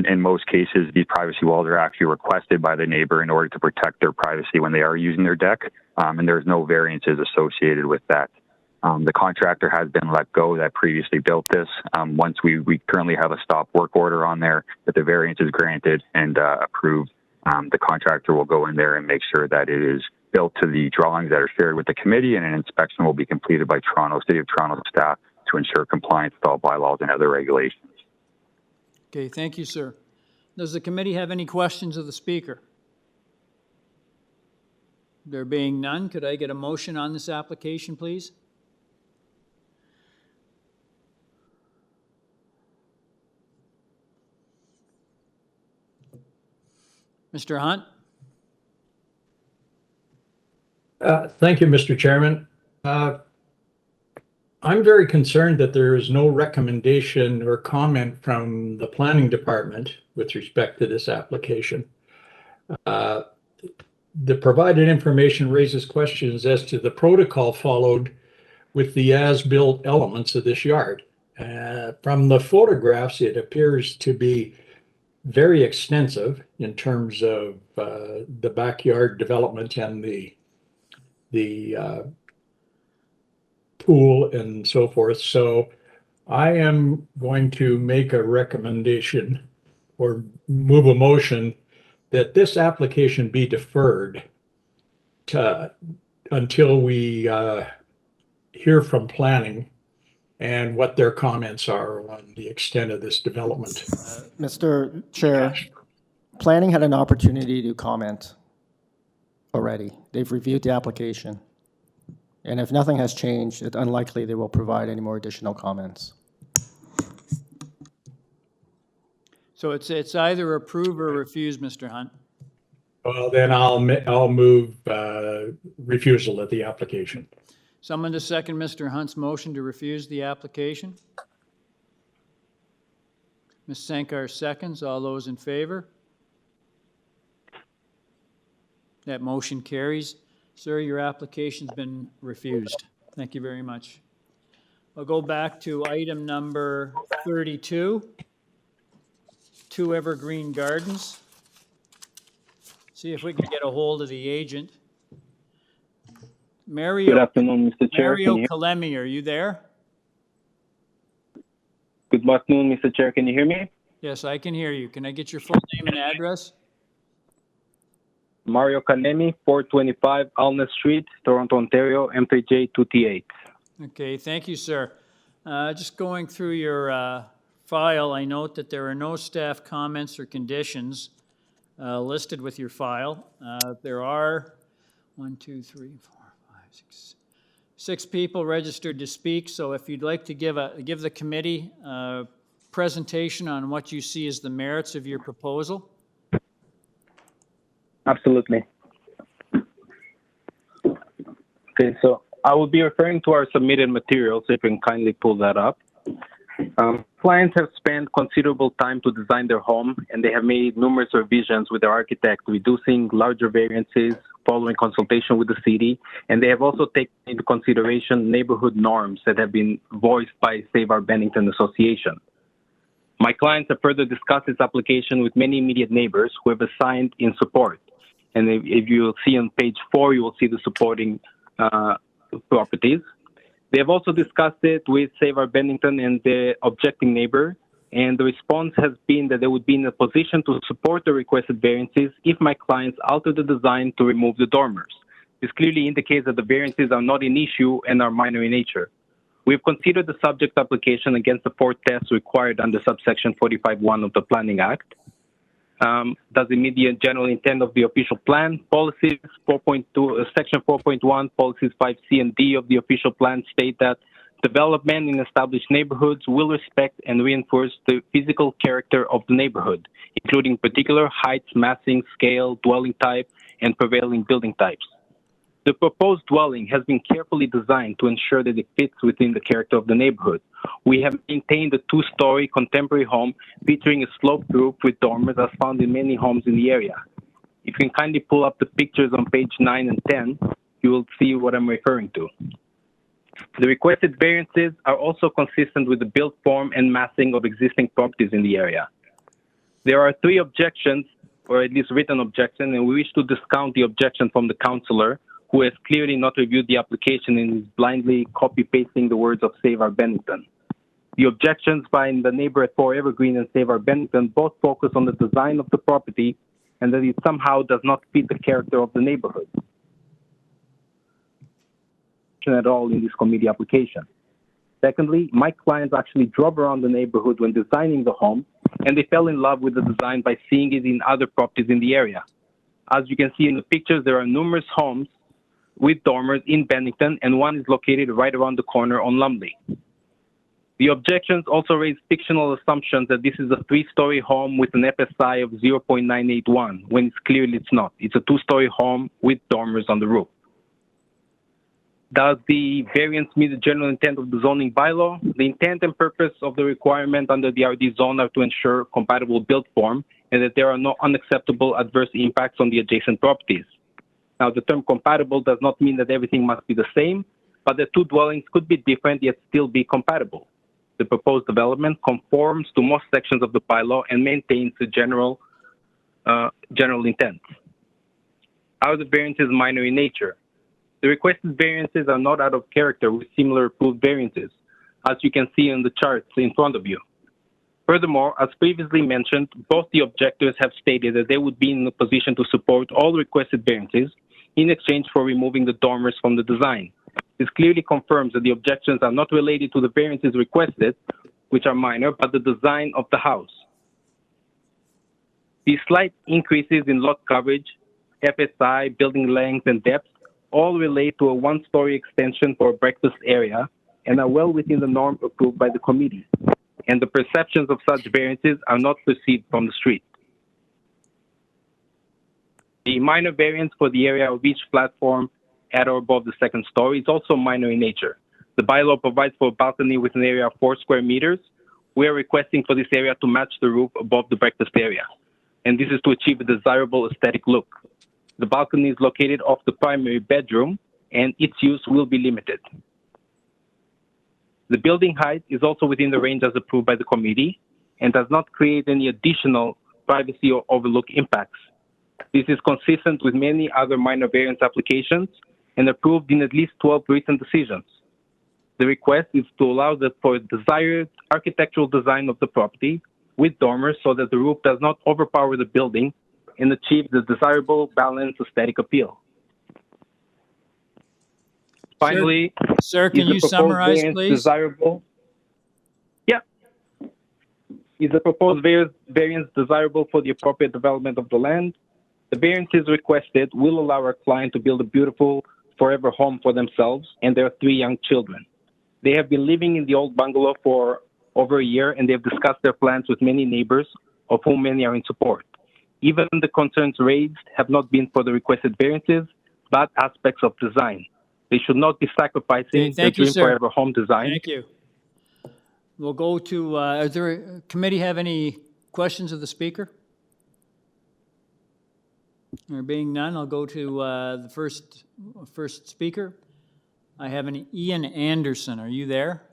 in most cases, these privacy walls are actually requested by the neighbor in order to protect their privacy when they are using their deck. And there's no variances associated with that. The contractor has been let go that previously built this. Once we currently have a stop work order on there that the variance is granted and approved, the contractor will go in there and make sure that it is built to the drawings that are shared with the committee, and an inspection will be completed by City of Toronto staff to ensure compliance with all bylaws and other regulations. Okay, thank you, sir. Does the committee have any questions of the speaker? There being none, could I get a motion on this application, please? Mr. Hunt? Thank you, Mr. Chairman. I'm very concerned that there is no recommendation or comment from the planning department with respect to this application. The provided information raises questions as to the protocol followed with the as-built elements of this yard. From the photographs, it appears to be very extensive in terms of the backyard development and the pool and so forth. So I am going to make a recommendation or move a motion that this application be deferred until we hear from planning and what their comments are on the extent of this development. Mr. Chair, planning had an opportunity to comment already. They've reviewed the application. And if nothing has changed, it's unlikely they will provide any more additional comments. So it's either approve or refuse, Mr. Hunt. Well, then I'll move refusal of the application. Someone to second Mr. Hunt's motion to refuse the application? Ms. Sankar seconds. All those in favor? That motion carries. Sir, your application's been refused. Thank you very much. I'll go back to item number 32, 2 Evergreen Gardens. See if we can get a hold of the agent. Mario, good afternoon, Mr. Chair. Mario Kalemi, are you there? Good afternoon, Mr. Chair. Can you hear me? Yes, I can hear you. Can I get your full name and address? Mario Kalemi, 425 Alness Street, Toronto, Ontario, M3J 2T8. Okay, thank you, sir. Just going through your file, I note that there are no staff comments or conditions listed with your file. There are 6 people registered to speak. So if you'd like to give the committee a presentation on what you see as the merits of your proposal. Absolutely. Okay, so I will be referring to our submitted materials, if you can kindly pull that up. Clients have spent considerable time to design their home, and they have made numerous revisions with their architect, reducing larger variances following consultation with the city, and they have also taken into consideration neighborhood norms that have been voiced by Save Our Bennington Association. My clients have further discussed this application with many immediate neighbors who have assigned in support. And if you see on page 4, you will see the supporting properties. They have also discussed it with Save Our Bennington and the objecting neighbor, and the response has been that they would be in a position to support the requested variances if my clients alter the design to remove the dormers. This clearly indicates that the variances are not an issue and are minor in nature. We have considered the subject application against the 4 tests required under subsection 45(1) of the Planning Act. Does it meet the general intent of the official plan? Policies 4.2, section 4.1, policies 5C and D of the official plan state that development in established neighborhoods will respect and reinforce the physical character of the neighborhood, including particular heights, massing, scale, dwelling type, and prevailing building types. The proposed dwelling has been carefully designed to ensure that it fits within the character of the neighborhood. We have maintained a two-story contemporary home featuring a sloped roof with dormers as found in many homes in the area. If you can kindly pull up the pictures on page 9 and 10, you will see what I'm referring to. The requested variances are also consistent with the built form and massing of existing properties in the area. There are 3 objections, or at least written objections, and we wish to discount the objection from the councillor, who has clearly not reviewed the application and is blindly copy-pasting the words of Save Our Bennington. The objections by the neighbor at 4 Evergreen and Save Our Bennington both focus on the design of the property and that it somehow does not fit the character of the neighborhood at all in this committee application. Secondly, my clients actually drove around the neighborhood when designing the home, and they fell in love with the design by seeing it in other properties in the area. As you can see in the pictures, there are numerous homes with dormers in Bennington, and one is located right around the corner on Lumley. The objections also raise fictional assumptions that this is a 3-story home with an FSI of 0.981, when clearly it's not. It's a 2-story home with dormers on the roof. Does the variance meet the general intent of the zoning bylaw? The intent and purpose of the requirement under the RD zone are to ensure compatible build form and that there are no unacceptable adverse impacts on the adjacent properties. Now, the term compatible does not mean that everything must be the same, but the 2 dwellings could be different yet still be compatible. The proposed development conforms to most sections of the bylaw and maintains the general intent. Are the variances minor in nature? The requested variances are not out of character with similar approved variances, as you can see in the charts in front of you. Furthermore, as previously mentioned, both the objectors have stated that they would be in a position to support all requested variances in exchange for removing the dormers from the design. This clearly confirms that the objections are not related to the variances requested, which are minor, but the design of the house. These slight increases in lot coverage, FSI, building length, and depth all relate to a 1-story extension for a breakfast area and are well within the norm approved by the committee. And the perceptions of such variances are not perceived from the street. The minor variance for the area of each platform at or above the 2nd story is also minor in nature. The bylaw provides for a balcony with an area of 4 square meters. We are requesting for this area to match the roof above the breakfast area, and this is to achieve a desirable aesthetic look. The balcony is located off the primary bedroom, and its use will be limited. The building height is also within the range as approved by the committee and does not create any additional privacy or overlook impacts. This is consistent with many other minor variance applications and approved in at least 12 recent decisions. The request is to allow for desired architectural design of the property with dormers so that the roof does not overpower the building and achieve the desirable balanced aesthetic appeal. Finally, sir, can you summarize, please? Desirable? Yeah. Is the proposed variance desirable for the appropriate development of the land? The variances requested will allow our client to build a beautiful forever home for themselves and their 3 young children. They have been living in the old bungalow for over a year, and they have discussed their plans with many neighbors, of whom many are in support. Even the concerns raised have not been for the requested variances, but aspects of design. They should not be sacrificing their dream forever home design. Thank you. We'll go to, does the committee have any questions of the speaker? There being none, I'll go to the first speaker. I have an Ian Anderson. Are you there?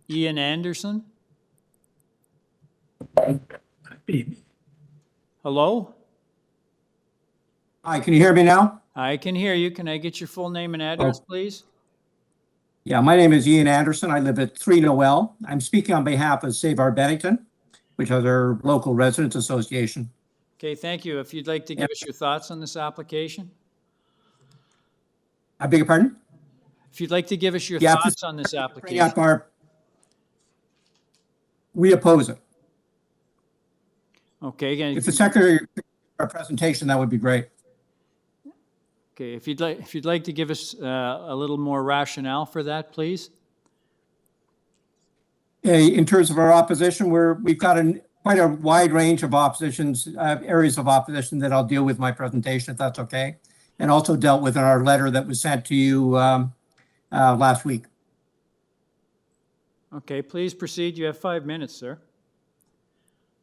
Ian Anderson? Hello? Hi, can you hear me now? I can hear you. Can I get your full name and address, please? Yeah, my name is Ian Anderson. I live at 3 Noel. I'm speaking on behalf of Save Our Bennington, which is our local residents association. Okay, thank you. If you'd like to give us your thoughts on this application? I beg your pardon? If you'd like to give us your thoughts on this application. We oppose it. Okay. Again, if the secretary our presentation, that would be great. Okay, if you'd like to give us a little more rationale for that, please. In terms of our opposition, we've got quite a wide range of oppositions, areas of opposition that I'll deal with in my presentation, if that's okay. And also dealt with in our letter that was sent to you last week. Okay, please proceed. You have 5 minutes, sir.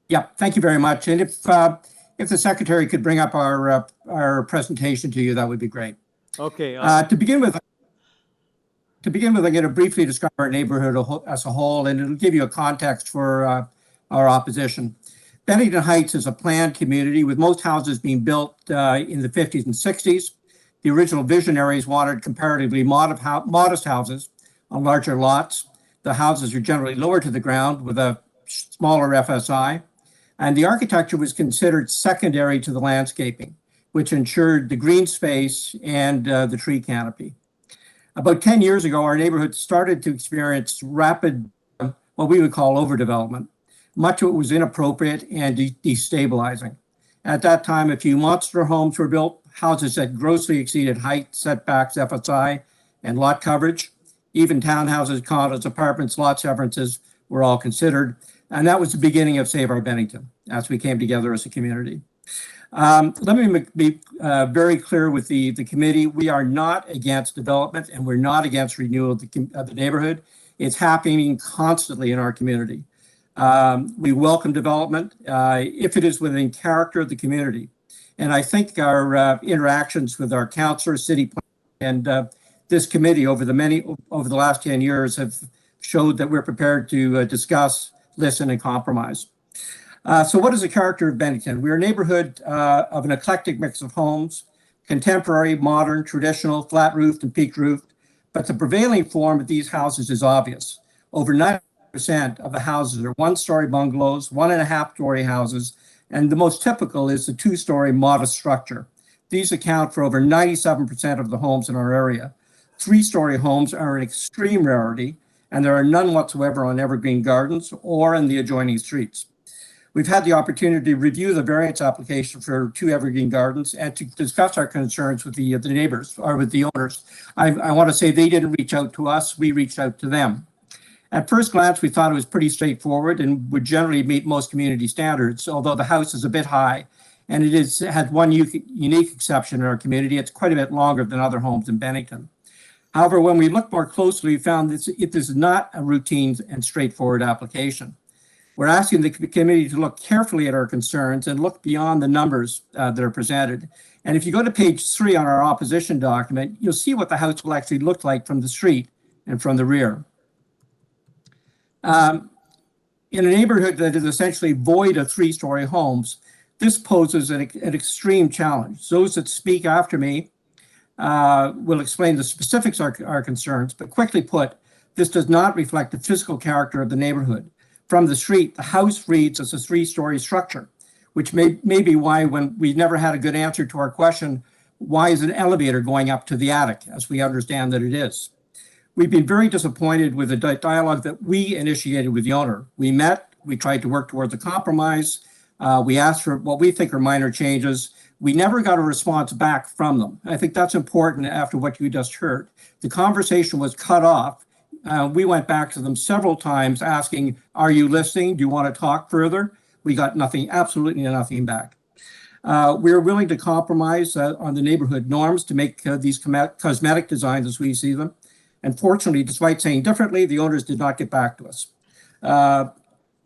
Yeah, thank you very much. And if the secretary could bring up our presentation to you, that would be great. Okay. To begin with, I'm going to briefly describe our neighborhood as a whole, and it'll give you a context for our opposition. Bennington Heights is a planned community with most houses being built in the 50s and 60s. The original visionaries wanted comparatively modest houses on larger lots. The houses are generally lower to the ground with a smaller FSI. And the architecture was considered secondary to the landscaping, which ensured the green space and the tree canopy. About 10 years ago, our neighborhood started to experience rapid, what we would call overdevelopment. Much of it was inappropriate and destabilizing. At that time, a few monster homes were built, houses that grossly exceeded height, setbacks, FSI, and lot coverage. Even townhouses, condos, apartments, lot severances were all considered. And that was the beginning of Save Our Bennington as we came together as a community. Let me be very clear with the committee. We are not against development and we're not against renewal of the neighborhood. It's happening constantly in our community. We welcome development if it is within character of the community. And I think our interactions with our councillor, city and this committee over the last 10 years have showed that we're prepared to discuss, listen, and compromise. So what is the character of Bennington? We're a neighborhood of an eclectic mix of homes, contemporary, modern, traditional, flat roofed and peaked roofed, but the prevailing form of these houses is obvious. Over 90% of the houses are one-story bungalows, 1.5-story houses, and the most typical is the 2-story modest structure. These account for over 97% of the homes in our area. 3-story homes are an extreme rarity, and there are none whatsoever on Evergreen Gardens or in the adjoining streets. We've had the opportunity to review the variance application for 2 Evergreen Gardens and to discuss our concerns with the neighbors or with the owners. I want to say they didn't reach out to us, we reached out to them. At first glance, we thought it was pretty straightforward and would generally meet most community standards, although the house is a bit high and it has one unique exception in our community. It's quite a bit longer than other homes in Bennington. However, when we looked more closely, we found that it is not a routine and straightforward application. We're asking the committee to look carefully at our concerns and look beyond the numbers that are presented. And if you go to page 3 on our opposition document, you'll see what the house will actually look like from the street and from the rear. In a neighborhood that is essentially void of 3-story homes, this poses an extreme challenge. Those that speak after me will explain the specifics of our concerns, but quickly put, this does not reflect the physical character of the neighborhood. From the street, the house reads as a 3-story structure, which may be why when we never had a good answer to our question, why is an elevator going up to the attic, as we understand that it is. We've been very disappointed with the dialogue that we initiated with the owner. We met, we tried to work towards a compromise. We asked for what we think are minor changes. We never got a response back from them. I think that's important after what you just heard. The conversation was cut off. We went back to them several times asking, are you listening? Do you want to talk further? We got nothing, absolutely nothing back. We're willing to compromise on the neighborhood norms to make these cosmetic designs as we see them. Unfortunately, despite saying differently, the owners did not get back to us. I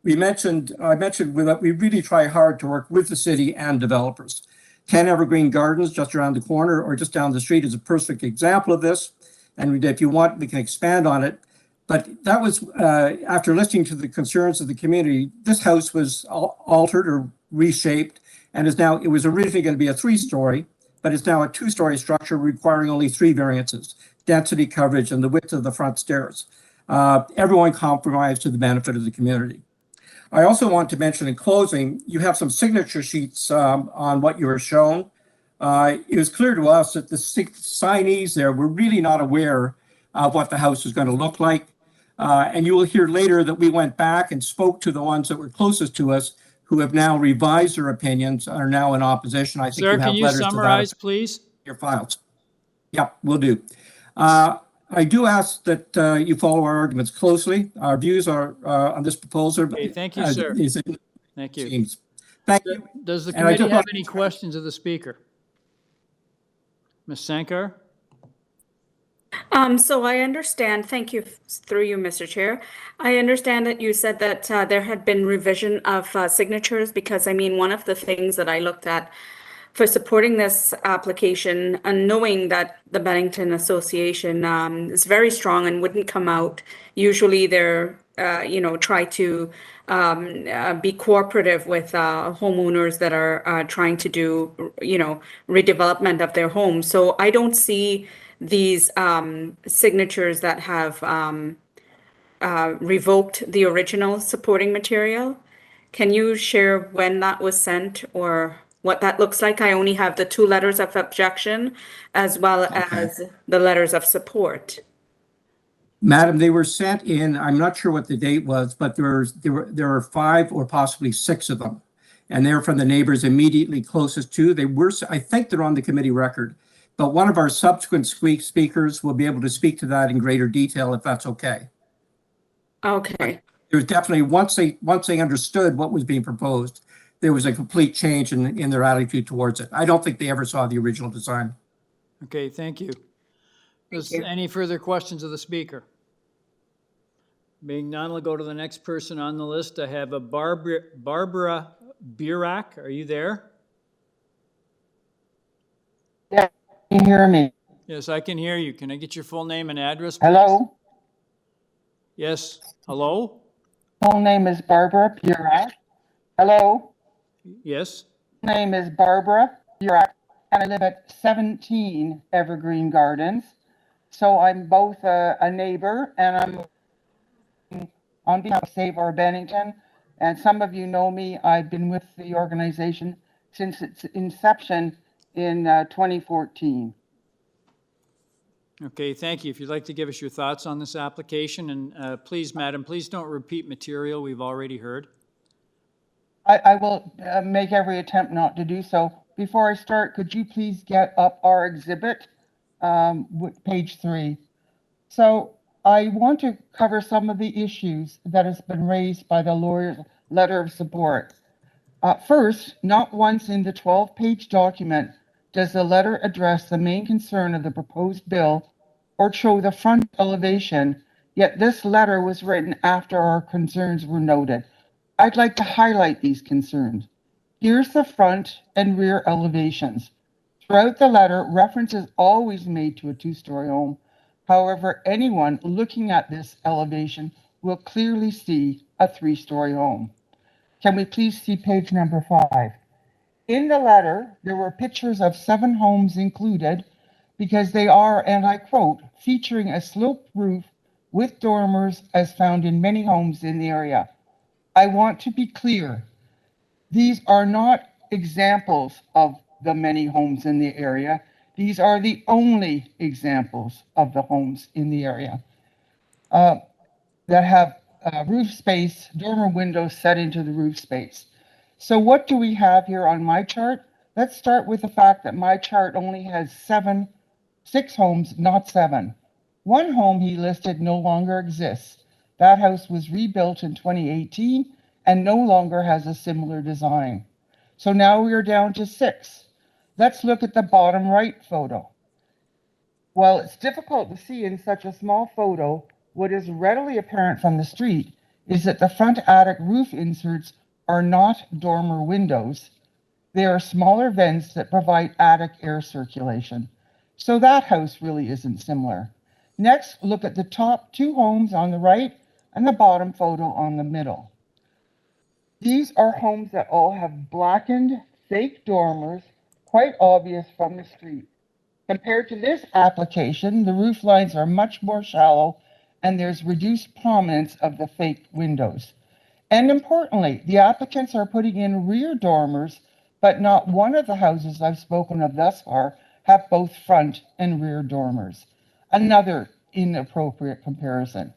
mentioned that we really try hard to work with the city and developers. 10 Evergreen Gardens just around the corner or just down the street is a perfect example of this. And if you want, we can expand on it. But that was, after listening to the concerns of the community, this house was altered or reshaped and it was originally going to be a 3-story, but it's now a 2-story structure requiring only 3 variances, density, coverage, and the width of the front stairs. Everyone compromised to the benefit of the community. I also want to mention in closing, you have some signature sheets on what you were shown. It was clear to us that the signees there were really not aware of what the house was going to look like. And you will hear later that we went back and spoke to the ones that were closest to us who have now revised their opinions, are now in opposition. I think Sir, you have can you letters summarize, to that please? your files. Yep, will do. I do ask that you follow our arguments closely. Our views are on this proposal. Okay, thank you, sir. Thank you. Seems. Thank you. Does the And I committee just have want- any questions of the speaker? Ms. Sankar? So I understand, thank you, through you, Mr. Chair. I understand that you said that there had been revision of signatures, because I mean, one of the things that I looked at for supporting this application, and knowing that the Bennington Association is very strong and wouldn't come out. Usually they're, try to be cooperative with homeowners that are trying to do, redevelopment of their homes. So I don't see these signatures that have revoked the original supporting material. Can you share when that was sent or what that looks like? I only have the 2 letters of objection as well as the letters of support. Madam, they were sent in, I'm not sure what the date was, but there are 5 or possibly 6 of them. And they're from the neighbors immediately closest to. I think they're on the committee record. But one of our subsequent speakers will be able to speak to that in greater detail if that's okay. Okay. There's definitely, once they understood what was being proposed, there was a complete change in their attitude towards it. I don't think they ever saw the original design. Okay, thank you. Any further questions of the speaker? Being none, we'll go to the next person on the list. I have a Barbara Burak. Are you there? Yeah, can you hear me? Yes, I can hear you. Can I get your full name and address, please? Hello? Yes, hello? Full name is Barbara Burak. Hello? Yes? Name is Barbara Burak, and I live at 17 Evergreen Gardens. So I'm both a neighbor and I'm on behalf of Save Our Bennington. And some of you know me, I've been with the organization since its inception in 2014. Okay, thank you. If you'd like to give us your thoughts on this application, and please, madam, please don't repeat material we've already heard. I will make every attempt not to do so. Before I start, could you please get up our exhibit, page 3. So I want to cover some of the issues that has been raised by the lawyer's letter of support. First, not once in the 12-page document does the letter address the main concern of the proposed bill or show the front elevation, yet this letter was written after our concerns were noted. I'd like to highlight these concerns. Here's the front and rear elevations. Throughout the letter, reference is always made to a 2-story home. However, anyone looking at this elevation will clearly see a 3-story home. Can we please see page number 5? In the letter, there were pictures of 7 homes included because they are, and I quote, featuring a sloped roof with dormers as found in many homes in the area. I want to be clear. These are not examples of the many homes in the area. These are the only examples of the homes in the area that have roof space, dormer windows set into the roof space. So what do we have here on my chart? Let's start with the fact that my chart only has 6 homes, not 7. One home he listed no longer exists. That house was rebuilt in 2018 and no longer has a similar design. So now we are down to 6. Let's look at the bottom right photo. While it's difficult to see in such a small photo, what is readily apparent from the street is that the front attic roof inserts are not dormer windows. They are smaller vents that provide attic air circulation. So that house really isn't similar. Next, look at the top 2 homes on the right and the bottom photo on the middle. These are homes that all have blackened, fake dormers, quite obvious from the street. Compared to this application, the roof lines are much more shallow and there's reduced prominence of the fake windows. And importantly, the applicants are putting in rear dormers, but not one of the houses I've spoken of thus far have both front and rear dormers. Another inappropriate comparison.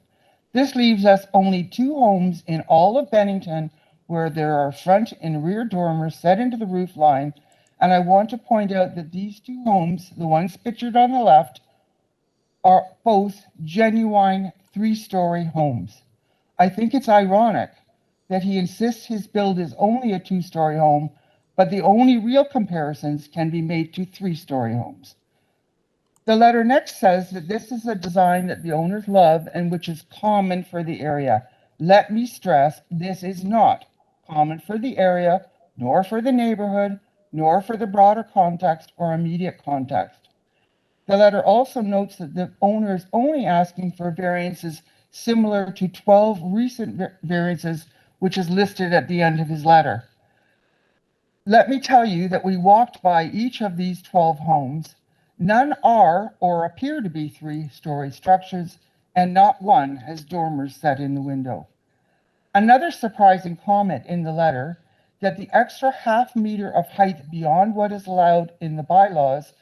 This leaves us only 2 homes in all of Bennington where there are front and rear dormers set into the roof line. And I want to point out that these 2 homes, the ones pictured on the left, are both genuine 3-story homes. I think it's ironic that he insists his build is only a 2-story home, but the only real comparisons can be made to 3-story homes. The letter next says that this is a design that the owners love and which is common for the area. Let me stress, this is not common for the area, nor for the neighborhood, nor for the broader context or immediate context. The letter also notes that the owner is only asking for variances similar to 12 recent variances, which is listed at the end of his letter. Let me tell you that we walked by each of these 12 homes. None are or appear to be 3-story structures, and not one has dormers set in the window. Another surprising comment in the letter that the extra ½ meter of height beyond what is allowed in the bylaws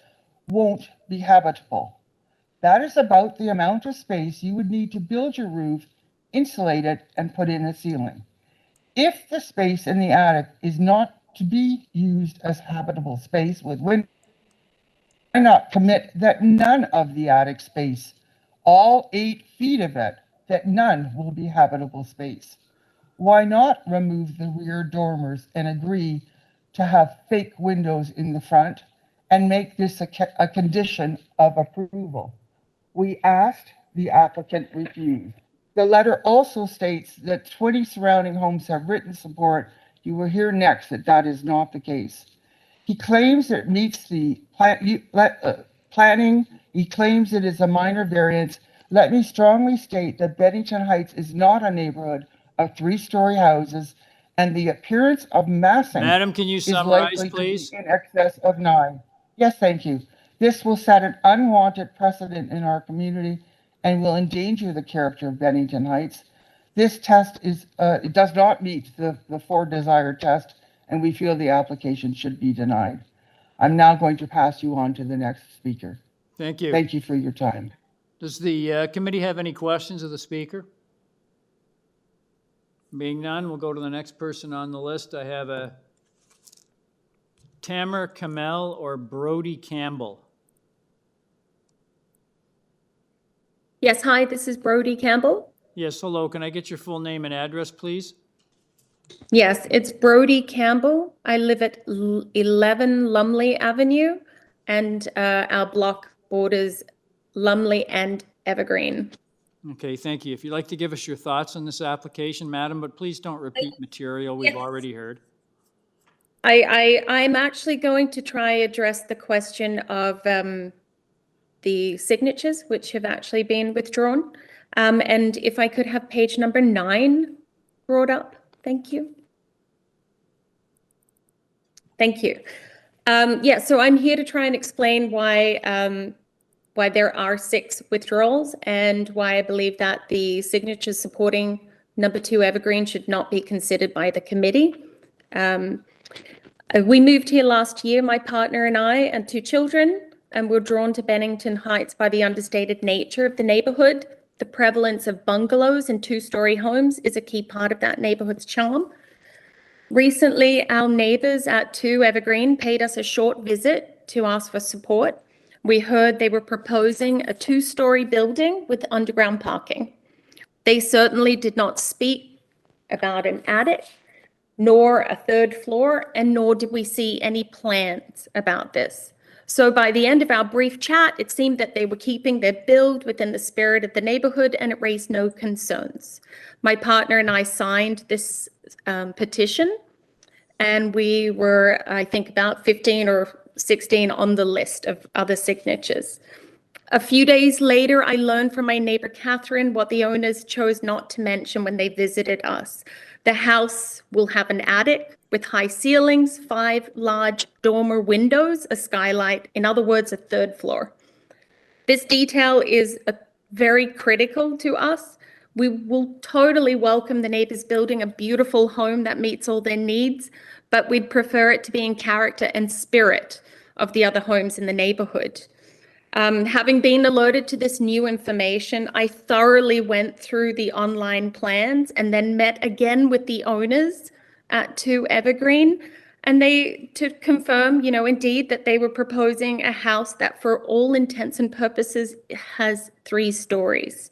won't be habitable. That is about the amount of space you would need to build your roof, insulate it, and put in a ceiling. If the space in the attic is not to be used as habitable space with windows, why not commit that none of the attic space, all 8 feet of it, that none will be habitable space? Why not remove the rear dormers and agree to have fake windows in the front and make this a condition of approval? We asked, the applicant refused. The letter also states that 20 surrounding homes have written support. You will hear next that that is not the case. He claims it meets the planning. He claims it is a minor variance. Let me strongly state that Bennington Heights is not a neighborhood of 3-story houses, and the appearance of massing Madam, can you is summarize, likely please? to be in excess of 9. Yes, thank you. This will set an unwanted precedent in our community and will endanger the character of Bennington Heights. This test is it does not meet the 4 desired test, and we feel the application should be denied. I'm now going to pass you on to the next speaker. Thank you. Thank you for your time. Does the committee have any questions of the speaker? Being none, we'll go to the next person on the list. I have a Tamer Kamel or Brody Campbell. Yes, hi, this is Brody Campbell. Yes, hello. Can I get your full name and address, please? Yes, it's Brody Campbell. I live at 11 Lumley Avenue, and our block borders Lumley and Evergreen. Okay, thank you. If you'd like to give us your thoughts on this application, madam, but please don't repeat material we've already heard. I'm actually going to try address the question of the signatures, which have actually been withdrawn. And if I could have page number 9 brought up. Thank you. Thank you. Yeah, so I'm here to try and explain why there are 6 withdrawals and why I believe that the signatures supporting number 2 Evergreen should not be considered by the committee. We moved here last year, my partner and I, and 2 children, and we're drawn to Bennington Heights by the understated nature of the neighborhood. The prevalence of bungalows and 2-story homes is a key part of that neighborhood's charm. Recently, our neighbors at 2 Evergreen paid us a short visit to ask for support. We heard they were proposing a 2-story building with underground parking. They certainly did not speak about an attic, nor a 3rd floor, and nor did we see any plans about this. So by the end of our brief chat, it seemed that they were keeping their build within the spirit of the neighborhood, and it raised no concerns. My partner and I signed this petition, and we were, I think, about 15 or 16 on the list of other signatures. A few days later, I learned from my neighbor, Catherine, what the owners chose not to mention when they visited us. The house will have an attic with high ceilings, 5 large dormer windows, a skylight, in other words, a 3rd floor. This detail is very critical to us. We will totally welcome the neighbors building a beautiful home that meets all their needs, but we'd prefer it to be in character and spirit of the other homes in the neighborhood. Having been alerted to this new information, I thoroughly went through the online plans and then met again with the owners at 2 Evergreen, and they to confirm, indeed that they were proposing a house that for all intents and purposes has 3 stories.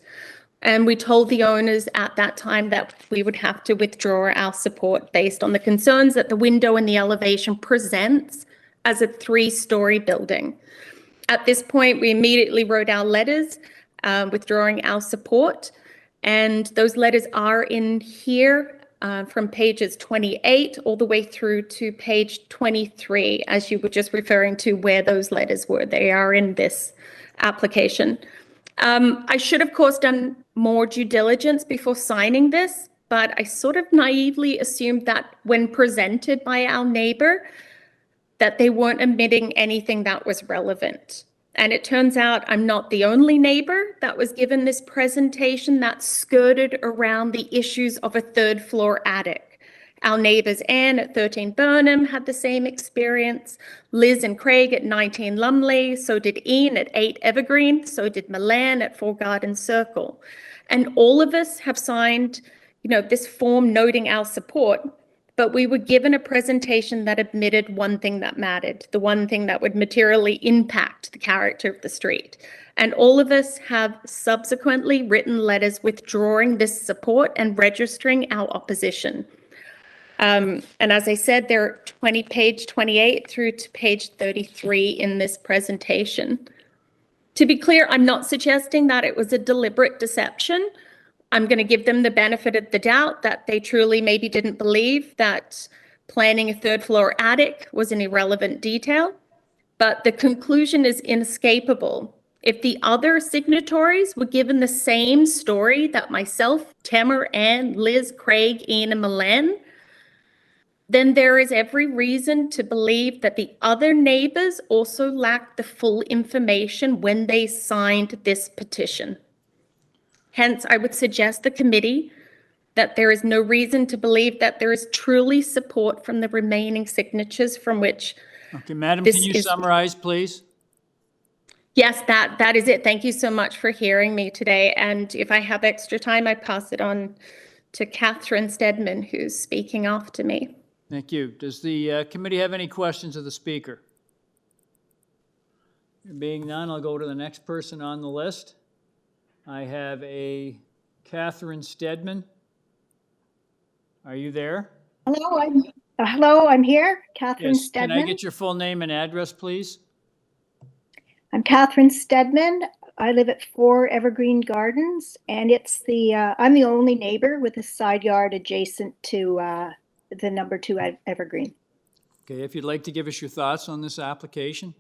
And we told the owners at that time that we would have to withdraw our support based on the concerns that the window and the elevation presents as a 3-story building. At this point, we immediately wrote our letters withdrawing our support. And those letters are in here from pages 28 all the way through to page 23, as you were just referring to where those letters were. They are in this application. I should, of course, done more due diligence before signing this, but I sort of naively assumed that when presented by our neighbor, that they weren't omitting anything that was relevant. And it turns out I'm not the only neighbor that was given this presentation that skirted around the issues of a 3rd-floor attic. Our neighbors Anne at 13 Burnham had the same experience, Liz and Craig at 19 Lumley, so did Ian at 8 Evergreen, so did Milan at 4 Garden Circle. And all of us have signed, this form noting our support, but we were given a presentation that admitted one thing that mattered, the one thing that would materially impact the character of the street. And all of us have subsequently written letters withdrawing this support and registering our opposition. And as I said, they're page 28 through to page 33 in this presentation. To be clear, I'm not suggesting that it was a deliberate deception. I'm going to give them the benefit of the doubt that they truly maybe didn't believe that planning a 3rd-floor attic was an irrelevant detail. But the conclusion is inescapable. If the other signatories were given the same story that myself, Temer, Anne, Liz, Craig, Ian, and Milan, then there is every reason to believe that the other neighbors also lacked the full information when they signed this petition. Hence, I would suggest the committee that there is no reason to believe that there is truly support from the remaining signatures from which. Okay, Madam, can you summarize, please? Yes, that is it. Thank you so much for hearing me today. And if I have extra time, I pass it on to Catherine Stedman, who's speaking after me. Thank you. Does the committee have any questions of the speaker? There being none, I'll go to the next person on the list. I have a Catherine Stedman. Are you there? Hello, I'm here, Catherine Yes. Stedman. Can I get your full name and address, please? I'm Catherine Stedman. I live at 4 Evergreen Gardens, and it's I'm the only neighbor with a side yard adjacent to the number 2 Evergreen. Okay, if you'd like to give us your thoughts on this application.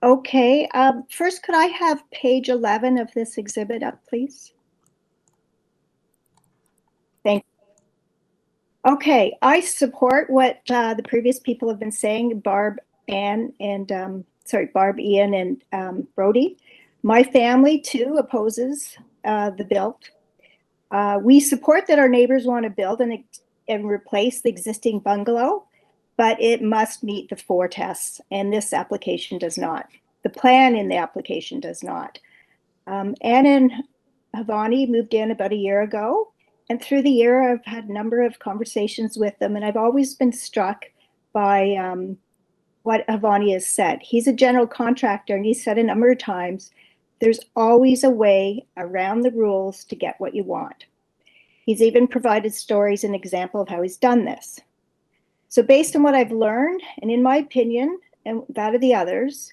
Okay, first, could I have page 11 of this exhibit up, please? Thank you. Okay, I support what the previous people have been saying, Barb, Ian, and Brody. My family, too, opposes the build. We support that our neighbors want to build and replace the existing bungalow, but it must meet the 4 tests, and this application does not. The plan in the application does not. Anne and Havani moved in about a year ago, and through the year I've had a number of conversations with them, and I've always been struck by what Havani has said. He's a general contractor, and he said a number of times, there's always a way around the rules to get what you want. He's even provided stories and example of how he's done this. So based on what I've learned, and in my opinion, and that of the others,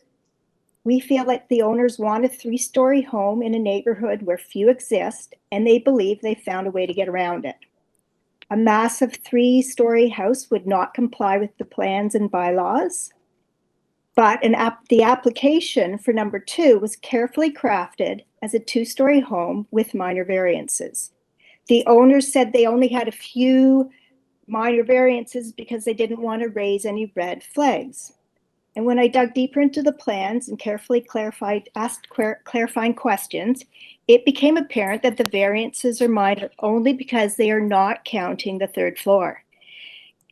we feel like the owners want a 3-story home in a neighborhood where few exist, and they believe they found a way to get around it. A massive 3-story house would not comply with the plans and bylaws, but the application for number 2 was carefully crafted as a 2-story home with minor variances. The owners said they only had a few minor variances because they didn't want to raise any red flags. And when I dug deeper into the plans and carefully asked clarifying questions, it became apparent that the variances are minor only because they are not counting the 3rd floor.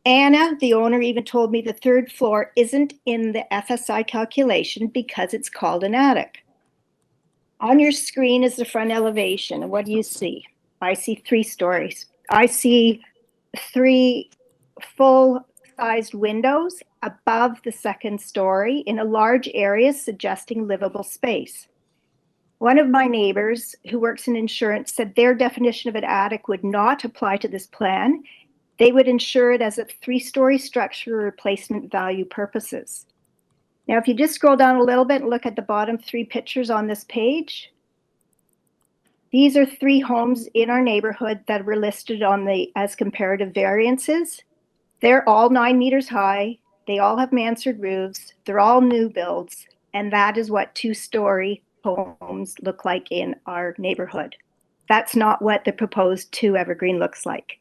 Anna, the owner, even told me the 3rd floor isn't in the FSI calculation because it's called an attic. On your screen is the front elevation, and what do you see? I see 3 stories. I see 3 full-sized windows above the 2nd story in a large area suggesting livable space. One of my neighbors who works in insurance said their definition of an attic would not apply to this plan. They would insure it as a 3-story structure for replacement value purposes. Now, if you just scroll down a little bit and look at the bottom 3 pictures on this page, these are 3 homes in our neighborhood that were listed on as comparative variances. They're all 9 meters high. They all have mansard roofs. They're all new builds. And that is what 2-story homes look like in our neighborhood. That's not what the proposed 2 Evergreen looks like.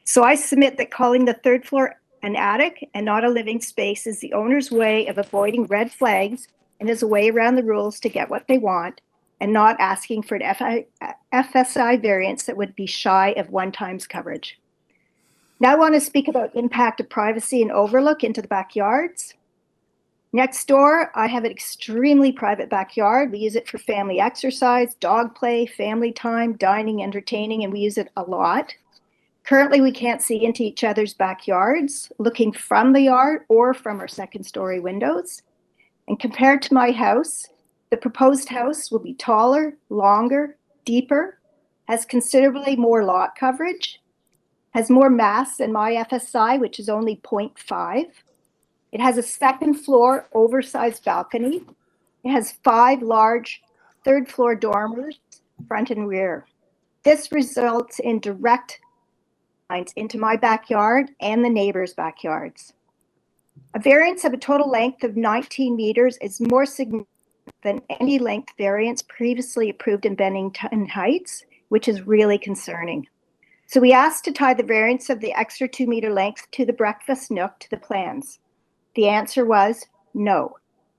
So I submit that calling the 3rd floor an attic and not a living space is the owner's way of avoiding red flags and is a way around the rules to get what they want, and not asking for an FSI variance that would be shy of 1 times coverage. Now I want to speak about impact of privacy and overlook into the backyards. Next door, I have an extremely private backyard. We use it for family exercise, dog play, family time, dining, entertaining, and we use it a lot. Currently, we can't see into each other's backyards, looking from the yard or from our 2nd-story windows. And compared to my house, the proposed house will be taller, longer, deeper, has considerably more lot coverage, has more mass than my FSI, which is only 0.5. It has a 2nd floor oversized balcony. It has 5 large 3rd floor dormers, front and rear. This results in direct lines into my backyard and the neighbors' backyards. A variance of a total length of 19 meters is more significant than any length variance previously approved in Bennington Heights, which is really concerning. So we asked to tie the variance of the extra 2-meter length to the breakfast nook to the plans. The answer was no.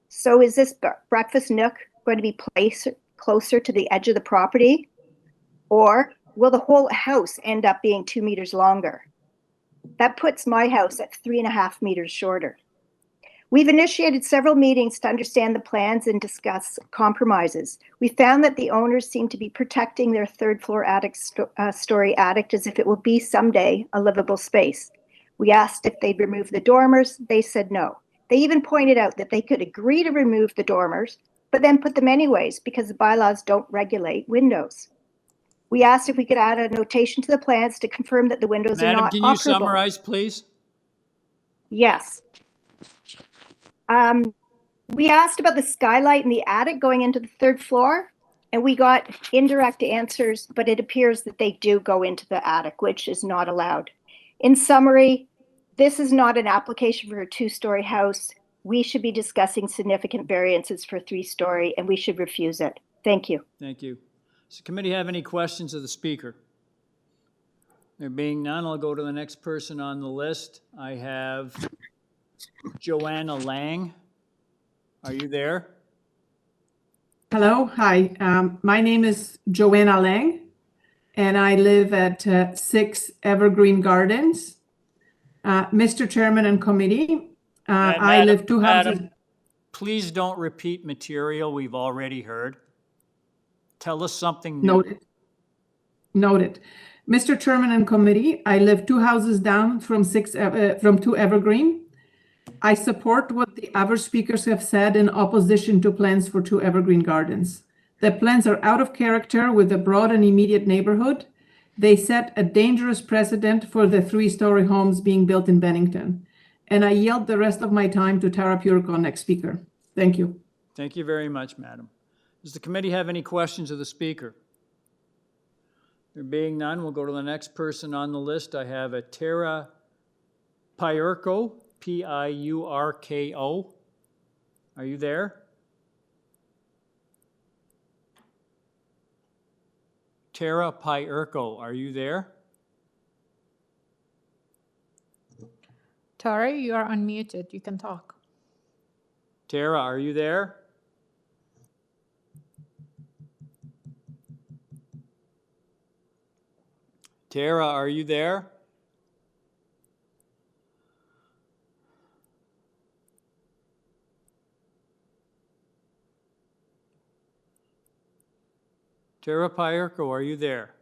So is this breakfast nook going to be placed closer to the edge of the property? Or will the whole house end up being 2 meters longer? That puts my house at 3.5 meters shorter. We've initiated several meetings to understand the plans and discuss compromises. We found that the owners seem to be protecting their 3rd floor story attic as if it will be someday a livable space. We asked if they'd remove the dormers. They said no. They even pointed out that they could agree to remove the dormers, but then put them anyways because the bylaws don't regulate windows. We asked if we could add a notation to the plans to confirm that the windows are Madam, not can you operable. summarize, please? Yes. We asked about the skylight in the attic going into the 3rd floor, and we got indirect answers, but it appears that they do go into the attic, which is not allowed. In summary, this is not an application for a 2-story house. We should be discussing significant variances for 3-story, and we should refuse it. Thank you. Thank you. Does the committee have any questions of the speaker? There being none, I'll go to the next person on the list. I have Joanna Lang. Are you there? Hello, hi. My name is Joanna Lang, and I live at 6 Evergreen Gardens. Mr. Chairman and committee, I live 2 houses. Madam, please don't repeat material we've already heard. Tell us something new. Noted. Noted. Mr. Chairman and committee, I live 2 houses down from 2 Evergreen. I support what the other speakers have said in opposition to plans for 2 Evergreen Gardens. The plans are out of character with the broad and immediate neighborhood. They set a dangerous precedent for the 3-story homes being built in Bennington. And I yield the rest of my time to Tara Purko, next speaker. Thank you. Thank you very much, madam. Does the committee have any questions of the speaker? There being none, we'll go to the next person on the list. I have a Tara Piurko, Piurko. Are you there? Tara Piurko, are you there? Tara, you are unmuted. You can talk. Tara, are you there? Tara, are you there? Tara Piurko, are you there?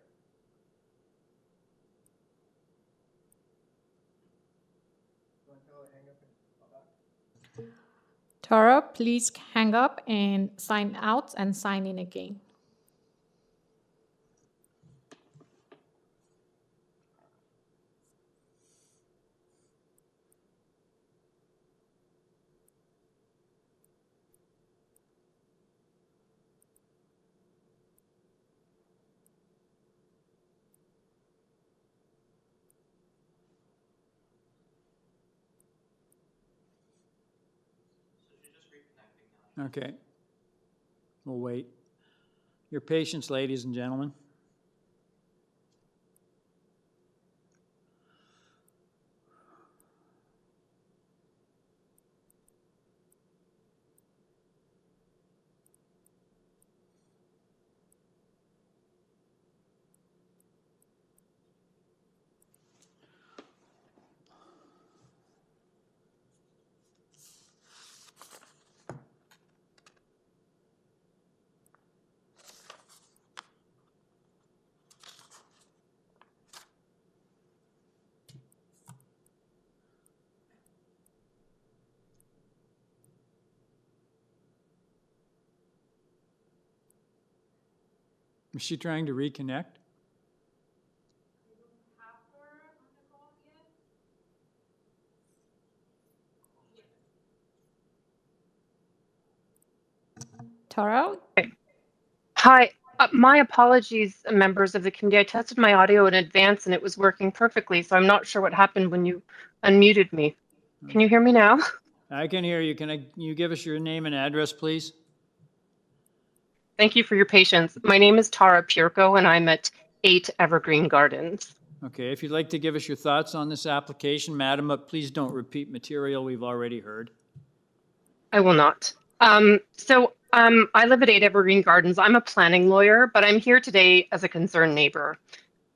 Tara, please hang up and sign out and sign in again. Okay. We'll wait. Your patience, ladies and gentlemen. Is she trying to reconnect? Tara? Hi, my apologies, members of the committee. I tested my audio in advance and it was working perfectly, so I'm not sure what happened when you unmuted me. Can you hear me now? I can hear you. Can you give us your name and address, please? Thank you for your patience. My name is Tara Pierco and I'm at 8 Evergreen Gardens. Okay, if you'd like to give us your thoughts on this application, madam, but please don't repeat material we've already heard. I will not. I live at 8 Evergreen Gardens. I'm a planning lawyer, but I'm here today as a concerned neighbor.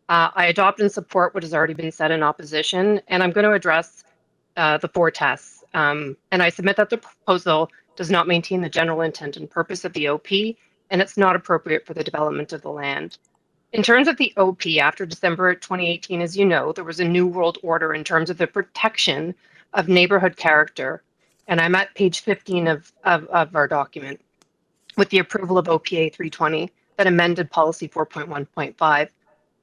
I adopt and support what has already been said in opposition, and I'm going to address the 4 tests. And I submit that the proposal does not maintain the general intent and purpose of the OP, and it's not appropriate for the development of the land. In terms of the OP, after December 2018, as you know, there was a new world order in terms of the protection of neighborhood character. And I'm at page 15 of our document with the approval of OPA 320 that amended policy 4.1.5.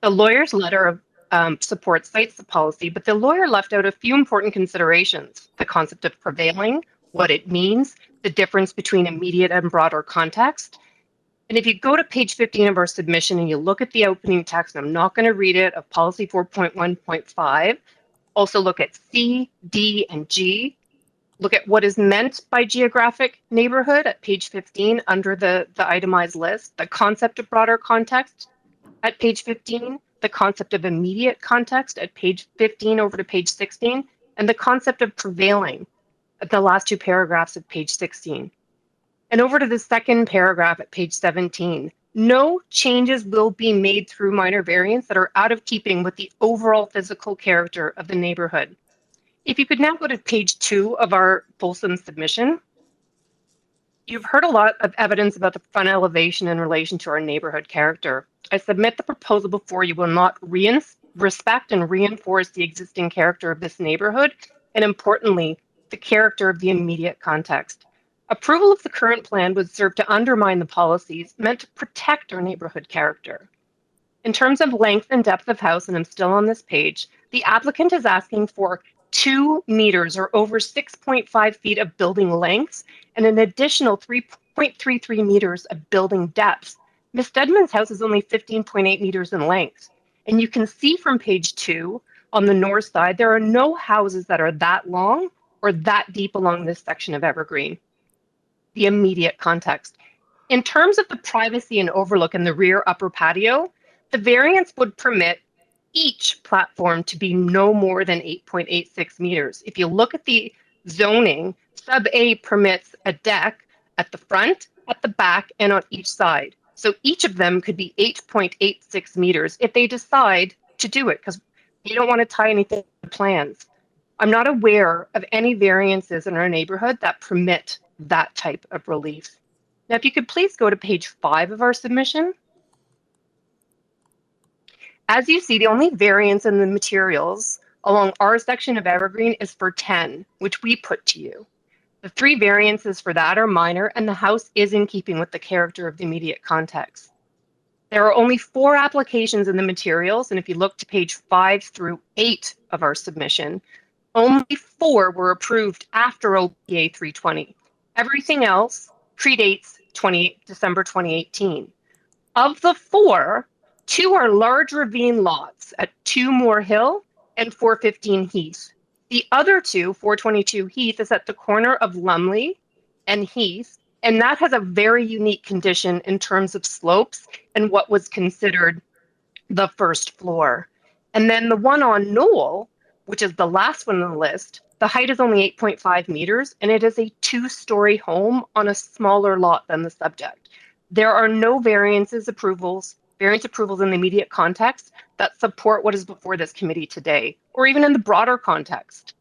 The lawyer's letter of support cites the policy, but the lawyer left out a few important considerations: the concept of prevailing, what it means, the difference between immediate and broader context. And if you go to page 15 of our submission and you look at the opening text, and I'm not going to read it, of policy 4.1.5, also look at C, D, and G. Look at what is meant by geographic neighborhood at page 15 under the itemized list, the concept of broader context at page 15, the concept of immediate context at page 15 over to page 16, and the concept of prevailing at the last 2 paragraphs of page 16. And over to the second paragraph at page 17, no changes will be made through minor variants that are out of keeping with the overall physical character of the neighborhood. If you could now go to page 2 of our fulsome submission, you've heard a lot of evidence about the front elevation in relation to our neighborhood character. I submit the proposal before you will not respect and reinforce the existing character of this neighborhood, and importantly, the character of the immediate context. Approval of the current plan would serve to undermine the policies meant to protect our neighborhood character. In terms of length and depth of house, and I'm still on this page, the applicant is asking for 2 meters or over 6.5 feet of building lengths and an additional 3.33 meters of building depth. Ms. Stedman's house is only 15.8 meters in length. And you can see from page 2 on the north side, there are no houses that are that long or that deep along this section of Evergreen. The immediate context. In terms of the privacy and overlook in the rear upper patio, the variance would permit each platform to be no more than 8.86 meters. If you look at the zoning, sub A permits a deck at the front, at the back, and on each side. So each of them could be 8.86 meters if they decide to do it, because you don't want to tie anything to plans. I'm not aware of any variances in our neighborhood that permit that type of relief. Now, if you could please go to page 5 of our submission. As you see, the only variance in the materials along our section of Evergreen is for 10, which we put to you. The 3 variances for that are minor, and the house is in keeping with the character of the immediate context. There are only 4 applications in the materials, and if you look to page 5 through 8 of our submission, only 4 were approved after OPA 320. Everything else predates December 2018. Of the 4, 2 are large ravine lots at 2 Moore Hill and 415 Heath. The other 2, 422 Heath, is at the corner of Lumley and Heath, And that has a very unique condition in terms of slopes and what was considered the first floor. And then the one on Knoll, which is the last one on the list, the height is only 8.5 meters, and it is a 2-story home on a smaller lot than the subject. There are no variance approvals in the immediate context that support what is before this committee today, or even in the broader context.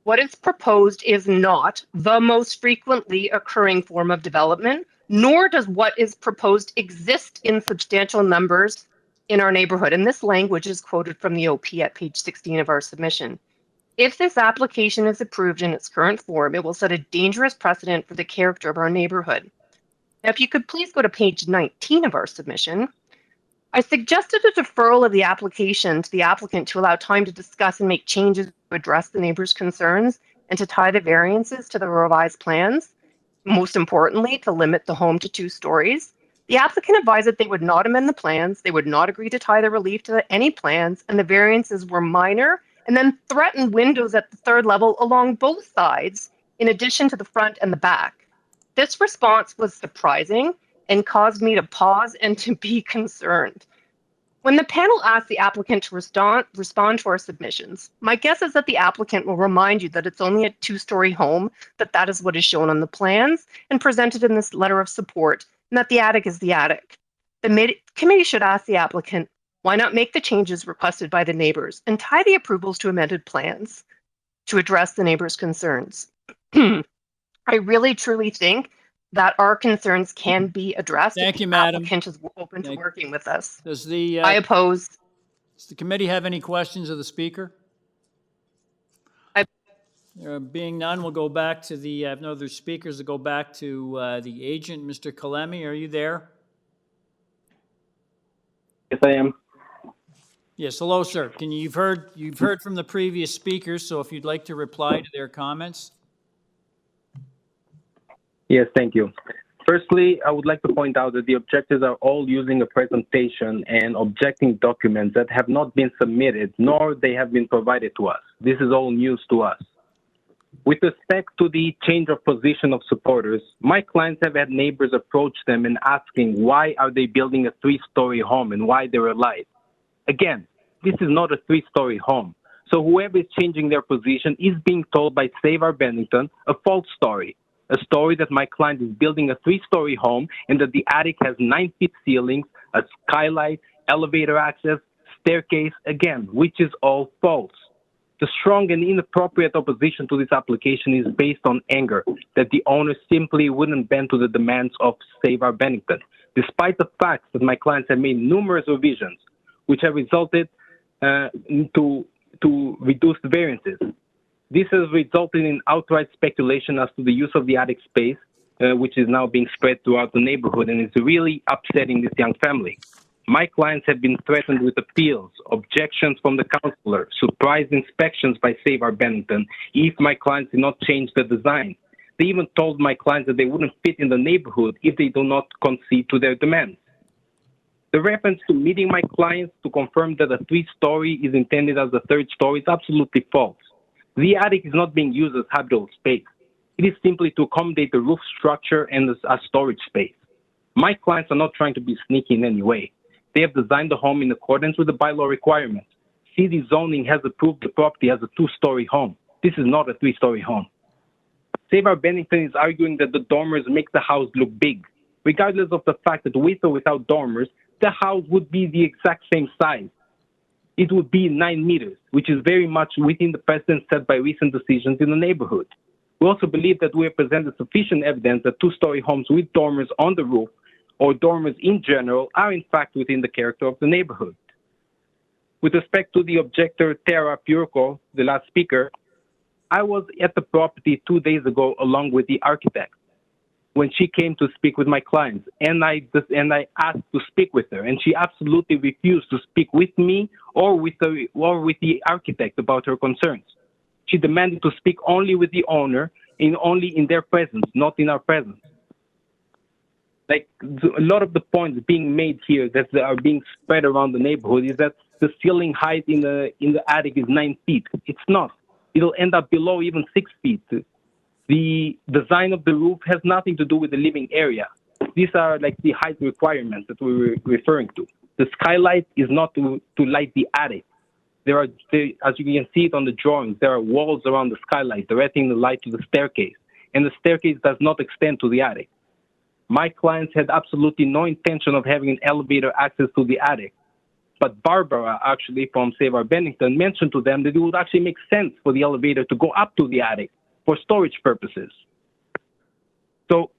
What is proposed is not the most frequently occurring form of development, nor does what is proposed exist in substantial numbers in our neighborhood. And this language is quoted from the OP at page 16 of our submission. If this application is approved in its current form, it will set a dangerous precedent for the character of our neighborhood. Now, if you could please go to page 19 of our submission, I suggested a deferral of the application to the applicant to allow time to discuss and make changes to address the neighbors' concerns and to tie the variances to the revised plans. Most importantly, to limit the home to 2 stories. The applicant advised that they would not amend the plans, they would not agree to tie the relief to any plans, and the variances were minor, and then threatened windows at the 3rd level along both sides, in addition to the front and the back. This response was surprising and caused me to pause and to be concerned. When the panel asked the applicant to respond to our submissions, my guess is that the applicant will remind you that it's only a 2-story home, that is what is shown on the plans and presented in this letter of support, and that the attic is the attic. The committee should ask the applicant, why not make the changes requested by the neighbors and tie the approvals to amended plans to address the neighbors' concerns? I really, truly think that our concerns can be addressed. Thank you, The madam. applicant is open to working with us. Does the I oppose. Does the committee have any questions of the speaker? There being none, we'll go back to the, I have no other speakers to go back to the agent. Mr. Kalemi, are you there? Yes, I am. Yes, hello, sir. You've heard from the previous speakers, so if you'd like to reply to their comments. Yes, thank you. Firstly, I would like to point out that the objectors are all using a presentation and objecting documents that have not been submitted, nor they have been provided to us. This is all news to us. With respect to the change of position of supporters, my clients have had neighbors approach them and asking why are they building a 3-story home and why they're alive. Again, this is not a 3-story home. So whoever is changing their position is being told by Save Our Bennington a false story. A story that my client is building a 3-story home and that the attic has 9-foot ceilings, a skylight, elevator access, staircase, again, which is all false. The strong and inappropriate opposition to this application is based on anger that the owner simply wouldn't bend to the demands of Save Our Bennington, despite the fact that my clients have made numerous revisions, which have resulted to reduced variances. This has resulted in outright speculation as to the use of the attic space, which is now being spread throughout the neighborhood, and it's really upsetting this young family. My clients have been threatened with appeals, objections from the counselor, surprise inspections by Save Our Bennington if my clients did not change the design. They even told my clients that they wouldn't fit in the neighborhood if they do not concede to their demands. The reference to meeting my clients to confirm that a 3-story is intended as a 3rd story is absolutely false. The attic is not being used as habitable space. It is simply to accommodate the roof structure and a storage space. My clients are not trying to be sneaky in any way. They have designed the home in accordance with the bylaw requirements. City zoning has approved the property as a 2-story home. This is not a 3-story home. Save Our Bennington is arguing that the dormers make the house look big. Regardless of the fact that with or without dormers, the house would be the exact same size. It would be 9 meters, which is very much within the precedent set by recent decisions in the neighborhood. We also believe that we have presented sufficient evidence that 2-story homes with dormers on the roof or dormers in general are in fact within the character of the neighborhood. With respect to the objector, Tara Purko, the last speaker, I was at the property 2 days ago along with the architect when she came to speak with my clients, and I asked to speak with her, and she absolutely refused to speak with me or with the architect about her concerns. She demanded to speak only with the owner, only in their presence, not in our presence. Like a lot of the points being made here that are being spread around the neighborhood is that the ceiling height in the attic is 9 feet. It's not. It'll end up below even 6 feet. The design of the roof has nothing to do with the living area. These are like the height requirements that we were referring to. The skylight is not to light the attic. As you can see it on the drawings, there are walls around the skylight directing the light to the staircase, and the staircase does not extend to the attic. My clients had absolutely no intention of having an elevator access to the attic. But Barbara, actually from Save Our Bennington, mentioned to them that it would actually make sense for the elevator to go up to the attic for storage purposes. So,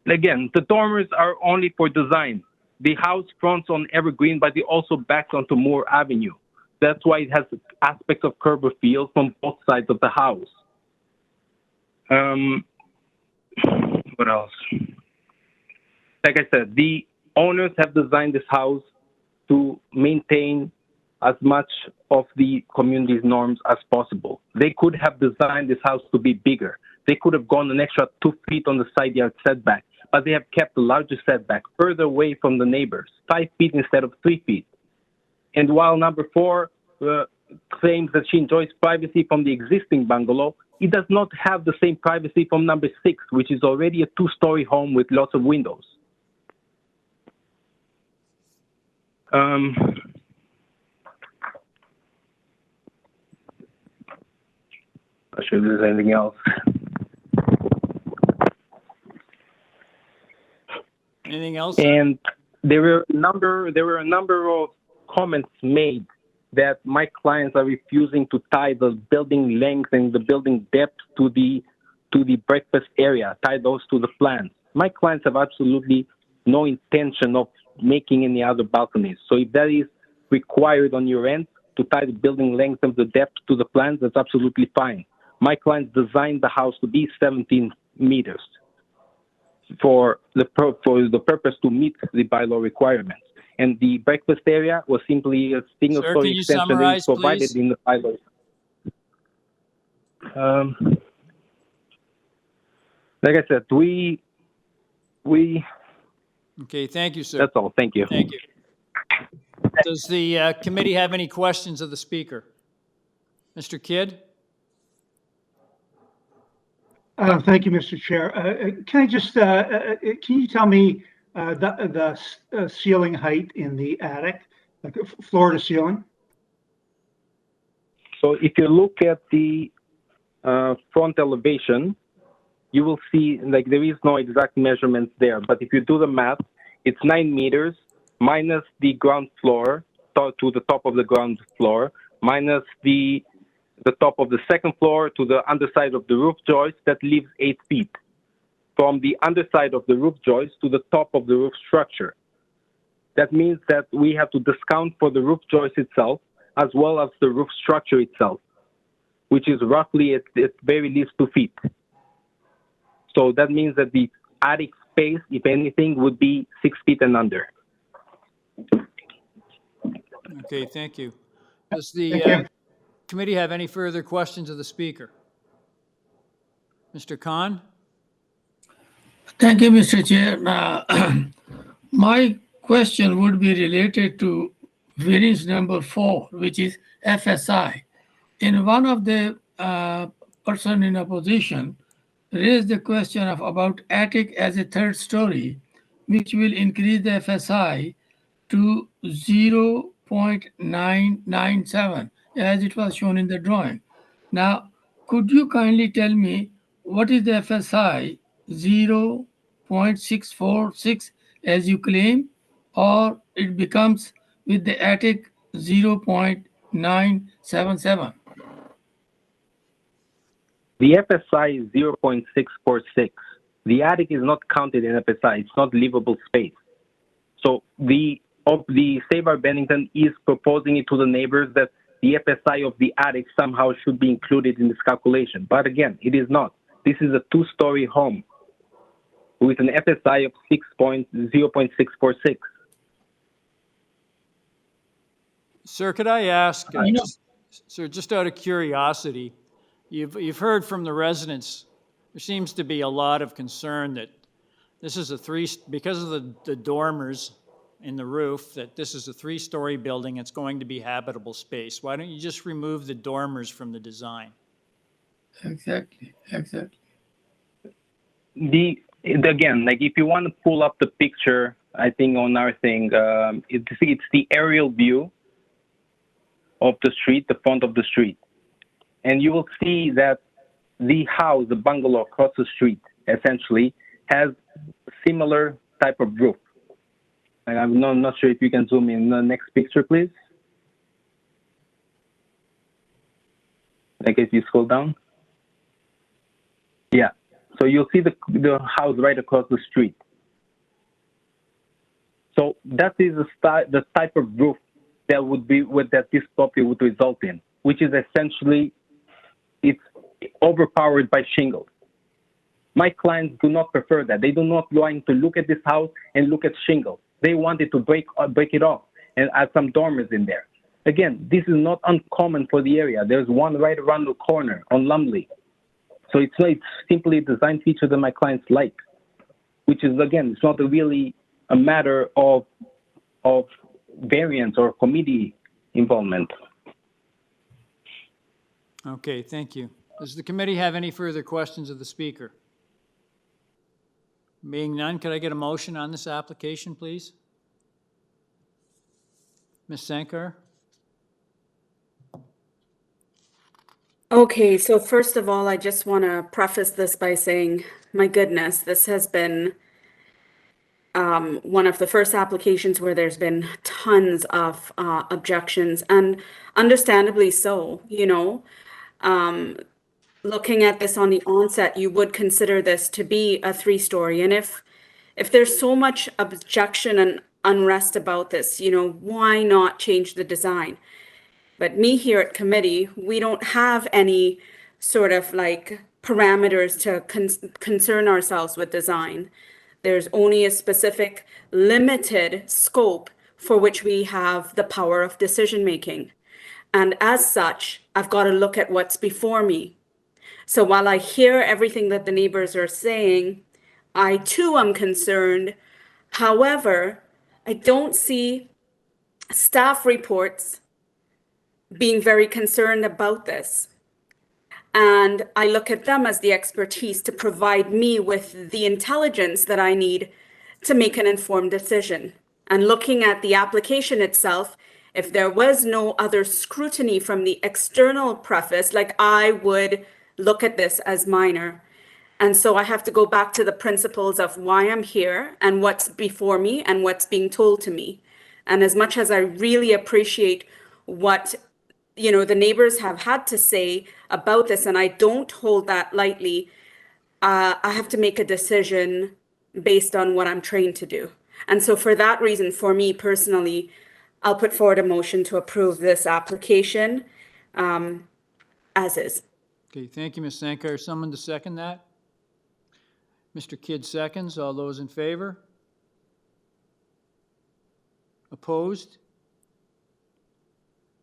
again, the dormers are only for design. The house fronts on Evergreen, but it also backs onto Moore Avenue. That's why it has aspects of curb appeal from both sides of the house. What else? Like I said, the owners have designed this house to maintain as much of the community's norms as possible. They could have designed this house to be bigger. They could have gone an extra 2 feet on the side yard setback, but they have kept the larger setback further away from the neighbors, 5 feet instead of 3 feet. And while number 4 claims that she enjoys privacy from the existing bungalow, it does not have the same privacy from number 6, which is already a 2-story home with lots of windows. Not sure if there's anything else. Anything else? And there were a number of comments made that my clients are refusing to tie the building length and the building depth to the breakfast area, tie those to the plans. My clients have absolutely no intention of making any other balconies. So if that is required on your end to tie the building length and the depth to the plans, that's absolutely fine. My clients designed the house to be 17 meters for the purpose to meet the bylaw requirements. And the breakfast area was simply a single-story extension that is provided in the bylaw. Like I said, we. Okay, thank you, sir. That's all. Thank you. Thank you. Does the committee have any questions of the speaker? Mr. Kidd? Thank you, Mr. Chair. Can I just, can you tell me the ceiling height in the attic, like floor to ceiling? So if you look at the front elevation, you will see like there is no exact measurements there. But if you do the math, it's 9 meters minus the ground floor to the top of the ground floor, minus the top of the second floor to the underside of the roof joist, that leaves 8 feet. From the underside of the roof joist to the top of the roof structure. That means that we have to discount for the roof joist itself as well as the roof structure itself, which is roughly at very least 2 feet. So that means that the attic space, if anything, would be 6 feet and under. Okay, thank you. Does the committee have any further questions of the speaker? Mr. Khan? Thank you, Mr. Chair. My question would be related to variance number 4, which is FSI. In one of the person in opposition raised the question of about attic as a 3rd story, which will increase the FSI to 0.997, as it was shown in the drawing. Now, could you kindly tell me what is the FSI 0.646 as you claim, or it becomes with the attic 0.977? The FSI is 0.646. The attic is not counted in FSI. It's not livable space. So the Save Our Bennington is proposing it to the neighbors that the FSI of the attic somehow should be included in this calculation. But again, it is not. This is a 2-story home with an FSI of 0.646. Sir, could I ask, sir, just out of curiosity, you've heard from the residents, there seems to be a lot of concern that this is because of the dormers in the roof, that this is a 3-story building, it's going to be habitable space. Why don't you just remove the dormers from the design? Exactly. Again, like if you want to pull up the picture, I think on our thing, it's the aerial view of the street, the front of the street. And you will see that the house, the bungalow across the street, essentially has similar type of roof. And I'm not sure if you can zoom in the next picture, please. Like if you scroll down. Yeah. So you'll see the house right across the street. So that is the type of roof that would be that this property would result in, which is essentially it's overpowered by shingles. My clients do not prefer that. They do not want to look at this house and look at shingles. They wanted to break it off and add some dormers in there. Again, this is not uncommon for the area. There's one right around the corner on Lumley. So it's simply a design feature that my clients like, which is, again, it's not really a matter of variance or committee involvement. Okay, thank you. Does the committee have any further questions of the speaker? Being none, could I get a motion on this application, please? Ms. Sankar? Okay, so first of all, I just want to preface this by saying, my goodness, this has been one of the first applications where there's been tons of objections, and understandably so, you know. Looking at this on the onset, you would consider this to be a 3-story. And if there's so much objection and unrest about this, you know, why not change the design? But me here at committee, we don't have any sort of like parameters to concern ourselves with design. There's only a specific limited scope for which we have the power of decision making. And as such, I've got to look at what's before me. So while I hear everything that the neighbors are saying, I too am concerned. However, I don't see staff reports being very concerned about this. And I look at them as the expertise to provide me with the intelligence that I need to make an informed decision. And looking at the application itself, if there was no other scrutiny from the external preface, like I would look at this as minor. And so I have to go back to the principles of why I'm here and what's before me and what's being told to me. And as much as I really appreciate what, you know, the neighbors have had to say about this, and I don't hold that lightly, I have to make a decision based on what I'm trained to do. And so for that reason, for me personally, I'll put forward a motion to approve this application as is. Okay, thank you, Ms. Sankar. Someone to second that? Mr. Kidd seconds. All those in favor? Opposed?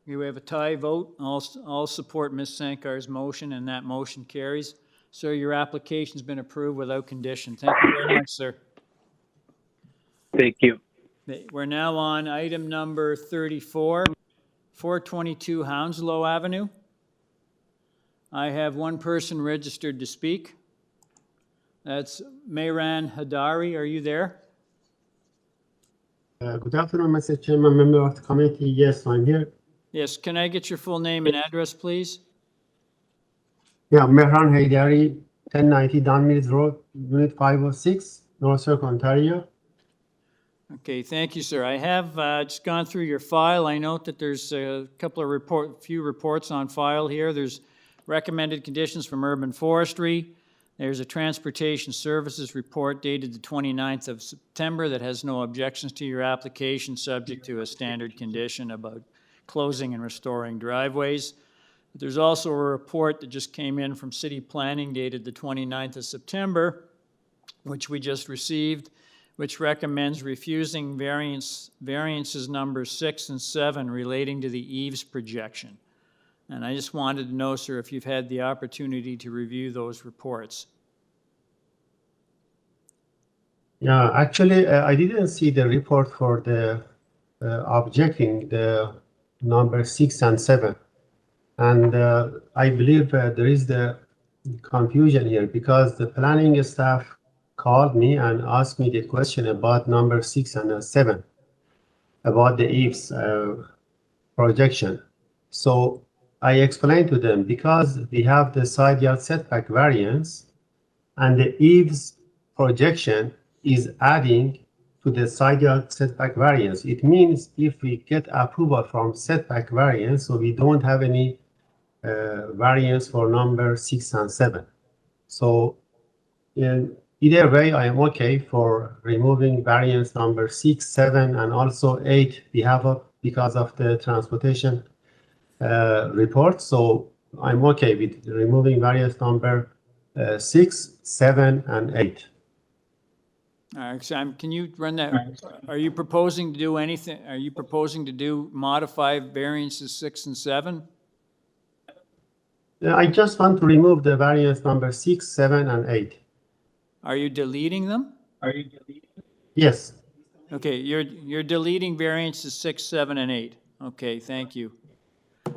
Okay, we have a tie vote. I'll support Ms. Sankar's motion, and that motion carries. Sir, your application's been approved without condition. Thank you very much, sir. Thank you. We're now on item number 34, 422 Hounslow Avenue. I have one person registered to speak. That's Mehran Hadari. Are you there? Good afternoon, Mr. Chairman, member of the committee. Yes, I'm here. Yes, can I get your full name and address, please? Yeah, Mehran Hadari, 1090 Dunmills Road, Unit 506, Norfolk, Ontario. Okay, thank you, sir. I have just gone through your file. I note that there's a couple of few reports on file here. There's recommended conditions from urban forestry. There's a transportation services report dated the 29th of September that has no objections to your application, subject to a standard condition about closing and restoring driveways. There's also a report that just came in from city planning dated the 29th of September, which we just received, which recommends refusing variances numbers 6 and 7 relating to the eaves projection. And I just wanted to know, sir, if you've had the opportunity to review those reports. Yeah, actually, I didn't see the report for the objecting the number 6 and 7. And I believe there is the confusion here because the planning staff called me and asked me the question about number 6 and 7, about the eaves projection. So I explained to them, because we have the side yard setback variance and the eaves projection is adding to the side yard setback variance. It means if we get approval from setback variance, so we don't have any variance for number 6 and 7. So in either way, I am okay for removing variance number 6, 7, and also 8 because of the transportation report. So I'm okay with removing variance number 6, 7, and 8. All right, Sam, can you run that? Are you proposing to do anything? Are you proposing to modify variances 6 and 7? I just want to remove the variance number 6, 7, and 8. Are you deleting them? Yes. Okay, you're deleting variances 6, 7, and 8. Okay, thank you.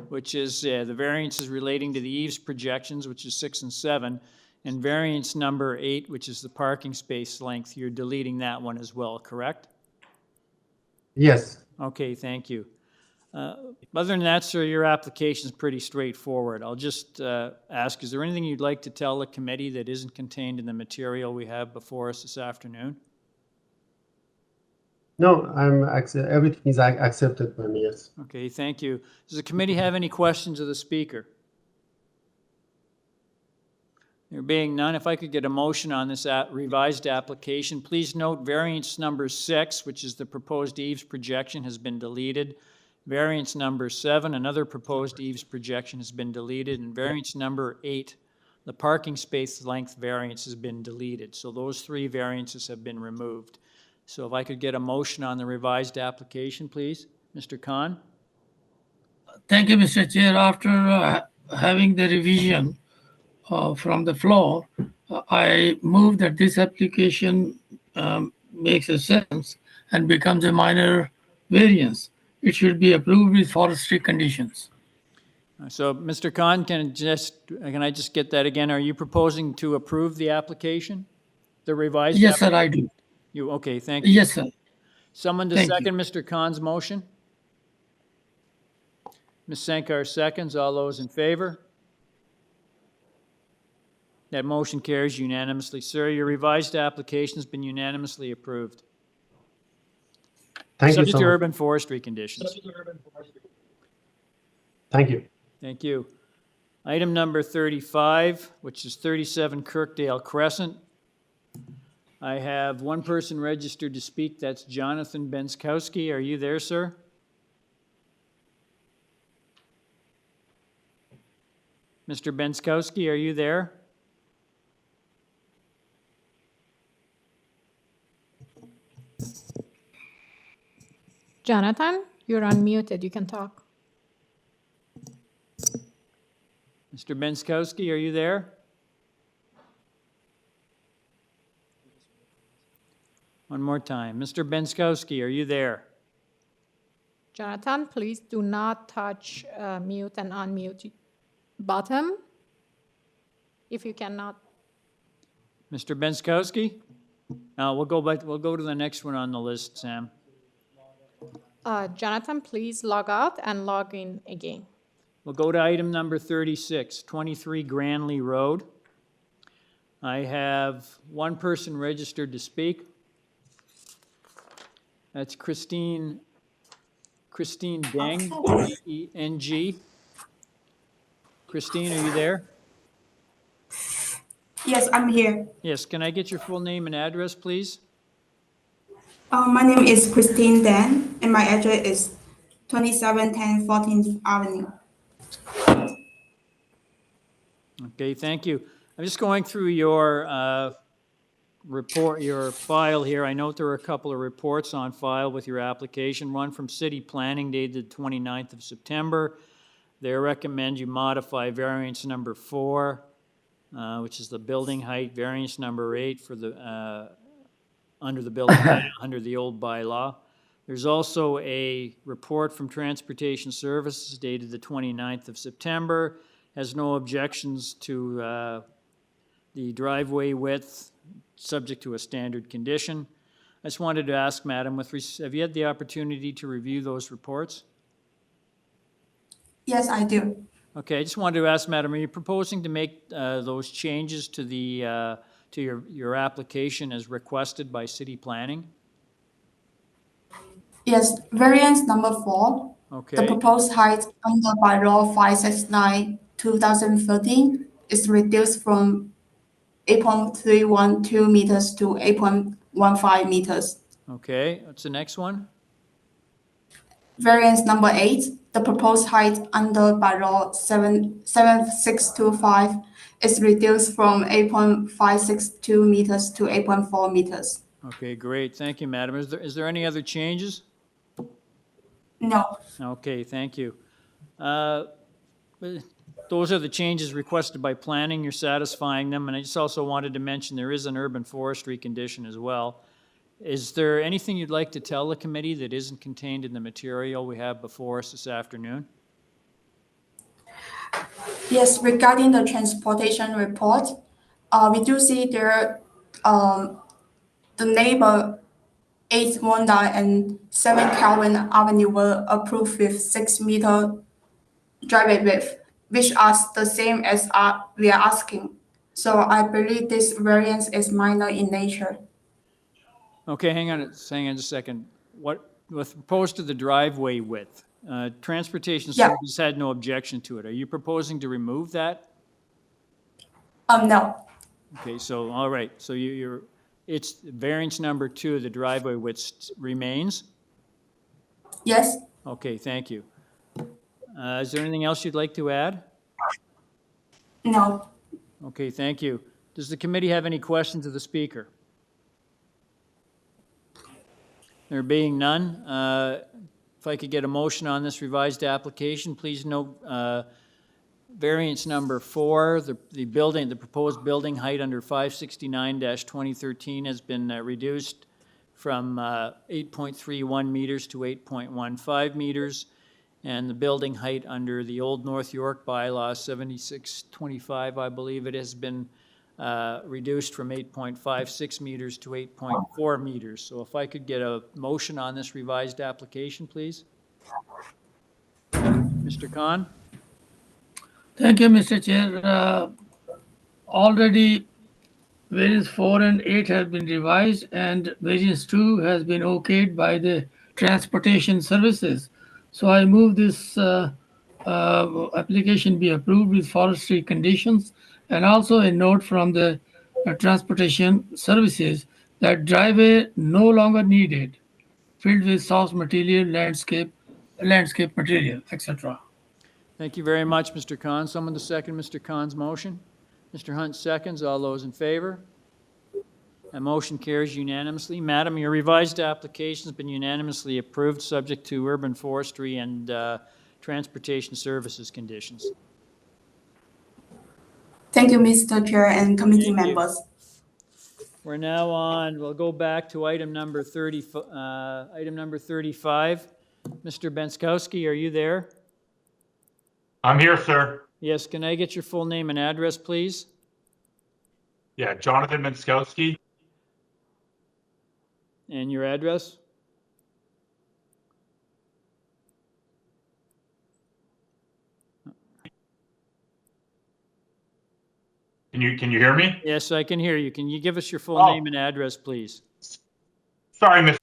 Which is the variances relating to the eaves projections, which is 6 and 7, and variance number 8, which is the parking space length. You're deleting that one as well, correct? Yes. Okay, thank you. Other than that, sir, your application is pretty straightforward. I'll just ask, is there anything you'd like to tell the committee that isn't contained in the material we have before us this afternoon? No, everything is accepted by me, yes. Okay, thank you. Does the committee have any questions of the speaker? There being none, if I could get a motion on this revised application. Please note variance number 6, which is the proposed eaves projection, has been deleted. Variance number 7, another proposed eaves projection, has been deleted. And variance number 8, the parking space length variance, has been deleted. So those 3 variances have been removed. So if I could get a motion on the revised application, please. Mr. Khan? Thank you, Mr. Chair. After having the revision from the floor, I move that this application makes a sense and becomes a minor variance. It should be approved with forestry conditions. So, Mr. Khan, can I just get that again? Are you proposing to approve the application? The revised? Yes, sir, I do. Okay, thank you. Yes, sir. Someone to second Mr. Khan's motion? Ms. Sankar seconds. All those in favor? That motion carries unanimously. Sir, your revised application has been unanimously approved. Thank you Subject so to much. urban forestry conditions. Thank you. Thank you. Item number 35, which is 37 Kirkdale Crescent. I have one person registered to speak. That's Jonathan Benskowski. Are you there, sir? Mr. Benskowski, are you there? Jonathan, you're unmuted. You can talk. Mr. Benskowski, are you there? One more time. Mr. Benskowski, are you there? Jonathan, please do not touch mute and unmute button if you cannot. Mr. Benskowski? We'll go to the next one on the list, Sam. Jonathan, please log out and log in again. We'll go to item number 36, 23 GRANLEA Road. I have one person registered to speak. That's Christine Deng, D-E-N-G. Christine, are you there? Yes, I'm here. Yes, can I get your full name and address, please? My name is Christine Dan, and my address is 2710 14th Avenue. Okay, thank you. I'm just going through your report, your file here. I note there are a couple of reports on file with your application. One from City Planning dated 29th of September. They recommend you modify variance number 4, which is the building height, variance number 8 for the under the building height under the old bylaw. There's also a report from Transportation Services dated the 29th of September. Has no objections to the driveway width, subject to a standard condition. I just wanted to ask, Madam, have you had the opportunity to review those reports? Yes, I do. Okay, I just wanted to ask, Madam, are you proposing to make those changes to the to your application as requested by City Planning? Yes, variance number 4. Okay. The proposed height under bylaw 569/2013 is reduced from 8.312 meters to 8.15 meters. Okay, what's the next one? Variance number 8. The proposed height under bylaw 7625 is reduced from 8.562 meters to 8.4 meters. Okay, great. Thank you, Madam. Is there any other changes? No. Okay, thank you. Those are the changes requested by planning. You're satisfying them. And I just also wanted to mention there is an urban forestry condition as well. Is there anything you'd like to tell the committee that isn't contained in the material we have before us this afternoon? Yes, regarding the transportation report, we do see there the neighbor 8 Wanda and 7 Calvin Avenue were approved with 6-meter driveway width, which are the same as we are asking. So I believe this variance is minor in nature. Okay, hang on just a second. What with opposed to the driveway width? Transportation Services had no objection to it. Are you proposing to remove that? No. Okay, so all right. So it's variance number 2. The driveway width remains. Yes. Okay, thank you. Is there anything else you'd like to add? No. Okay, thank you. Does the committee have any questions of the speaker? There being none, if I could get a motion on this revised application, please note variance number 4, the proposed building height under 569-2013 has been reduced from 8.31 meters to 8.15 meters. And the building height under the Old North York bylaw 7625, I believe it has been reduced from 8.56 meters to 8.4 meters. So if I could get a motion on this revised application, please. Mr. Khan? Thank you, Mr. Chair. Already variance 4 and 8 have been revised and variance 2 has been okayed by the transportation services. So I move this application be approved with forestry conditions, and also a note from the transportation services that driveway no longer needed, filled with source material, landscape material, etc. Thank you very much, Mr. Khan. Someone to second Mr. Khan's motion. Mr. Hunt seconds. All those in favor? That motion carries unanimously. Madam, your revised application has been unanimously approved, subject to urban forestry and transportation services conditions. Thank you, Mr. Chair and committee members. We're now on, we'll go back to item number 35. Mr. Benskowski, are you there? I'm here, sir. Yes, can I get your full name and address, please? Yeah, Jonathan Benskowski. And your address? Can you hear me? Yes, I can hear you. Can you give us your full name and address, please? Sorry, Mr.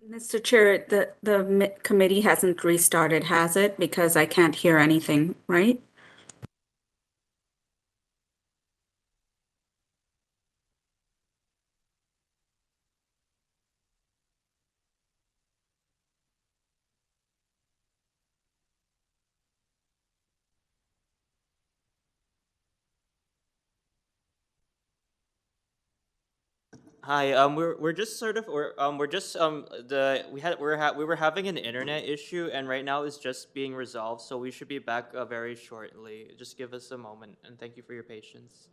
Mr. Chair, the committee hasn't restarted, has it? Because I can't hear anything, right? Hi, we're just sort of we're just the we were having an internet issue, and right now it's just being resolved, so we should be back very shortly. Just give us a moment, and thank you for your patience.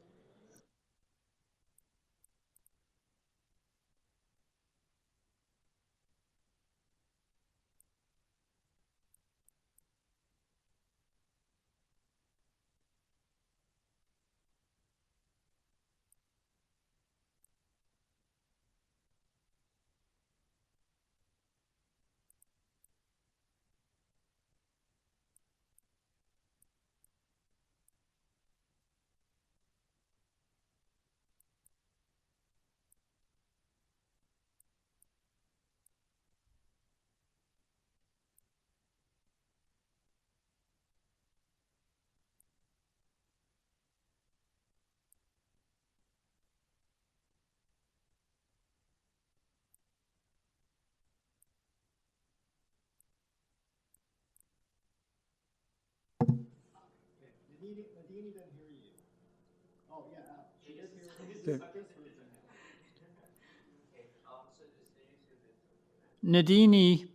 Nadini,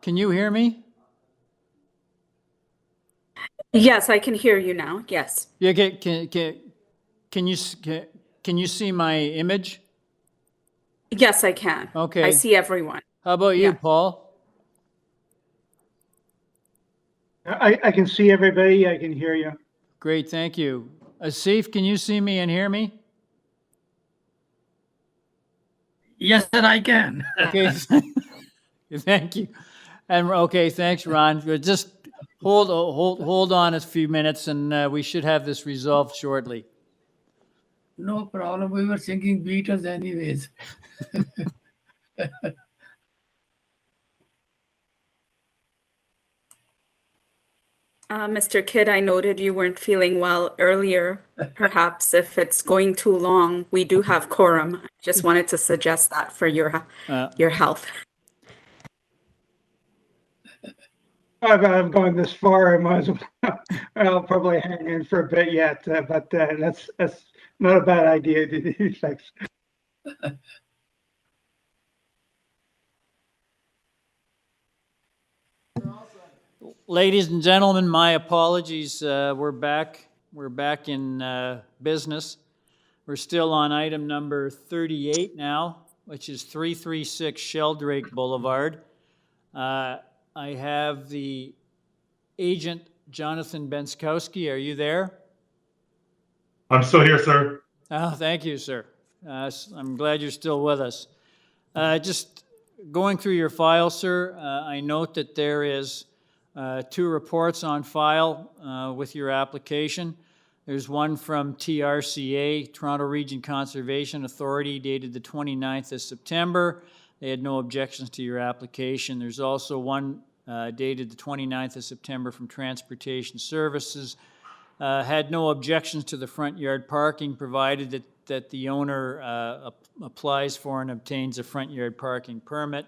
can you hear me? Yes, I can hear you now. Yes. Yeah, can you see my image? Yes, I can. Okay. I see everyone. How about you, Yeah. Paul? I can see everybody. I can hear you. Great, thank you. Asif, can you see me and hear me? Yes, sir, I can. Okay, thank you. And okay, thanks, Ron. Just hold on a few minutes, and we should have this resolved shortly. No problem. We were thinking beaters anyways. Mr. Kidd, I noted you weren't feeling well earlier. Perhaps if it's going too long, we do have quorum. Just wanted to suggest that for your health. I've gone this far. I might as well. I'll probably hang in for a bit yet, but that's not a bad idea to do. Thanks. Ladies and gentlemen, my apologies. We're back. We're back in business. We're still on item number 38 now, which is 336 Sheldrake Boulevard. I have the agent, Jonathan Benskowski. Are you there? I'm still here, sir. Oh, thank you, sir. I'm glad you're still with us. Just going through your file, sir, I note that there is 2 reports on file with your application. There's one from TRCA, Toronto Region Conservation Authority, dated the 29th of September. They had no objections to your application. There's also one dated the 29th of September from Transportation Services. Had no objections to the front yard parking, provided that the owner applies for and obtains a front yard parking permit.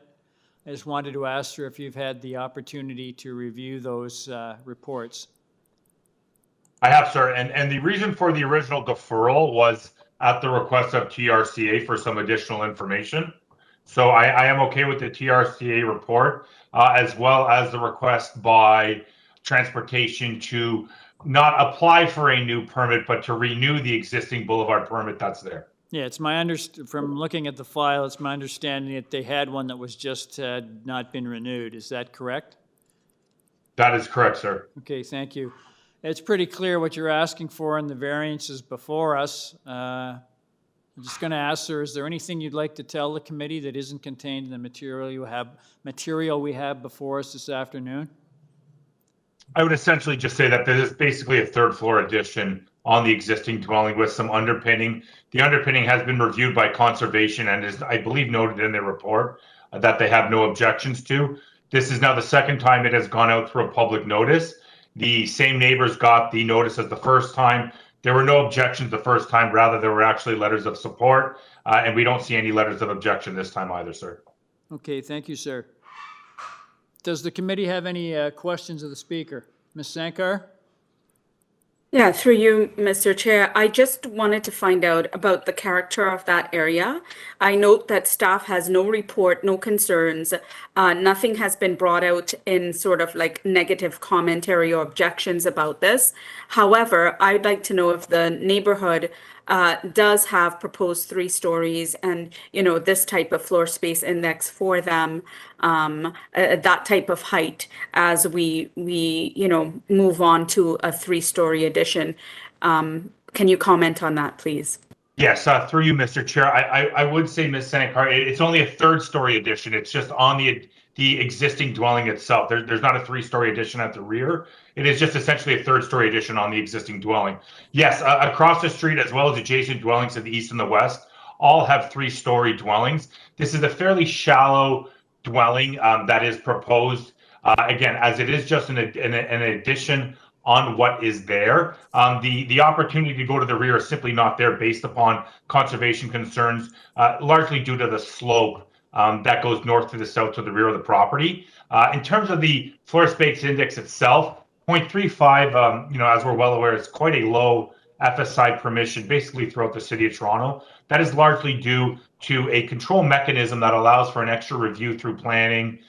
I just wanted to ask, sir, if you've had the opportunity to review those reports. I have, sir. And the reason for the original deferral was at the request of TRCA for some additional information. So I am okay with the TRCA report, as well as the request by Transportation to not apply for a new permit, but to renew the existing boulevard permit that's there. Yeah, it's my from looking at the file, it's my understanding that they had one that was just not been renewed. Is that correct? That is correct, sir. Okay, thank you. It's pretty clear what you're asking for in the variances before us. I'm just going to ask, sir, is there anything you'd like to tell the committee that isn't contained in the material we have before us this afternoon? I would essentially just say that this is basically a 3rd floor addition on the existing dwelling with some underpinning. The underpinning has been reviewed by conservation and is, I believe, noted in their report. that they have no objections to. This is now the second time it has gone out through a public notice. The same neighbors got the notice as the first time. There were no objections the first time, rather there were actually letters of support, and we don't see any letters of objection this time either, sir. Okay, thank you, sir. Does the committee have any questions of the speaker? Ms. Sankar? Yeah, through you, Mr. Chair, I just wanted to find out about the character of that area. I note that staff has no report, no concerns. Nothing has been brought out in sort of like negative commentary or objections about this. However, I'd like to know if the neighborhood does have proposed 3 stories and, you know, this type of floor space index for them, that type of height as we you know, move on to a 3-story addition. Can you comment on that, please? Yes, through you, Mr. Chair. I would say, Ms. Sankar, it's only a 3rd-story addition. It's just on the existing dwelling itself. There's not a 3-story addition at the rear. It is just essentially a 3rd-story addition on the existing dwelling. Yes, across the street, as well as adjacent dwellings to the east and the west, all have 3-story dwellings. This is a fairly shallow dwelling that is proposed, again, as it is just an addition on what is there. The opportunity to go to the rear is simply not there based upon conservation concerns, largely due to the slope that goes north to the south to the rear of the property. In terms of the floor space index itself, 0.35, you know, as we're well aware, is quite a low FSI permission basically throughout the city of Toronto. That is largely due to a control mechanism that allows for an extra review through planning,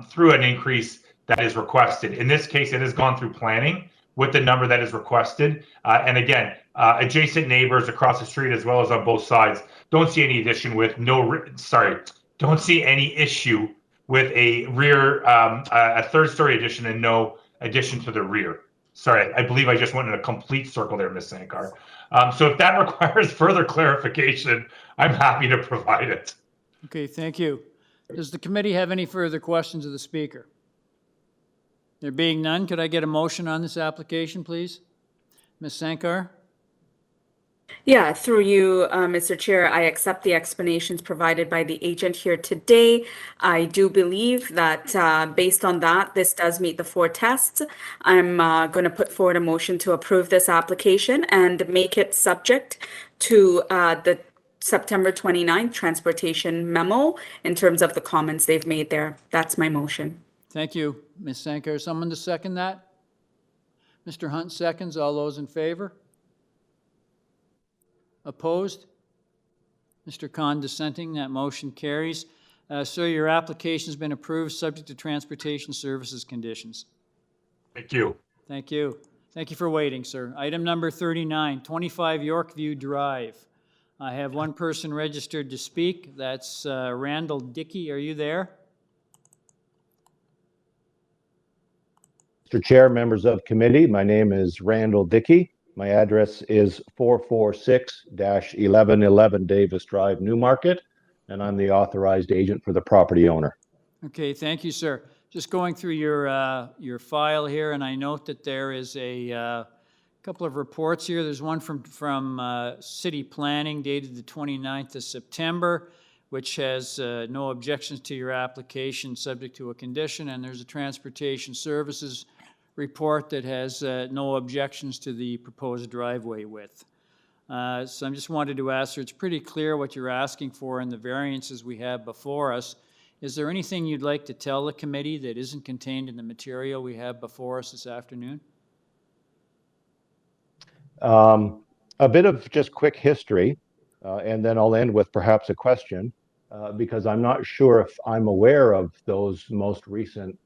through an increase that is requested. In this case, it has gone through planning with the number that is requested. And again, adjacent neighbors across the street as well as on both sides don't see any addition with don't see any issue with a rear, a 3rd-story addition and no addition to the rear. Sorry, I believe I just went in a complete circle there, Ms. Sankar. So if that requires further clarification, I'm happy to provide it. Okay, thank you. Does the committee have any further questions of the speaker? There being none, could I get a motion on this application, please? Ms. Sankar? Yeah, through you, Mr. Chair, I accept the explanations provided by the agent here today. I do believe that based on that, this does meet the 4 tests. I'm going to put forward a motion to approve this application and make it subject to the September 29th transportation memo in terms of the comments they've made there. That's my motion. Thank you. Ms. Sankar, someone to second that? Mr. Hunt seconds. All those in favor? Opposed? Mr. Khan dissenting. That motion carries. Sir, your application has been approved subject to transportation services conditions. Thank you. Thank you. Thank you for waiting, sir. Item number 39, 25 Yorkview Drive. I have one person registered to speak. That's Randall Dickey. Are you there? Mr. Chair, members of committee, my name is Randall Dickey. My address is 446-1111 Davis Drive, Newmarket, and I'm the authorized agent for the property owner. Okay, thank you, sir. Just going through your file here, and I note that there is a couple of reports here. There's one from City Planning dated the 29th of September, which has no objections to your application subject to a condition, and there's a Transportation Services report that has no objections to the proposed driveway width. So I just wanted to ask, it's pretty clear what you're asking for in the variances we have before us. Is there anything you'd like to tell the committee that isn't contained in the material we have before us this afternoon? A bit of just quick history, and then I'll end with perhaps a question, because I'm not sure if I'm aware of those most recent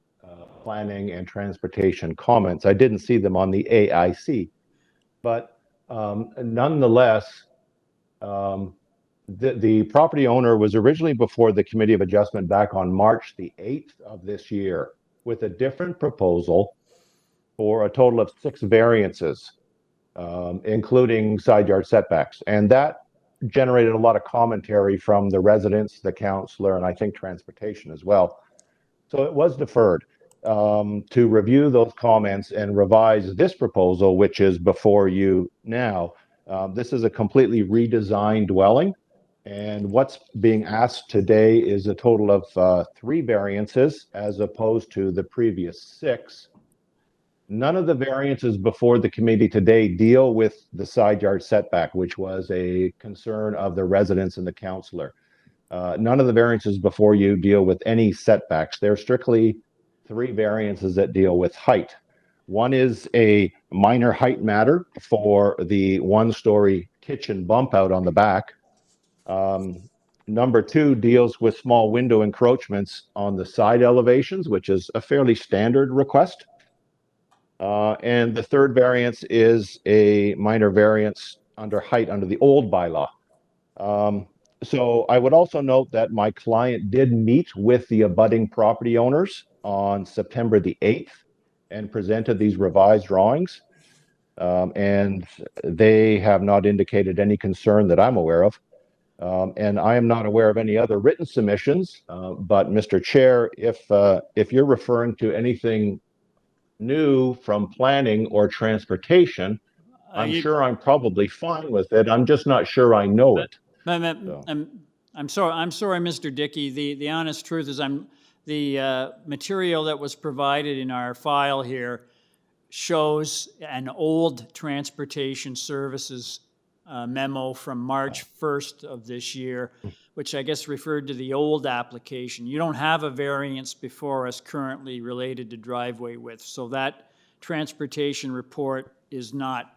planning and transportation comments. I didn't see them on the AIC, but nonetheless, the property owner was originally before the Committee of Adjustment back on March the 8th of this year with a different proposal for a total of 6 variances, including side yard setbacks. And that generated a lot of commentary from the residents, the councillor, and I think transportation as well. So it was deferred to review those comments and revise this proposal, which is before you now. This is a completely redesigned dwelling, And what's being asked today is a total of 3 variances as opposed to the previous 6. None of the variances before the committee today deal with the side yard setback, which was a concern of the residents and the councillor. None of the variances before you deal with any setbacks. They're strictly 3 variances that deal with height. One is a minor height matter for the 1-story kitchen bump out on the back. Number 2 deals with small window encroachments on the side elevations, which is a fairly standard request. And the 3rd variance is a minor variance under height under the old bylaw. So I would also note that my client did meet with the abutting property owners on September the 8th and presented these revised drawings. And they have not indicated any concern that I'm aware of. And I am not aware of any other written submissions. But Mr. Chair, if you're referring to anything new from planning or transportation, I'm sure I'm probably fine with it. I'm just not sure I know it. I'm sorry, Mr. Dickey. The honest truth is the material that was provided in our file here shows an old transportation services memo from March 1st of this year, which I guess referred to the old application. You don't have a variance before us currently related to driveway width, so that transportation report is not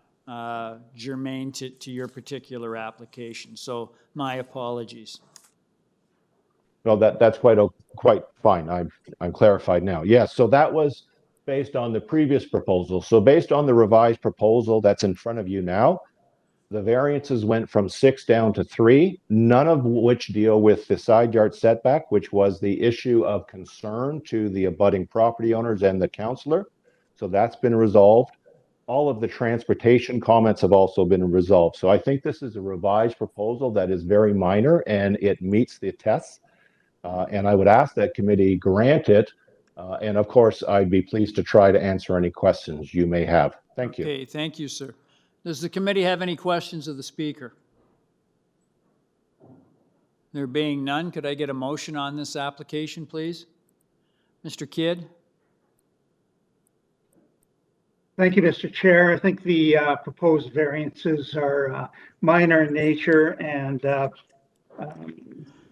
germane to your particular application. So my apologies. Well, that's quite fine. I'm clarified now. Yes, so that was based on the previous proposal. So based on the revised proposal that's in front of you now, the variances went from 6 down to 3, none of which deal with the side yard setback, which was the issue of concern to the abutting property owners and the councillor. So that's been resolved. All of the transportation comments have also been resolved. So I think this is a revised proposal that is very minor and it meets the tests. And I would ask that committee grant it. And of course, I'd be pleased to try to answer any questions you may have. Thank you. Okay, thank you, sir. Does the committee have any questions of the speaker? There being none, could I get a motion on this application, please? Mr. Kidd? Thank you, Mr. Chair. I think the proposed variances are minor in nature, and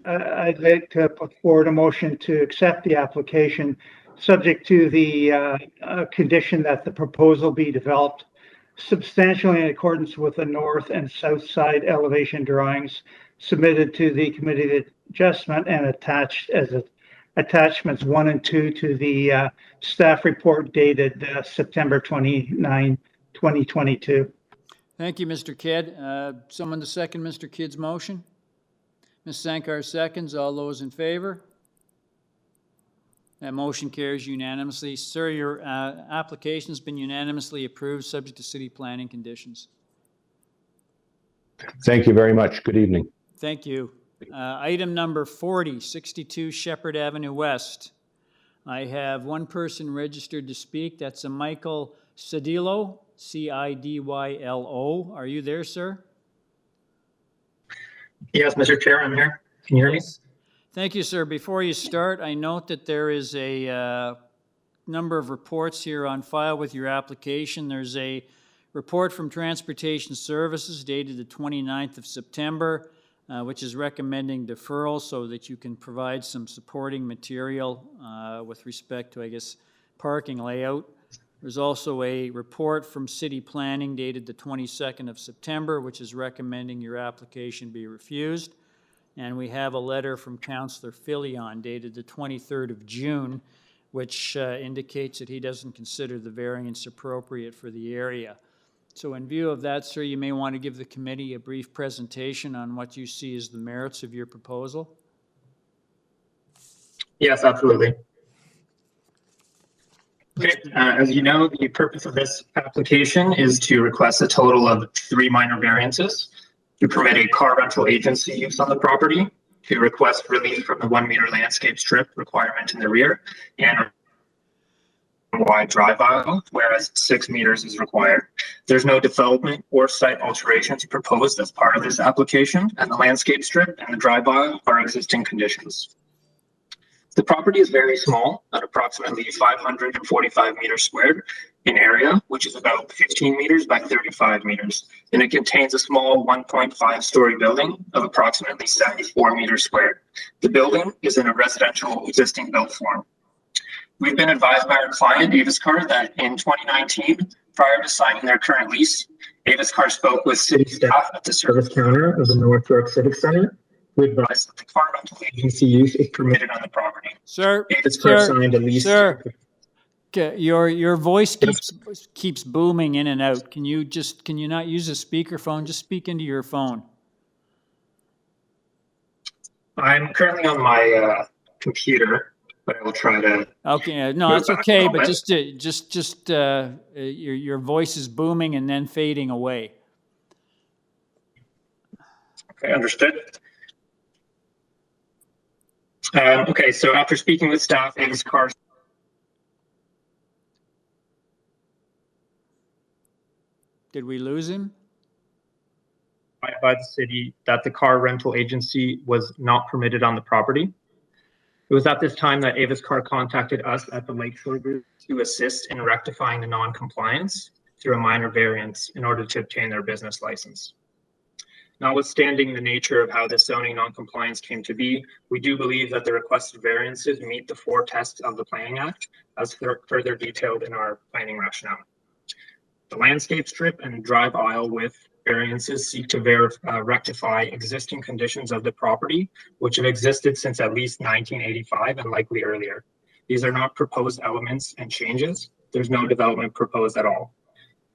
I'd like to put forward a motion to accept the application, subject to the condition that the proposal be developed substantially in accordance with the north and south side elevation drawings submitted to the Committee of Adjustment and attached as attachments 1 and 2 to the staff report dated September 29, 2022. Thank you, Mr. Kidd. Someone to second Mr. Kidd's motion? Ms. Sankar seconds. All those in favor? That motion carries unanimously. Sir, your application has been unanimously approved, subject to city planning conditions. Thank you very much. Good evening. Thank you. Item number 40, 62 Shepherd Avenue West. I have one person registered to speak. That's a Michael Cedillo, C-I-D-Y-L-O. Are you there, sir? Yes, Mr. Chair, I'm here. Can you hear me? Thank you, sir. Before you start, I note that there is a number of reports here on file with your application. There's a report from Transportation Services dated the 29th of September, which is recommending deferral so that you can provide some supporting material with respect to, I guess, parking layout. There's also a report from City Planning dated the 22nd of September, which is recommending your application be refused. And we have a letter from Councillor Filion dated the 23rd of June, which indicates that he doesn't consider the variance appropriate for the area. So in view of that, sir, you may want to give the committee a brief presentation on what you see as the merits of your proposal. Yes, absolutely. Okay, as you know, the purpose of this application is to request a total of 3 minor variances, to permit a car rental agency use on the property, to request relief from the 1 meter landscape strip requirement in the rear, and wide drive aisle, whereas 6 meters is required. There's no development or site alterations proposed as part of this application, and the landscape strip and the drive aisle are existing conditions. The property is very small, at approximately 545 meters squared in area, which is about 15 meters by 35 meters, and it contains a small 1.5-story building of approximately 74 meters squared. The building is in a residential existing built form. We've been advised by our client, AvisCar, that in 2019, prior to signing their current lease, AvisCar spoke with city staff at the service counter of the North York Civic Center, who advised that the car rental agency use is permitted on the property. Sir, AvisCar signed a lease. Sir, your voice keeps booming in and out. Can you not use a speakerphone? Just speak into your phone. I'm currently on my computer, but I will try to. Okay, no, that's okay. But just your voice is booming and then fading away. Okay, understood. Okay, so after speaking with staff, AvisCar. Did we lose him? By the city that the car rental agency was not permitted on the property. It was at this time that AvisCar contacted us at the Lakeshore Group to assist in rectifying the non-compliance through a minor variance in order to obtain their business license. Notwithstanding the nature of how this zoning non-compliance came to be, we do believe that the requested variances meet the 4 tests of the Planning Act, as further detailed in our planning rationale. The landscape strip and drive aisle width variances seek to rectify existing conditions of the property, which have existed since at least 1985 and likely earlier. These are not proposed elements and changes. There's no development proposed at all.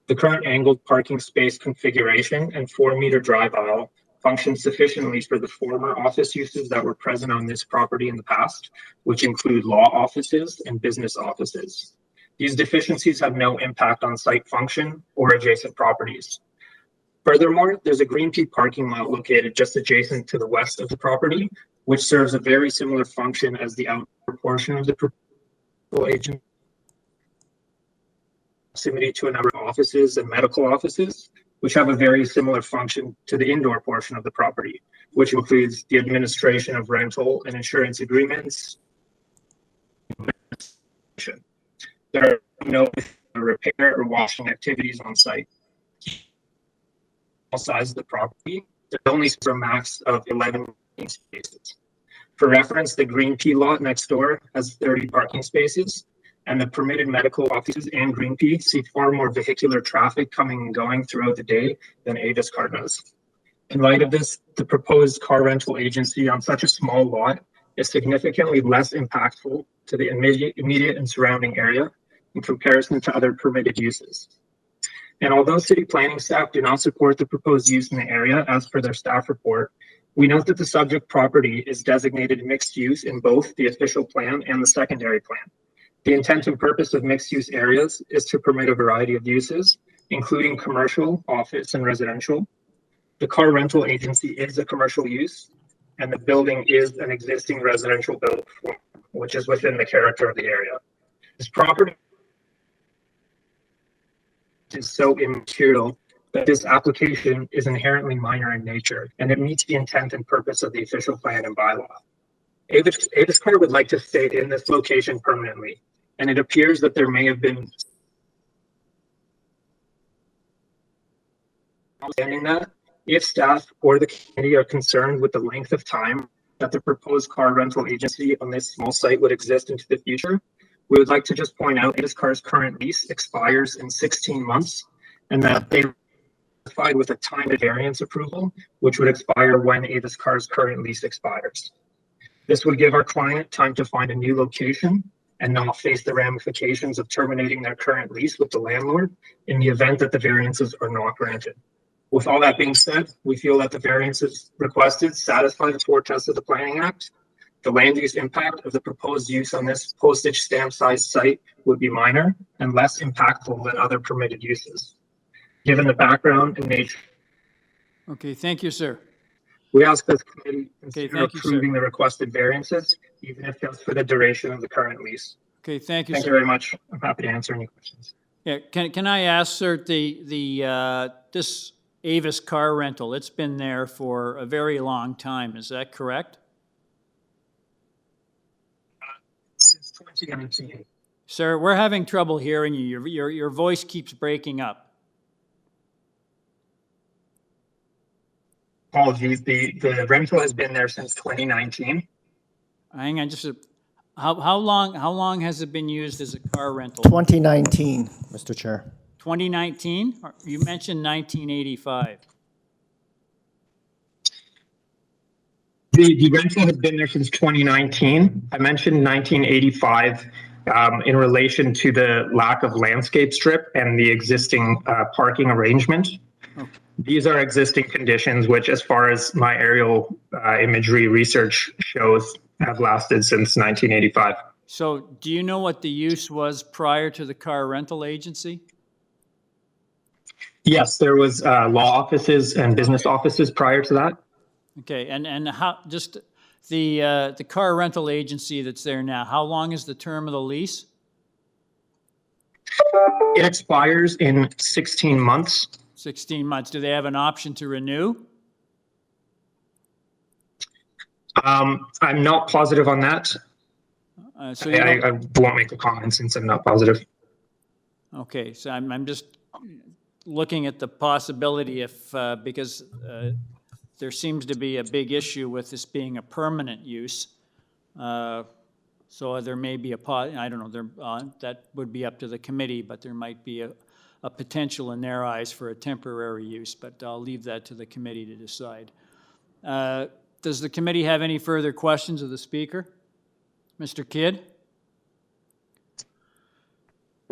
The current angled parking space configuration and 4-meter drive aisle function sufficiently for the former office uses that were present on this property in the past, which include law offices and business offices. These deficiencies have no impact on site function or adjacent properties. Furthermore, there's a Green Pea parking lot located just adjacent to the west of the property, which serves a very similar function as the outdoor portion of the proposal agent. Proximity to a number of offices and medical offices, which have a very similar function to the indoor portion of the property, which includes the administration of rental and insurance agreements. There are no repair or washing activities on site. Size of the property, there's only a max of 11 parking spaces. For reference, the Green Pea lot next door has 30 parking spaces, and the permitted medical offices and Green Pea see far more vehicular traffic coming and going throughout the day than AvisCar does. In light of this, the proposed car rental agency on such a small lot is significantly less impactful to the immediate and surrounding area in comparison to other permitted uses. And although city planning staff do not support the proposed use in the area as per their staff report, we note that the subject property is designated mixed use in both the official plan and the secondary plan. The intent and purpose of mixed use areas is to permit a variety of uses, including commercial, office, and residential. The car rental agency is a commercial use, and the building is an existing residential building, which is within the character of the area. This property is so immaterial that this application is inherently minor in nature, and it meets the intent and purpose of the official plan and bylaw. AvisCar would like to stay in this location permanently, and it appears that there may have been understanding that if staff or the committee are concerned with the length of time that the proposed car rental agency on this small site would exist into the future, we would like to just point out AvisCar's current lease expires in 16 months, and that they notified with a timed variance approval, which would expire when AvisCar's current lease expires. This would give our client time to find a new location and not face the ramifications of terminating their current lease with the landlord in the event that the variances are not granted. With all that being said, we feel that the variances requested satisfy the 4 tests of the Planning Act. The land use impact of the proposed use on this postage stamp sized site would be minor and less impactful than other permitted uses. Given the background and nature. Okay, thank you, sir. We ask this committee consider approving the requested variances, even if just for the duration of the current lease. Okay, thank you, Thank sir. you very much. I'm happy to answer any questions. Yeah, can I ask, sir, this Avis car rental, it's been there for a very long time, is that correct? Since 2019. Sir, we're having trouble hearing you. Your voice keeps breaking up. Apologies. The rental has been there since 2019. Hang on, just how long has it been used as a car rental? 2019, Mr. Chair. 2019? You mentioned 1985. The rental has been there since 2019. I mentioned 1985 in relation to the lack of landscape strip and the existing parking arrangement. Okay. These are existing conditions, which, as far as my aerial imagery research shows, have lasted since 1985. So do you know what the use was prior to the car rental agency? Yes, there was law offices and business offices prior to that. Okay, and how, just the car rental agency that's there now, how long is the term of the lease? It expires in 16 months. 16 months. Do they have an option to renew? I'm not positive on that. So I won't make a comment since I'm not positive. Okay, so I'm just looking at the possibility if, because there seems to be a big issue with this being a permanent use. So there may be I don't know, that would be up to the committee, but there might be a potential in their eyes for a temporary use, but I'll leave that to the committee to decide. Does the committee have any further questions of the speaker? Mr. Kidd?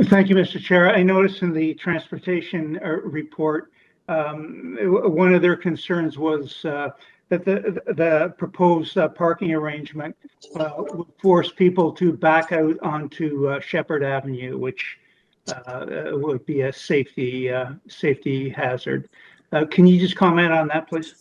Thank you, Mr. Chair. I noticed in the transportation report, one of their concerns was that the proposed parking arrangement would force people to back out onto Shepherd Avenue, which would be a safety hazard. Can you just comment on that, please?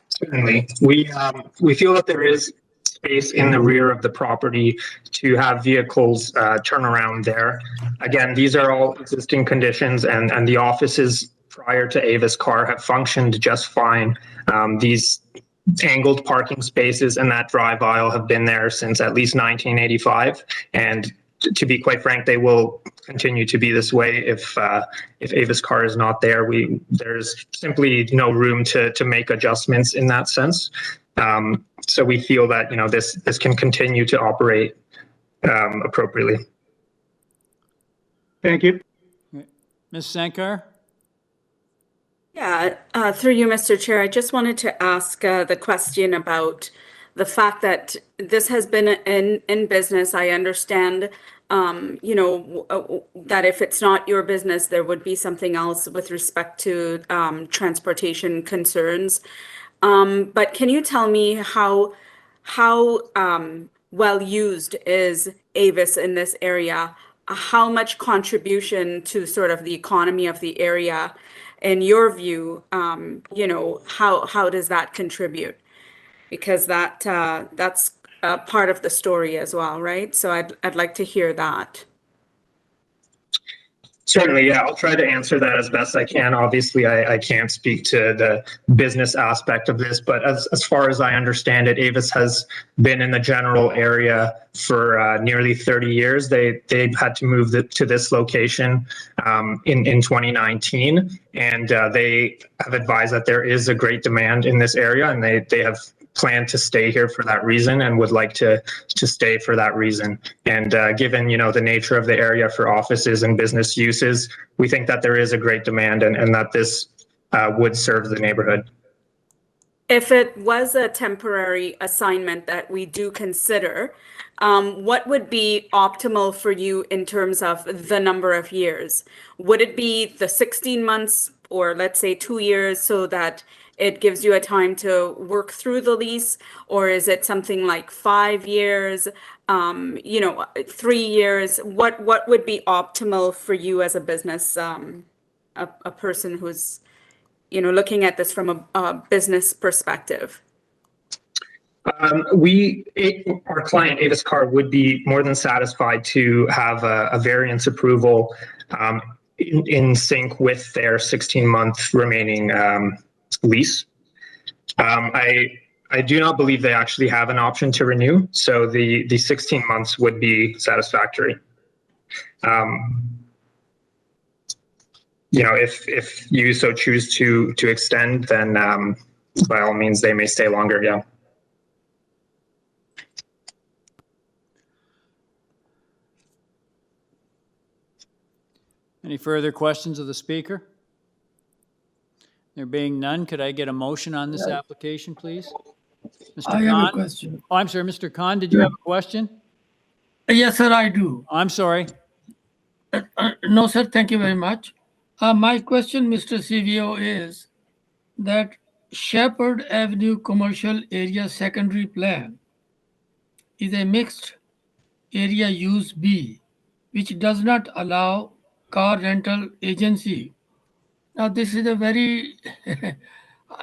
Certainly. We feel that there is space in the rear of the property to have vehicles turn around there. Again, these are all existing conditions, and the offices prior to Avis Car have functioned just fine. These angled parking spaces and that drive aisle have been there since at least 1985, and to be quite frank, they will continue to be this way if Avis Car is not there. There's simply no room to make adjustments in that sense. So we feel that this can continue to operate appropriately. Thank you. Ms. Sankar? Yeah, through you, Mr. Chair, I just wanted to ask the question about the fact that this has been in business. I understand, that if it's not your business, there would be something else with respect to transportation concerns. But can you tell me how well used is Avis in this area? How much contribution to sort of the economy of the area, in your view, how does that contribute? Because that's part of the story as well, right? So I'd like to hear that. Certainly, yeah, I'll try to answer that as best I can. Obviously, I can't speak to the business aspect of this, but as far as I understand it, Avis has been in the general area for nearly 30 years. They had to move to this location in 2019, and they have advised that there is a great demand in this area, and they have planned to stay here for that reason and would like to stay for that reason. And given the nature of the area for offices and business uses, we think that there is a great demand and that this would serve the neighborhood. If it was a temporary assignment that we do consider, what would be optimal for you in terms of the number of years? Would it be the 16 months or let's say 2 years so that it gives you a time to work through the lease? Or is it something like 5 years, 3 years? What would be optimal for you as a business, a person who's looking at this from a business perspective? Our client, Avis Carr, would be more than satisfied to have a variance approval in sync with their 16-month remaining lease. I do not believe they actually have an option to renew, so the 16 months would be satisfactory. If you so choose to extend, then by all means they may stay longer. Yeah. Any further questions of the speaker? There being none, could I get a motion on this application, please? Mr. I have Khan? a question. Oh, I'm sorry, Mr. Khan, did you have a question? Yes, sir, I do. I'm sorry. No, sir, thank you very much. My question, Mr. CVO, is that Shepherd Avenue Commercial Area Secondary Plan is a mixed area use B, which does not allow car rental agency. Now, this is a very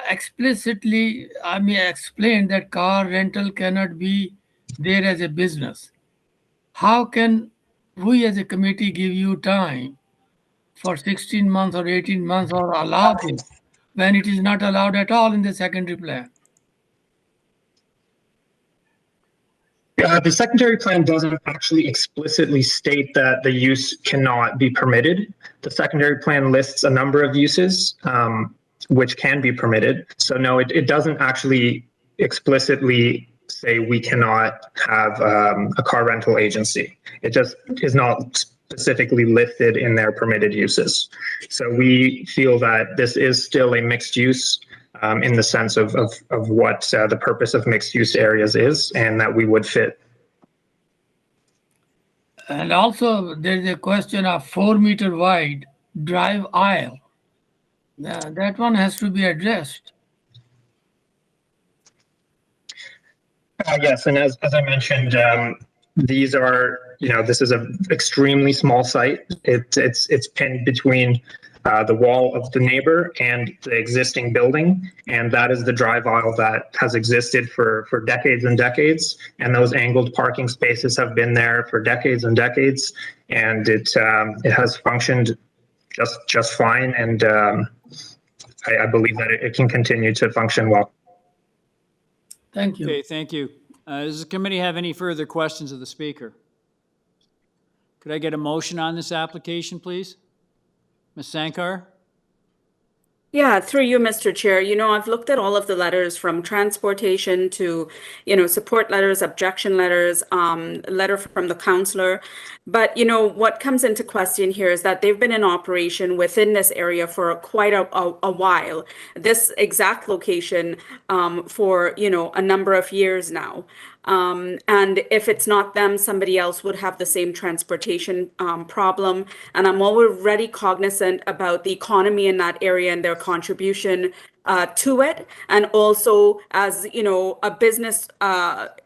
explicitly, explained that car rental cannot be there as a business. How can we as a committee give you time for 16 months or 18 months or allow it when it is not allowed at all in the secondary plan? The secondary plan doesn't actually explicitly state that the use cannot be permitted. The secondary plan lists a number of uses which can be permitted. So no, it doesn't actually explicitly say we cannot have a car rental agency. It just is not specifically listed in their permitted uses. So we feel that this is still a mixed use in the sense of what the purpose of mixed use areas is, and that we would fit. And also there's a question of 4-meter wide drive aisle. That one has to be addressed. Yes, and as I mentioned, these are, this is an extremely small site. It's pinned between the wall of the neighbor and the existing building, and that is the drive aisle that has existed for decades and decades. And those angled parking spaces have been there for decades and decades, and it has functioned just fine. And I believe that it can continue to function well. Thank you. Okay, thank you. Does the committee have any further questions of the speaker? Could I get a motion on this application, please? Ms. Sankar? Yeah, through you, Mr. Chair. I've looked at all of the letters from transportation to, support letters, objection letters, letter from the counselor. But, what comes into question here is that they've been in operation within this area for quite a while, this exact location for, a number of years now. And if it's not them, somebody else would have the same transportation problem. And I'm already cognizant about the economy in that area and their contribution to it. And also, as a business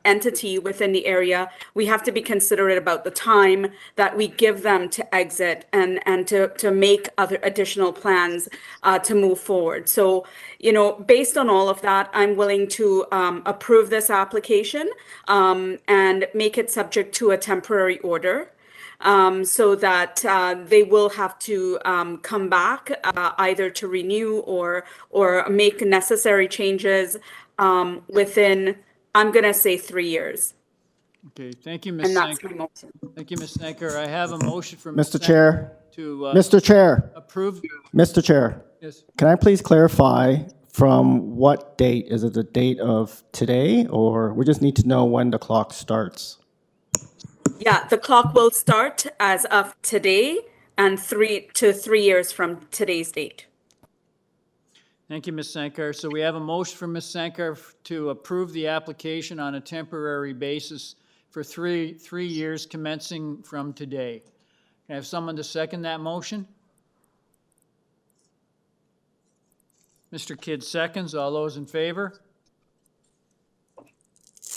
entity within the area, we have to be considerate about the time that we give them to exit and to make other additional plans to move forward. So, based on all of that, I'm willing to approve this application and make it subject to a temporary order. So that they will have to come back either to renew or make necessary changes within, I'm going to say, 3 years. Okay, thank you, Ms. And that's my Sankar. motion. Thank you, Ms. Sankar. I have a motion from Mr. Chair. to Mr. Chair. approve. Mr. Chair. Yes. Can I please clarify from what date? Is it the date of today, or we just need to know when the clock starts? Yeah, the clock will start as of today and 3 years from today's date. Thank you, Ms. Sankar. So we have a motion from Ms. Sankar to approve the application on a temporary basis for three years commencing from today. Can I have someone to second that motion? Mr. Kidd seconds. All those in favor?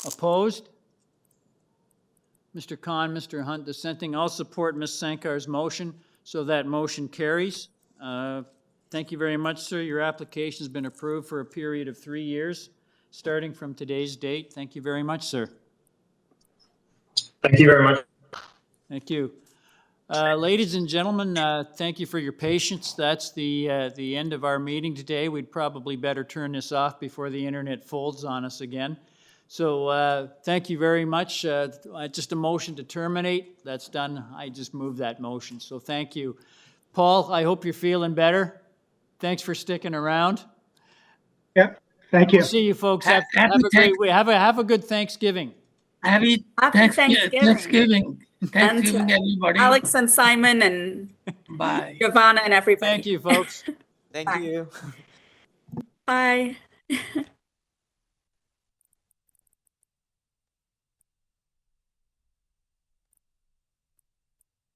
Opposed? Mr. Khan, Mr. Hunt dissenting. I'll support Ms. Sankar's motion, so that motion carries. Thank you very much, sir. Your application has been approved for a period of 3 years. starting from today's date. Thank you very much, sir. Thank you very much. Thank you. Ladies and gentlemen, thank you for your patience. That's the end of our meeting today. We'd probably better turn this off before the internet folds on us again. So thank you very much. Just a motion to terminate. That's done. I just moved that motion. So thank you. Paul, I hope you're feeling better. Thanks for sticking around. Yep. Thank you. We'll see you folks. Have a great week. Have a good Thanksgiving. Happy Thanksgiving. Thanksgiving, everybody. Alex and Simon and Bye. Giovanna and everybody. Thank you, folks. Thank you. Bye.